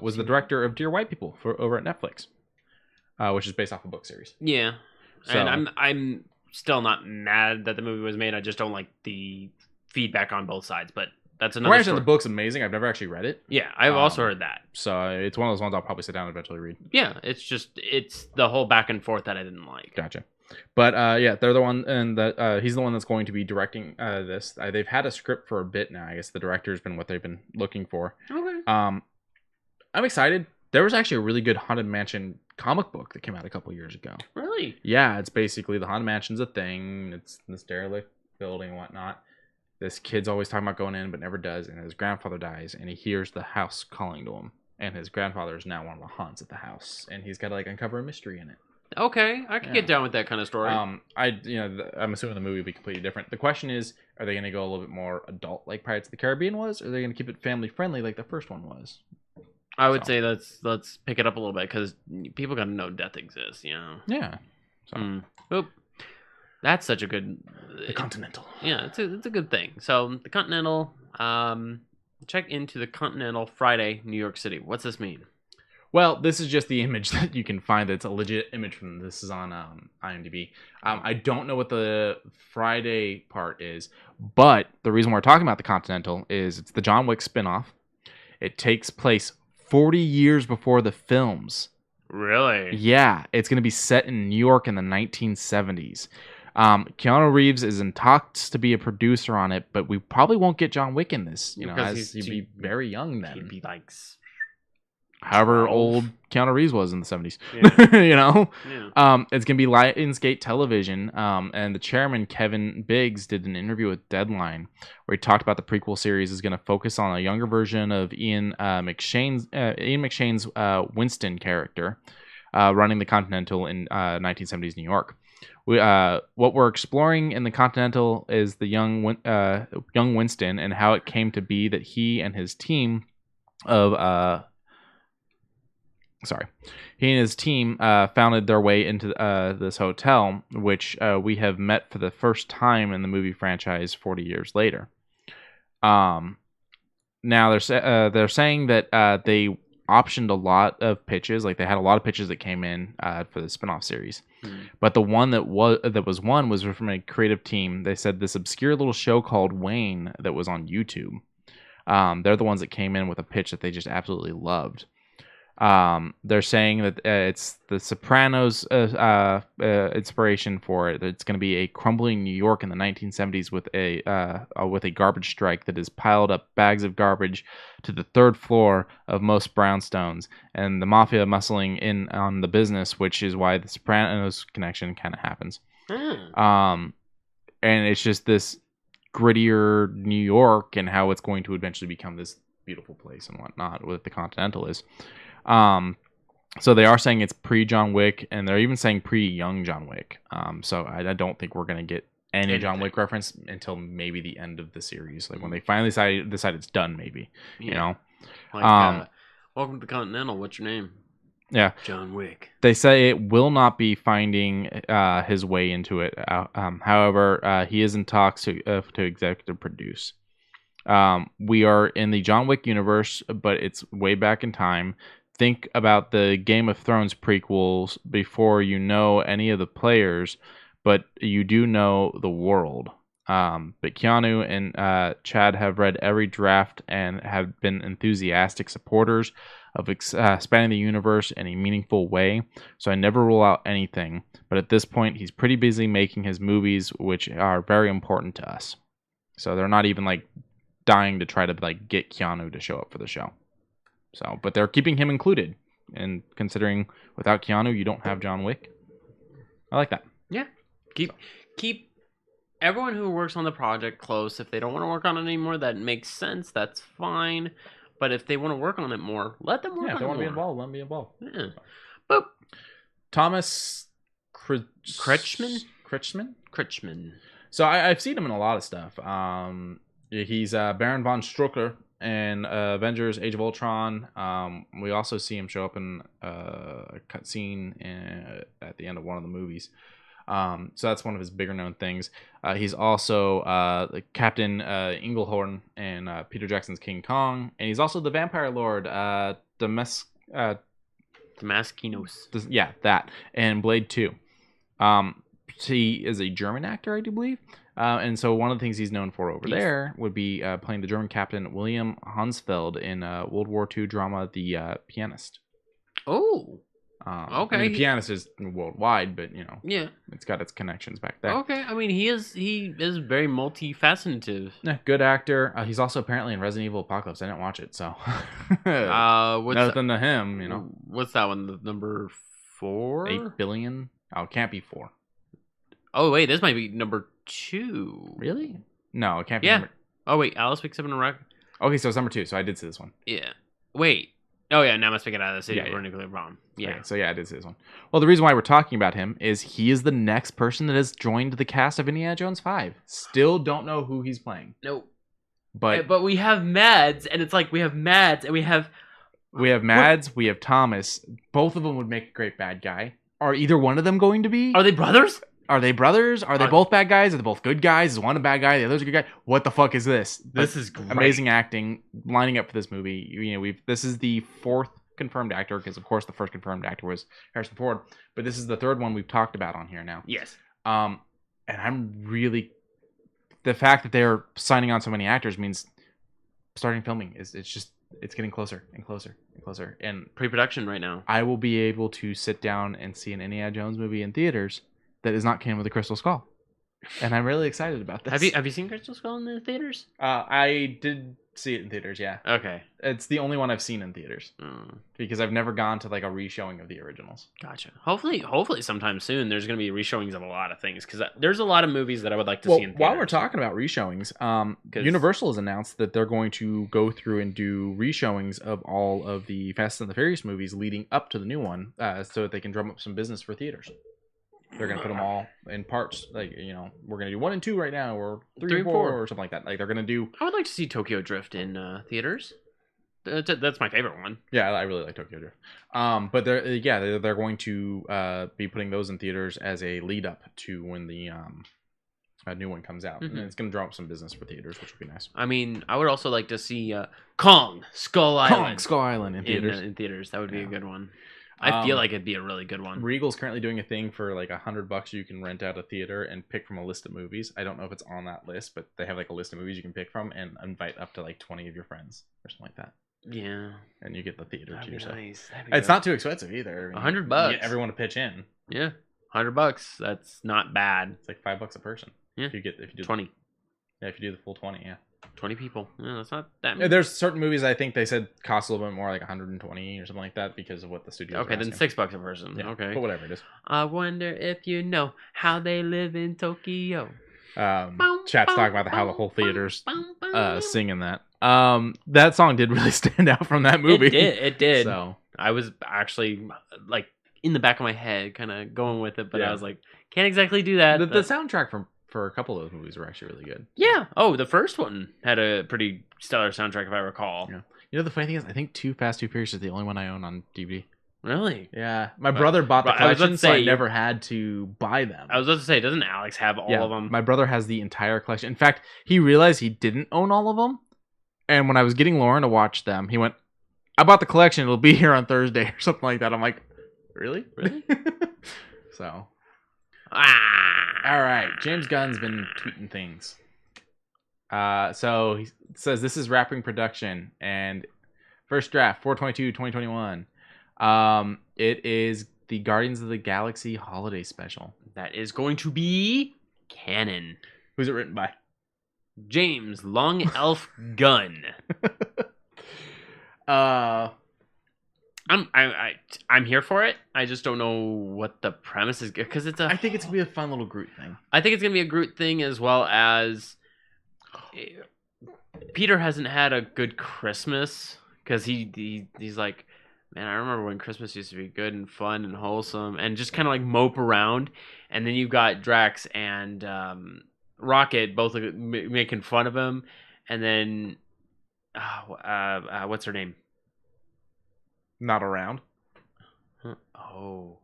was the director of Dear White People over at Netflix, which is based off a book series. Yeah. So, and I'm still not mad that the movie was made. I just don't like the feedback on both sides, but that's another story. The book's amazing. I've never actually read it. Yeah, I've also heard that. So it's one of those ones I'll probably sit down and eventually read. Yeah, it's the whole back and forth that I didn't like. Gotcha. But yeah, they're the one, and he's the one that's going to be directing this. They've had a script for a bit now. I guess the director's been what they've been looking for. Okay. I'm excited. There was actually a really good Haunted Mansion comic book that came out a couple years ago. Really? Yeah, it's basically the Haunted Mansion's a thing. It's this derelict building and whatnot. This kid's always talking about going in, but never does. And his grandfather dies, and he hears the house calling to him. And his grandfather is now one of the haunts at the house, and he's got to uncover a mystery in it. Okay, I can get down with that kind of story. I'm assuming the movie will be completely different. The question is, are they going to go a little bit more adult like Pirates of the Caribbean was, or are they going to keep it family friendly like the first one was? I would say let's pick it up a little bit because people got to know death exists. Yeah. So. Oop. That's such a good. The Continental. Yeah, it's a good thing. So the Continental. Check into the Continental Friday, New York City. What's this mean? Well, this is just the image that you can find. That's a legit image from this is on IMDb. I don't know what the Friday part is, but the reason we're talking about the Continental is it's the John Wick spinoff. It takes place 40 years before the films. Really? Yeah, it's going to be set in New York in the 1970s. Keanu Reeves is in talks to be a producer on it, but we probably won't get John Wick in this. As he'd be very young then. He'd be like however old Keanu Reeves was in the 70s. Yeah. Yeah. It's going to be Lionsgate Television, and the chairman, Kevin Biggs, did an interview with Deadline where he talked about the prequel series is going to focus on a younger version of Ian McShane's Winston character running the Continental in 1970s New York. What we're exploring in the Continental is the young Winston and how it came to be that he and his team founded their way into this hotel, which we have met for the first time in the movie franchise 40 years later. Now they're saying that they optioned a lot of pitches, like they had a lot of pitches that came in for the spinoff series. But the one that was from a creative team. They said this obscure little show called Wayne that was on YouTube. They're the ones that came in with a pitch that they just absolutely loved. They're saying that it's the Sopranos inspiration for it. It's going to be a crumbling New York in the 1970s with a garbage strike that has piled up bags of garbage to the third floor of most brownstones, and the mafia muscling in on the business, which is why the Sopranos connection kind of happens. And it's just this grittier New York and how it's going to eventually become this beautiful place and whatnot, what the Continental is. So they are saying it's pre-John Wick, and they're even saying pre-young John Wick. So I don't think we're going to get any John Wick reference until maybe the end of the series. Like when they finally decide it's done, maybe. Welcome to the Continental. What's your name? Yeah. John Wick. They say it will not be finding his way into it. However, he is in talks to executive produce. We are in the John Wick universe, but it's way back in time. Think about the Game of Thrones prequels before you know any of the players, but you do know the world. But Keanu and Chad have read every draft and have been enthusiastic supporters of expanding the universe in a meaningful way. So I never rule out anything. But at this point, he's pretty busy making his movies, which are very important to us. So they're not even like dying to try to like get Keanu to show up for the show. So, but they're keeping him included, and considering without Keanu, you don't have John Wick. I like that. Yeah, keep everyone who works on the project close. If they don't want to work on it anymore, that makes sense. That's fine. But if they want to work on it more, let them work on it more. Yeah, if they want to be involved, let them be involved. Yeah. Boop. Thomas Kretschmann. So I've seen him in a lot of stuff. He's Baron von Strucker in Avengers: Age of Ultron. We also see him show up in a cutscene at the end of one of the movies. So that's one of his bigger known things. He's also Captain Englehorn in Peter Jackson's King Kong, and he's also the Vampire Lord Damaskinos. Yeah, that, and Blade 2. He is a German actor, I do believe. And so one of the things he's known for over there would be playing the German captain William Hansfeld in World War II drama The Pianist. Oh, okay. I mean, The Pianist is worldwide, but you know, yeah, it's got its connections back there. Okay, I mean, he is very multifaceted. Yeah, good actor. He's also apparently in Resident Evil Apocalypse. I didn't watch it, so what's nothing to him, you know. What's that one? The number 4? 8 billion. Oh, it can't be 4. Oh wait, this might be number 2. Really? No, it can't be. Yeah. Number... Oh wait, Alice Wakes Up in Iraq. Okay, so it's number 2. So I did see this one. Yeah. Wait. Oh yeah, now must pick it out of the city for a nuclear bomb. Yeah. Okay, so yeah, I did see this one. Well, the reason why we're talking about him is he is the next person that has joined the cast of Indiana Jones 5. Still don't know who he's playing. Nope. But we have Mads, and it's like we have Mads, and we have Mads, we have Thomas. Both of them would make a great bad guy. Are either one of them going to be? Are they brothers? Are they brothers? Are they both bad guys? Are they both good guys? Is one a bad guy? The other's a good guy? What the fuck is this? This is great. Amazing acting, lining up for this movie. You know, this is the 4th confirmed actor, because of course the first confirmed actor was Harrison Ford, but this is the 3rd one we've talked about on here now. Yes. And I'm really, the fact that they're signing on so many actors means starting filming it's getting closer and closer and closer. And pre-production right now. I will be able to sit down and see an Indiana Jones movie in theaters that is not Kingdom of the Crystal Skull, and I'm really excited about this. Have you seen Crystal Skull in the theaters? I did see it in theaters. Yeah. Okay. It's the only one I've seen in theaters because I've never gone to like a re-showing of the originals. Gotcha. Hopefully sometime soon there's going to be re-showings of a lot of things, because there's a lot of movies that I would like to see in theaters. While we're talking about re-showings, Universal has announced that they're going to go through and do re-showings of all of the Fast and the Furious movies leading up to the new one, so that they can drum up some business for theaters. They're going to put them all in parts. Like, you know, we're going to do 1 and 2 right now, or 3 and 4, or something like that. Like, they're going to do... I would like to see Tokyo Drift in theaters. That's my favorite one. Yeah, I really like Tokyo Drift. But they're going to be putting those in theaters as a lead up to when the new one comes out. Mm-hmm. And it's going to draw up some business for theaters, which would be nice. I mean, I would also like to see Kong Skull Island in theaters. In theaters, that would be a good one. I feel like it'd be a really good one. Regal's currently doing a thing for like $100 you can rent out a theater and pick from a list of movies. I don't know if it's on that list, but they have like a list of movies you can pick from and invite up to like 20 of your friends or something like that. Yeah. And you get the theater to yourself. Nice. It's not too expensive either. $100. You get everyone to pitch in. Yeah. $100. That's not bad. It's like $5 a person. Yeah. If you do 20. If you do the full 20, yeah. 20 people. Yeah, that's not that many. There's certain movies I think they said cost a little bit more, like 120 or something like that, because of what the studio. Okay, then $6 a person. Yeah, okay, but whatever it is. I wonder if you know how they live in Tokyo. Chat's talking about how the whole theater's singing that. That song did really stand out from that movie. It did. So I was actually like in the back of my head, kind of going with it, but I was like, can't exactly do that. The soundtrack for a couple of those movies were actually really good. Yeah. Oh, the first one had a pretty stellar soundtrack, if I recall. Yeah. You know, the funny thing is, I think Too Fast, Too Furious is the only one I own on DVD. Really? Yeah, my brother bought the I was about collection, to so I say- never had to buy them. I was about to say, doesn't Alex have all of them? My brother has the entire collection. In fact, he realized he didn't own all of them, and when I was getting Lauren to watch them, he went, "I bought the collection. It'll be here on Thursday," or something like that. I'm like, "Really? Really?" So, Ah. all right. James Gunn's been tweeting things. So he says this is wrapping production and first draft 4/22/2021. It is the Guardians of the Galaxy holiday special. That is going to be canon. Who's it written by? James Long Elf Gunn. I'm here for it. I just don't know what the premise is because it's a. I think it's gonna be a fun little Groot thing. I think it's gonna be a Groot thing as well as Peter hasn't had a good Christmas because he's like, man, I remember when Christmas used to be good and fun and wholesome and just kind of like mope around, and then you've got Drax and Rocket both making fun of him, and then what's her name? Not around. Huh. Oh.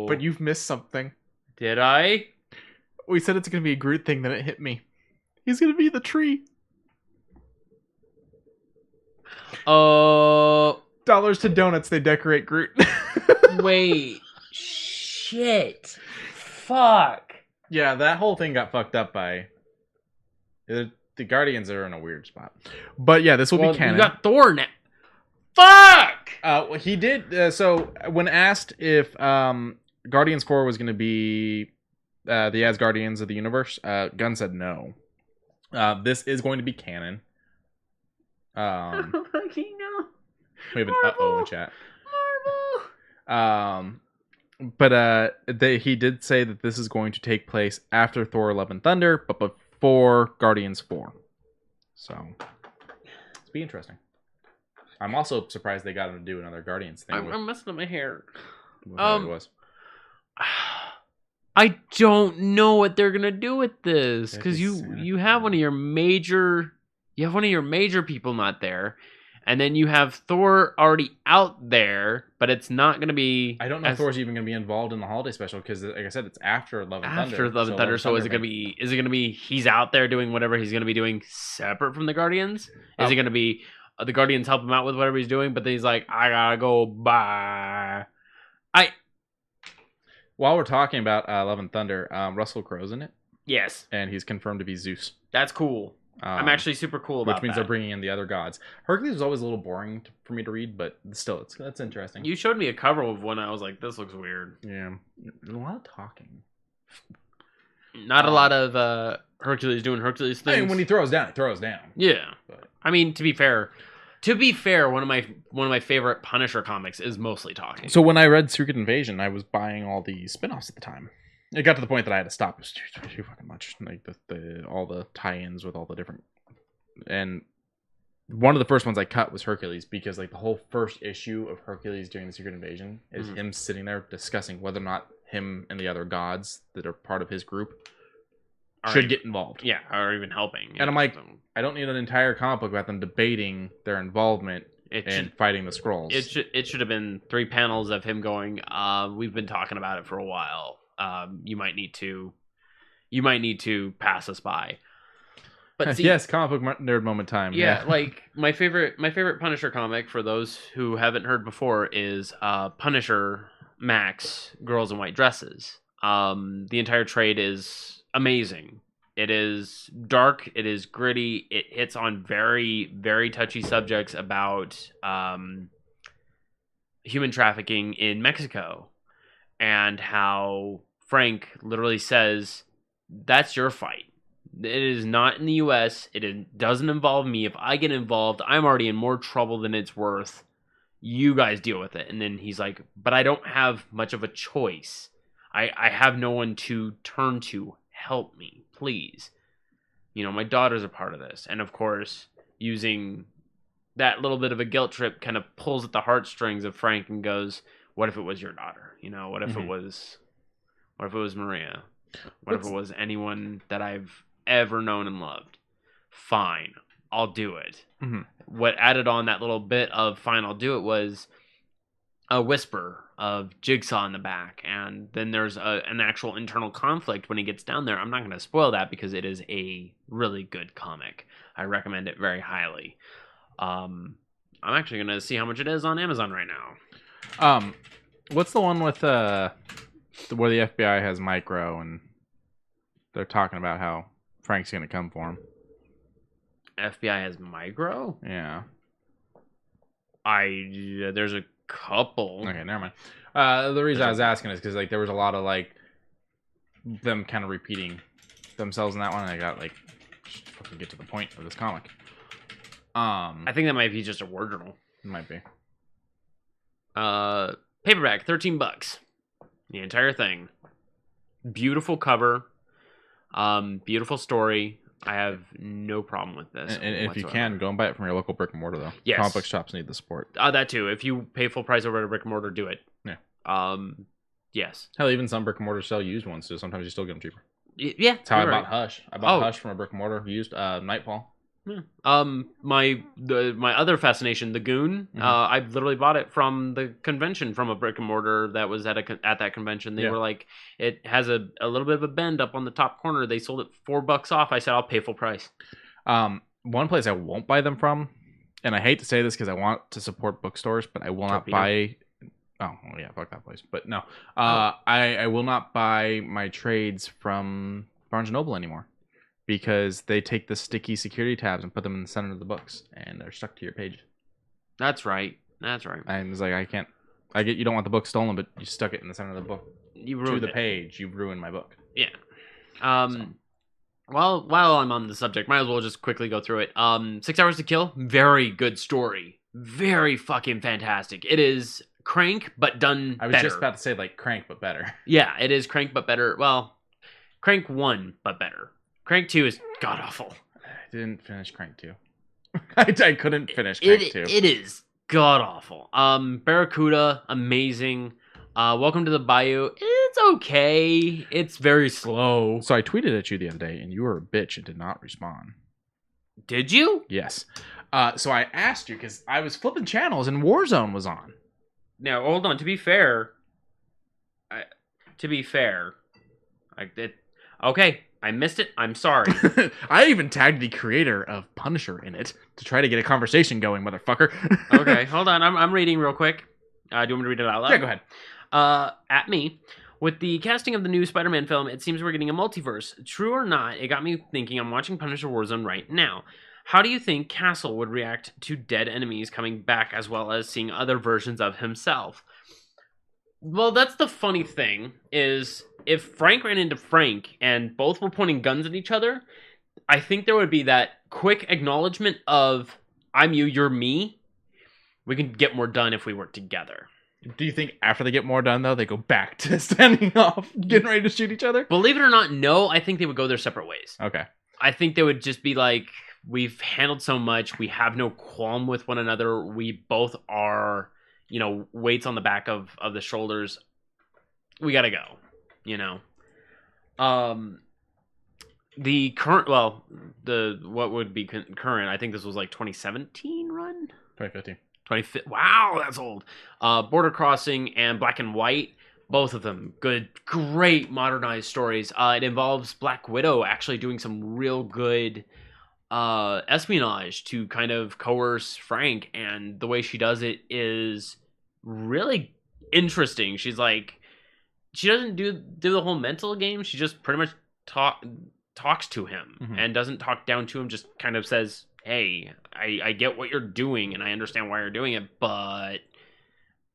But you've missed something. Did I? We said it's gonna be a Groot thing, then it hit me. He's gonna be the tree. Dollars to donuts, they decorate Groot. Wait. Shit. Fuck. Yeah, that whole thing got fucked up by the Guardians are in a weird spot. But yeah, this will be canon. You got Thor now. Fuck! Well, he did. So when asked if Guardians 4 was going to be the Asgardians of the universe, Gunn said no. This is going to be canon. Fucking no. We have an Marvel. in chat. But he did say that this is going to take place after Thor: Love and Thunder, but before Guardians 4. So it's be interesting. I'm also surprised they got him to do another Guardians thing. I'm messing up my hair. It was. I don't know what they're gonna do with this because Santa you have one of your major people not there, and then you have Thor already out there, but it's not gonna be. I don't know if Thor's even going to be involved in the holiday special because, like I said, it's after Love and Thunder. After Love and Thunder, so is it gonna be? Is it gonna be he's out there doing whatever he's gonna be doing separate from the Guardians? Is it gonna be the Guardians help him out with whatever he's doing, but then he's like, I gotta go bye. While we're talking about Love and Thunder, Russell Crowe's in it. Yes, and he's confirmed to be Zeus. That's cool. I'm actually super cool about that. Which means they're bringing in the other gods. Hercules was always a little boring for me to read, but still, that's interesting. You showed me a cover of one. I was like, this looks weird. Yeah, a lot of talking. Not a lot of Hercules doing Hercules things. I mean, when he throws down, he throws down. Yeah, but I mean, to be fair, one of my favorite Punisher comics is mostly talking. So when I read Secret Invasion, I was buying all the spin-offs at the time. It got to the point that I had to stop. It was too fucking much. Like all the tie-ins with all the different, and one of the first ones I cut was Hercules because like the whole first issue of Hercules during the Secret Invasion is him sitting there discussing whether or not him and the other gods that are part of his group should get involved. Yeah, or even helping. And I'm like, I don't need an entire comic book about them debating their involvement fighting the Skrulls. It should have been 3 panels of him going, we've been talking about it for a while. You might need to pass us by. But see, yes, comic book nerd moment time. Yeah, like my favorite Punisher comic for those who haven't heard before is Punisher Max Girls in White Dresses. The entire trade is amazing. It is dark, it is gritty, it hits on very, very touchy subjects about human trafficking in Mexico and how Frank literally says, that's your fight. It is not in the US. Doesn't involve me. If I get involved, I'm already in more trouble than it's worth. You guys deal with it. And then he's like, but I don't have much of a choice. I have no one to turn to. Help me, please. You know, my daughter's a part of this. And of course, using that little bit of a guilt trip kind of pulls at the heartstrings of Frank and goes, what if it was your daughter? You know, what if it was Maria? What if it was anyone that I've ever known and loved? Fine, I'll do it. what added on that little bit of Fine, I'll do it was a whisper of Jigsaw in the back, and then there's an actual internal conflict when he gets down there. I'm not going to spoil that because it is a really good comic. I recommend it very highly. I'm actually going to see how much it is on Amazon right now. What's the one with where the FBI has Micro and they're talking about how Frank's going to come for him? FBI has Micro? Yeah. There's a couple. Okay, never mind. The reason I was asking is because like there was a lot of like them kind of repeating themselves in that one, and I got like just fucking get to the point of this comic. I think that might be just a word journal. It might be. Paperback, $13. The entire thing. Beautiful cover. Beautiful story. I have no problem with this. And if you can, go and buy it from your local brick and mortar, though. Yes. Comic book shops need the support. That too. If you pay full price over at a brick and mortar, do it. Yeah. Yes. Hell, even some brick and mortars sell used ones, so sometimes you still get them cheaper. Yeah. That's how I bought Hush. I bought Hush from a brick and mortar used Nightfall. Yeah. My other fascination, the Goon. I literally bought it from the convention from a brick and mortar that was at that convention. They were like, it has a little bit of a bend up on the top corner. They sold it $4 off. I said, I'll pay full price. One place I won't buy them from, and I hate to say this because I want to support bookstores, but I will not buy. Oh well, yeah, fuck that place. But no, I will not buy my trades from Barnes and Noble anymore. Because they take the sticky security tabs and put them in the center of the books, and they're stuck to your page. That's right. And it's like, I can't. I get you don't want the book stolen, but you stuck it in the center of the book. You ruined the page. You've ruined my book. Yeah. Well, while I'm on the subject, might as well just quickly go through it. 6 Hours to Kill, very good story, very fucking fantastic. It is Crank, but done. I was better. just about to say like Crank, but better. Yeah, it is Crank, but better. Well, Crank 1, but better. Crank 2 is god-awful. I didn't finish Crank 2. I couldn't finish Crank 2. It is god-awful. Barracuda, amazing. Welcome to the Bayou. It's okay. It's very slow. So I tweeted at you the other day, and you were a bitch and did not respond. Did you? Yes. So I asked you, because I was flipping channels, and Warzone was on. Now, hold on. To be fair, okay. I missed it. I'm sorry. I even tagged the creator of Punisher in it to try to get a conversation going, motherfucker. Okay, hold on. I'm reading real quick. Do you want me to read it out loud? Yeah, go ahead. At me. With the casting of the new Spider-Man film, it seems we're getting a multiverse. True or not, it got me thinking I'm watching Punisher Warzone right now. How do you think Castle would react to dead enemies coming back as well as seeing other versions of himself? Well, that's the funny thing, is if Frank ran into Frank and both were pointing guns at each other, I think there would be that quick acknowledgement of, I'm you, you're me. We can get more done if we work together. Do you think after they get more done, though, they go back to standing off, getting ready to shoot each other? Believe it or not, no. I think they would go their separate ways. Okay. I think they would just be like, we've handled so much. We have no qualm with one another. We both are, weights on the back of the shoulders. We got to go. The current, what would be current, I think this was like 2017 run? 2015. Wow, that's old. Border Crossing and Black and White, both of them good, great modernized stories. It involves Black Widow actually doing some real good espionage to kind of coerce Frank, and the way she does it is really interesting. She's like, she doesn't do the whole mental game. She just pretty much talks to him and doesn't talk down to him. Just kind of says, "Hey, I get what you're doing and I understand why you're doing it, but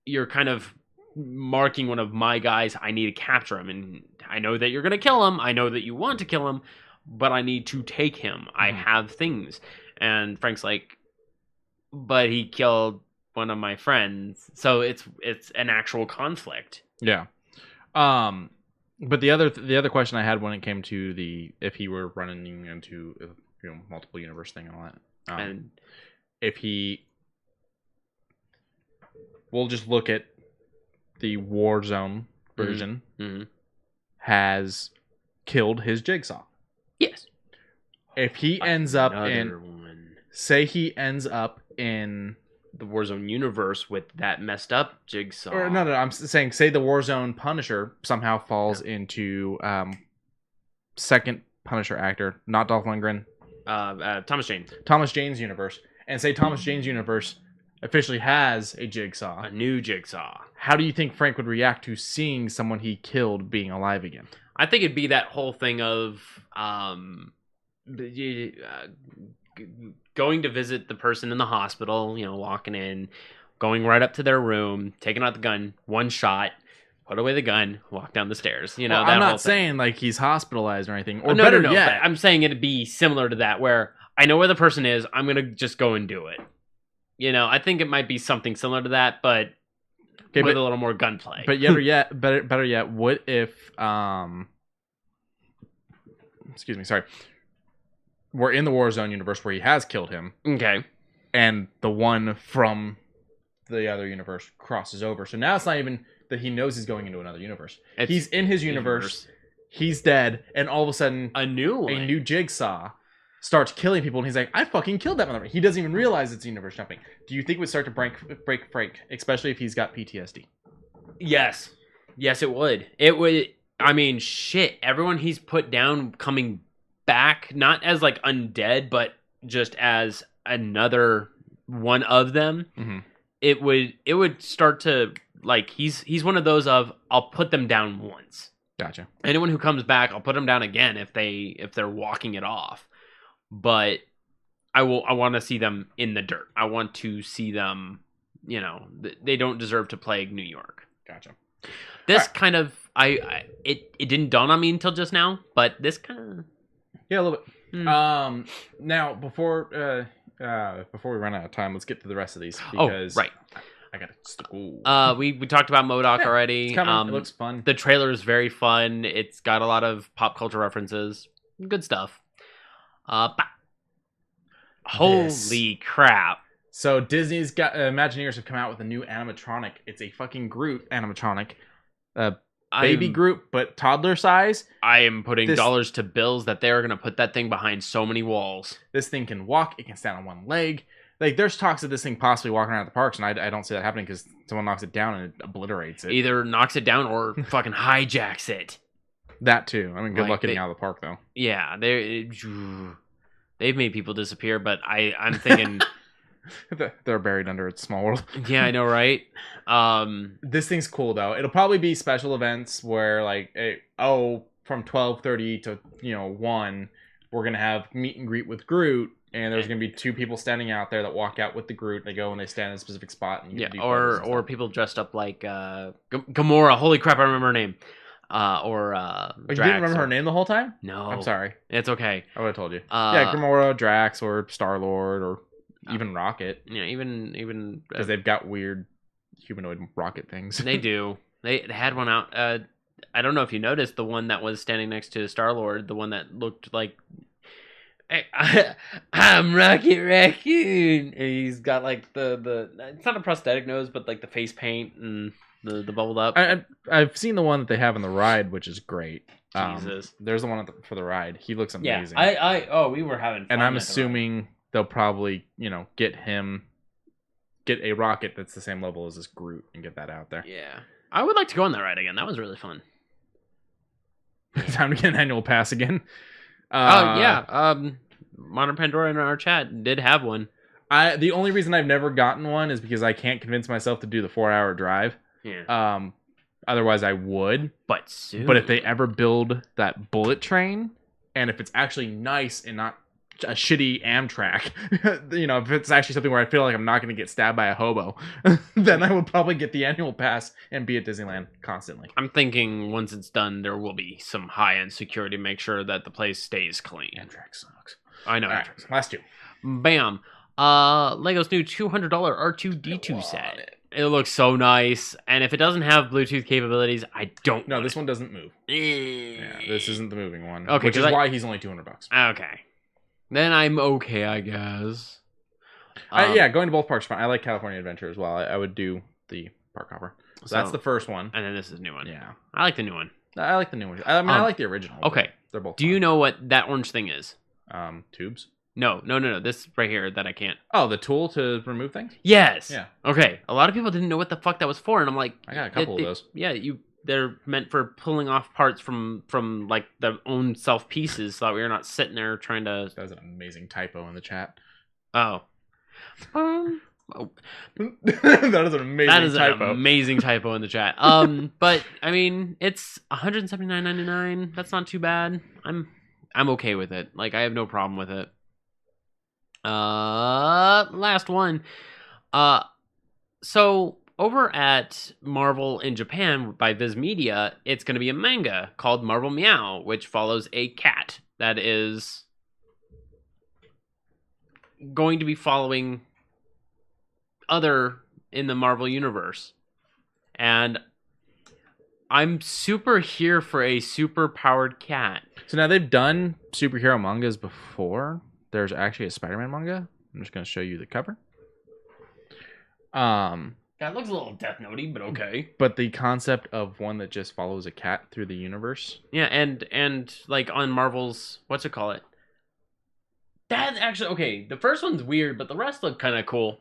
you're kind of marking one of my guys. I need to capture him, and I know that you're gonna kill him. I know that you want to kill him, but I need to take him. I have things." And Frank's like, "But he killed one of my friends," so it's an actual conflict. Yeah. But the other question I had when it came to if he were running into multiple universe thing and all that, and if we'll just look at the Warzone version, has killed his Jigsaw. Yes. If he ends up in say he ends up in the Warzone universe with that messed up Jigsaw. Or no, I'm saying, say the Warzone Punisher somehow falls into second Punisher actor, not Dolph Lundgren, Thomas Jane. Thomas Jane's universe, and say Thomas Jane's universe officially has a Jigsaw, A new Jigsaw. how do you think Frank would react to seeing someone he killed being alive again? I think it'd be that whole thing of going to visit the person in the hospital, walking in, going right up to their room, taking out the gun, one shot, put away the gun, walk down the stairs. Well, I'm not saying like he's hospitalized or anything. Or no, better no, yet, I'm saying it'd be similar to that, where I know where the person is, I'm gonna just go and do it. I think it might be something similar to that, but with a little more gunplay. But better yet, what if excuse me, sorry. We're in the Warzone universe where he has killed him. Okay. And the one from the other universe crosses over. So now it's not even that he knows he's going into another universe. He's in his universe. He's dead, and all of a sudden a new Jigsaw starts killing people, and he's like, I fucking killed that motherfucker. He doesn't even realize it's universe jumping. Do you think it would start to break Frank, especially if he's got PTSD? Yes, it would. It would. I mean, shit. Everyone he's put down coming back, not as like undead, but just as another one of them. Mm-hmm. It would start to like he's one of those of I'll put them down once. Gotcha. Anyone who comes back, I'll put them down again if they're walking it off. But I want to see them in the dirt. I want to see them. They don't deserve to plague New York. Gotcha. This right. kind of it didn't dawn on me until just now, but this kind of a little bit. Now before we run out of time, let's get to the rest of these because right. I gotta. We talked about MODOK already. It's coming. It looks fun. The trailer is very fun. It's got a lot of pop culture references. Good stuff. Holy crap! So Disney's got Imagineers have come out with a new animatronic. It's a fucking Groot animatronic, baby Groot, but toddler size. I am putting dollars to bills that they're gonna put that thing behind so many walls. This thing can walk. It can stand on one leg. Like, there's talks of this thing possibly walking around the parks, and I don't see that happening because someone knocks it down and it obliterates it. Either knocks it down or fucking hijacks it. That too. I mean, good luck getting out of the park though. Yeah, they've made people disappear, but I'm thinking they're buried under its small world. Yeah, I know, right? This thing's cool though. It'll probably be special events where like, from 12:30 to 1, we're gonna have meet and greet with Groot. And there's going to be 2 people standing out there that walk out with the Groot. They go and they stand in a specific spot. And you or people dressed up like Gamora. Holy crap, I remember her name. You didn't remember her name the whole time? No. I'm sorry. It's okay. I would have told you. Gamora, Drax, or Star-Lord, or even Rocket. Yeah, even... Because they've got weird humanoid rocket things. They do. They had one out. I don't know if you noticed the one that was standing next to Star-Lord, the one that looked like... I'm Rocket Raccoon, and he's got like the it's not a prosthetic nose, but like the face paint and the bubbled up. I've seen the one that they have in the ride, which is great. Jesus, there's the one for the ride. He looks amazing. Yeah, we were having fun. And I'm assuming they'll probably get a rocket that's the same level as this Groot and get that out there. Yeah, I would like to go on that ride again. That was really fun. Time to get an annual pass again. Modern Pandora in our chat did have one. The only reason I've never gotten one is because I can't convince myself to do the 4-hour drive. Yeah. Otherwise I would. But soon. But if they ever build that bullet train, and if it's actually nice and not a shitty Amtrak, if it's actually something where I feel like I'm not going to get stabbed by a hobo, then I would probably get the annual pass and be at Disneyland constantly. I'm thinking once it's done, there will be some high-end security to make sure that the place stays clean. Amtrak sucks. I know. All right, last 2. Bam. Lego's new $200 R2-D2 set. It looks so nice, and if it doesn't have Bluetooth capabilities, I don't. No, this one doesn't move. Yeah, this isn't the moving one. Okay, which is why he's only $200. Okay. Then I'm okay, I guess. Going to both parks. I like California Adventure as well. I would do the park hopper. So that's the first one. And then this is the new one. Yeah. I like the new one. I like the new one. I mean, I like the original. Okay. They're both Do you know what that orange thing is? Tubes? No. This right here that I can't. Oh, the tool to remove things? Yes. Yeah. Okay. A lot of people didn't know what the fuck that was for, and I'm like, I got a couple of those. Yeah, they're meant for pulling off parts from like their own self pieces, so that we're not sitting there trying to. That was an amazing typo in the chat. Oh. That is an amazing That is typo. an amazing typo in the chat. But I mean, it's $179.99. That's not too bad. I'm okay with it. Like, I have no problem with it. Last one. So over at Marvel in Japan by Viz Media, it's going to be a manga called Marvel Meow, which follows a cat that is going to be following other in the Marvel universe. And I'm super here for a super powered cat. So now they've done superhero mangas before. There's actually a Spider-Man manga. I'm just going to show you the cover. That looks a little Death Note-y, but okay. But the concept of one that just follows a cat through the universe. Yeah, and like on Marvel's, what's it called? That actually, okay, the first one's weird, but the rest look kind of cool.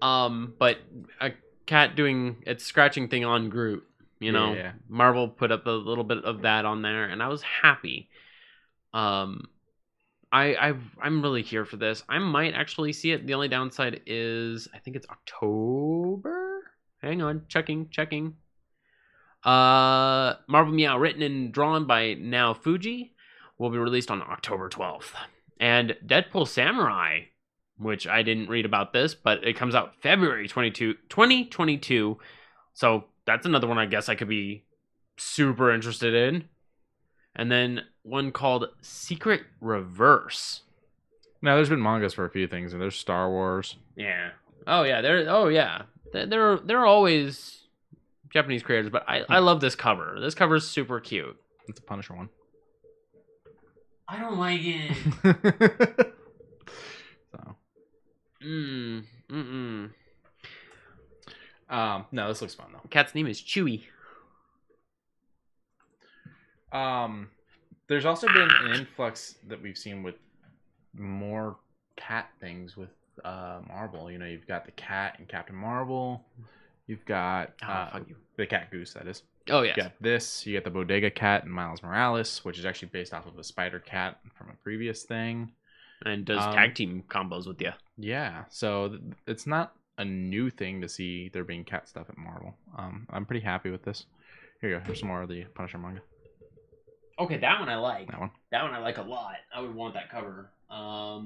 But a cat doing its scratching thing on Groot, you know. Yeah. Marvel put up a little bit of that on there, and I was happy. I'm really here for this. I might actually see it. The only downside is I think it's October. Hang on, checking. Marvel Meow, written and drawn by Now Fuji, will be released on October 12th. And Deadpool Samurai, which I didn't read about this, but it comes out February 2022. So that's another one I guess I could be super interested in. And then one called Secret Reverse. Now, there's been mangas for a few things, and there's Star Wars. Yeah. Oh yeah. They're always Japanese creators, but I love this cover. This cover is super cute. It's a Punisher one. I don't like it. So. No, this looks fun though. Cat's name is Chewy. There's also been an influx that we've seen with more cat things with Marvel. You know, you've got the cat in Captain Marvel. You've got the cat goose, that is. Oh yeah. You got this. You got the Bodega cat in Miles Morales, which is actually based off of a spider cat from a previous thing. And does tag team combos with you. Yeah, so it's not a new thing to see there being cat stuff at Marvel. I'm pretty happy with this. Here you go. Here's some more of the Punisher manga. Okay, that one I like. That one I like a lot. I would want that cover. I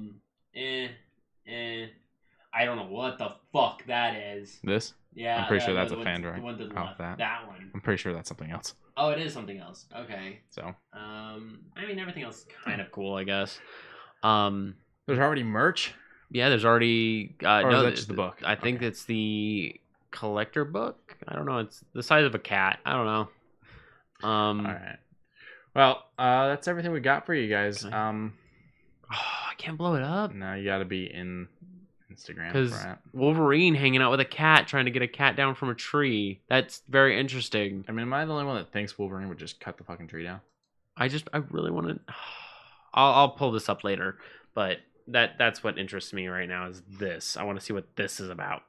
don't know what the fuck that is. This? Yeah. I'm pretty sure that's a fan drawing. The one to the left. that one. I'm pretty sure that's something else. Oh, it is something else. Okay. So. I mean, everything else is kind of cool, I guess. There's already merch? Yeah, there's already... or no, is that just the book? I think it's the collector book. I don't know. It's the size of a cat. I don't know. All right. Well, that's everything we got for you guys. Okay. I can't blow it up. Now you got to be in Instagram because for it. Wolverine hanging out with a cat trying to get a cat down from a tree. That's very interesting. I mean, am I the only one that thinks Wolverine would just cut the fucking tree down? I really want to... I'll pull this up later, but that's what interests me right now is this. I want to see what this is about.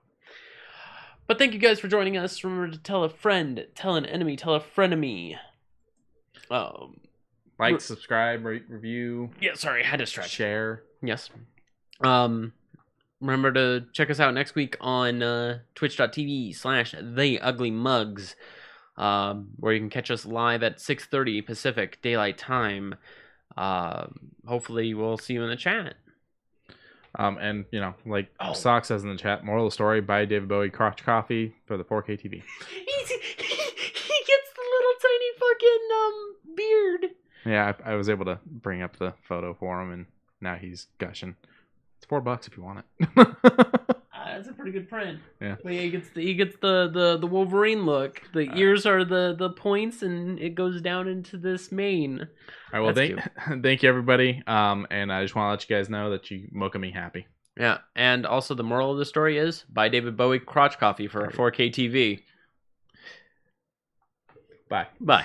But thank you guys for joining us. Remember to tell a friend, tell an enemy, tell a frenemy. Like, subscribe, rate, review. Yeah, sorry, I had to stretch. Share. Yes. Remember to check us out next week on twitch.tv/TheUglyMugs, where you can catch us live at 6:30 Pacific Daylight Time. Hopefully we'll see you in the chat. And you know, like Sock says in the chat, moral of the story: buy David Bowie crotch coffee for the 4K TV. He gets the little tiny fucking beard. Yeah, I was able to bring up the photo for him, and now he's gushing. It's $4 if you want it. That's a pretty good print. Yeah. But yeah, he gets the Wolverine look. The ears are the points, and it goes down into this mane. All right. Well, thank you everybody. And I just want to let you guys know that you mocha me happy. Yeah, and also the moral of the story is buy David Bowie crotch coffee for a 4K TV. Bye. Bye.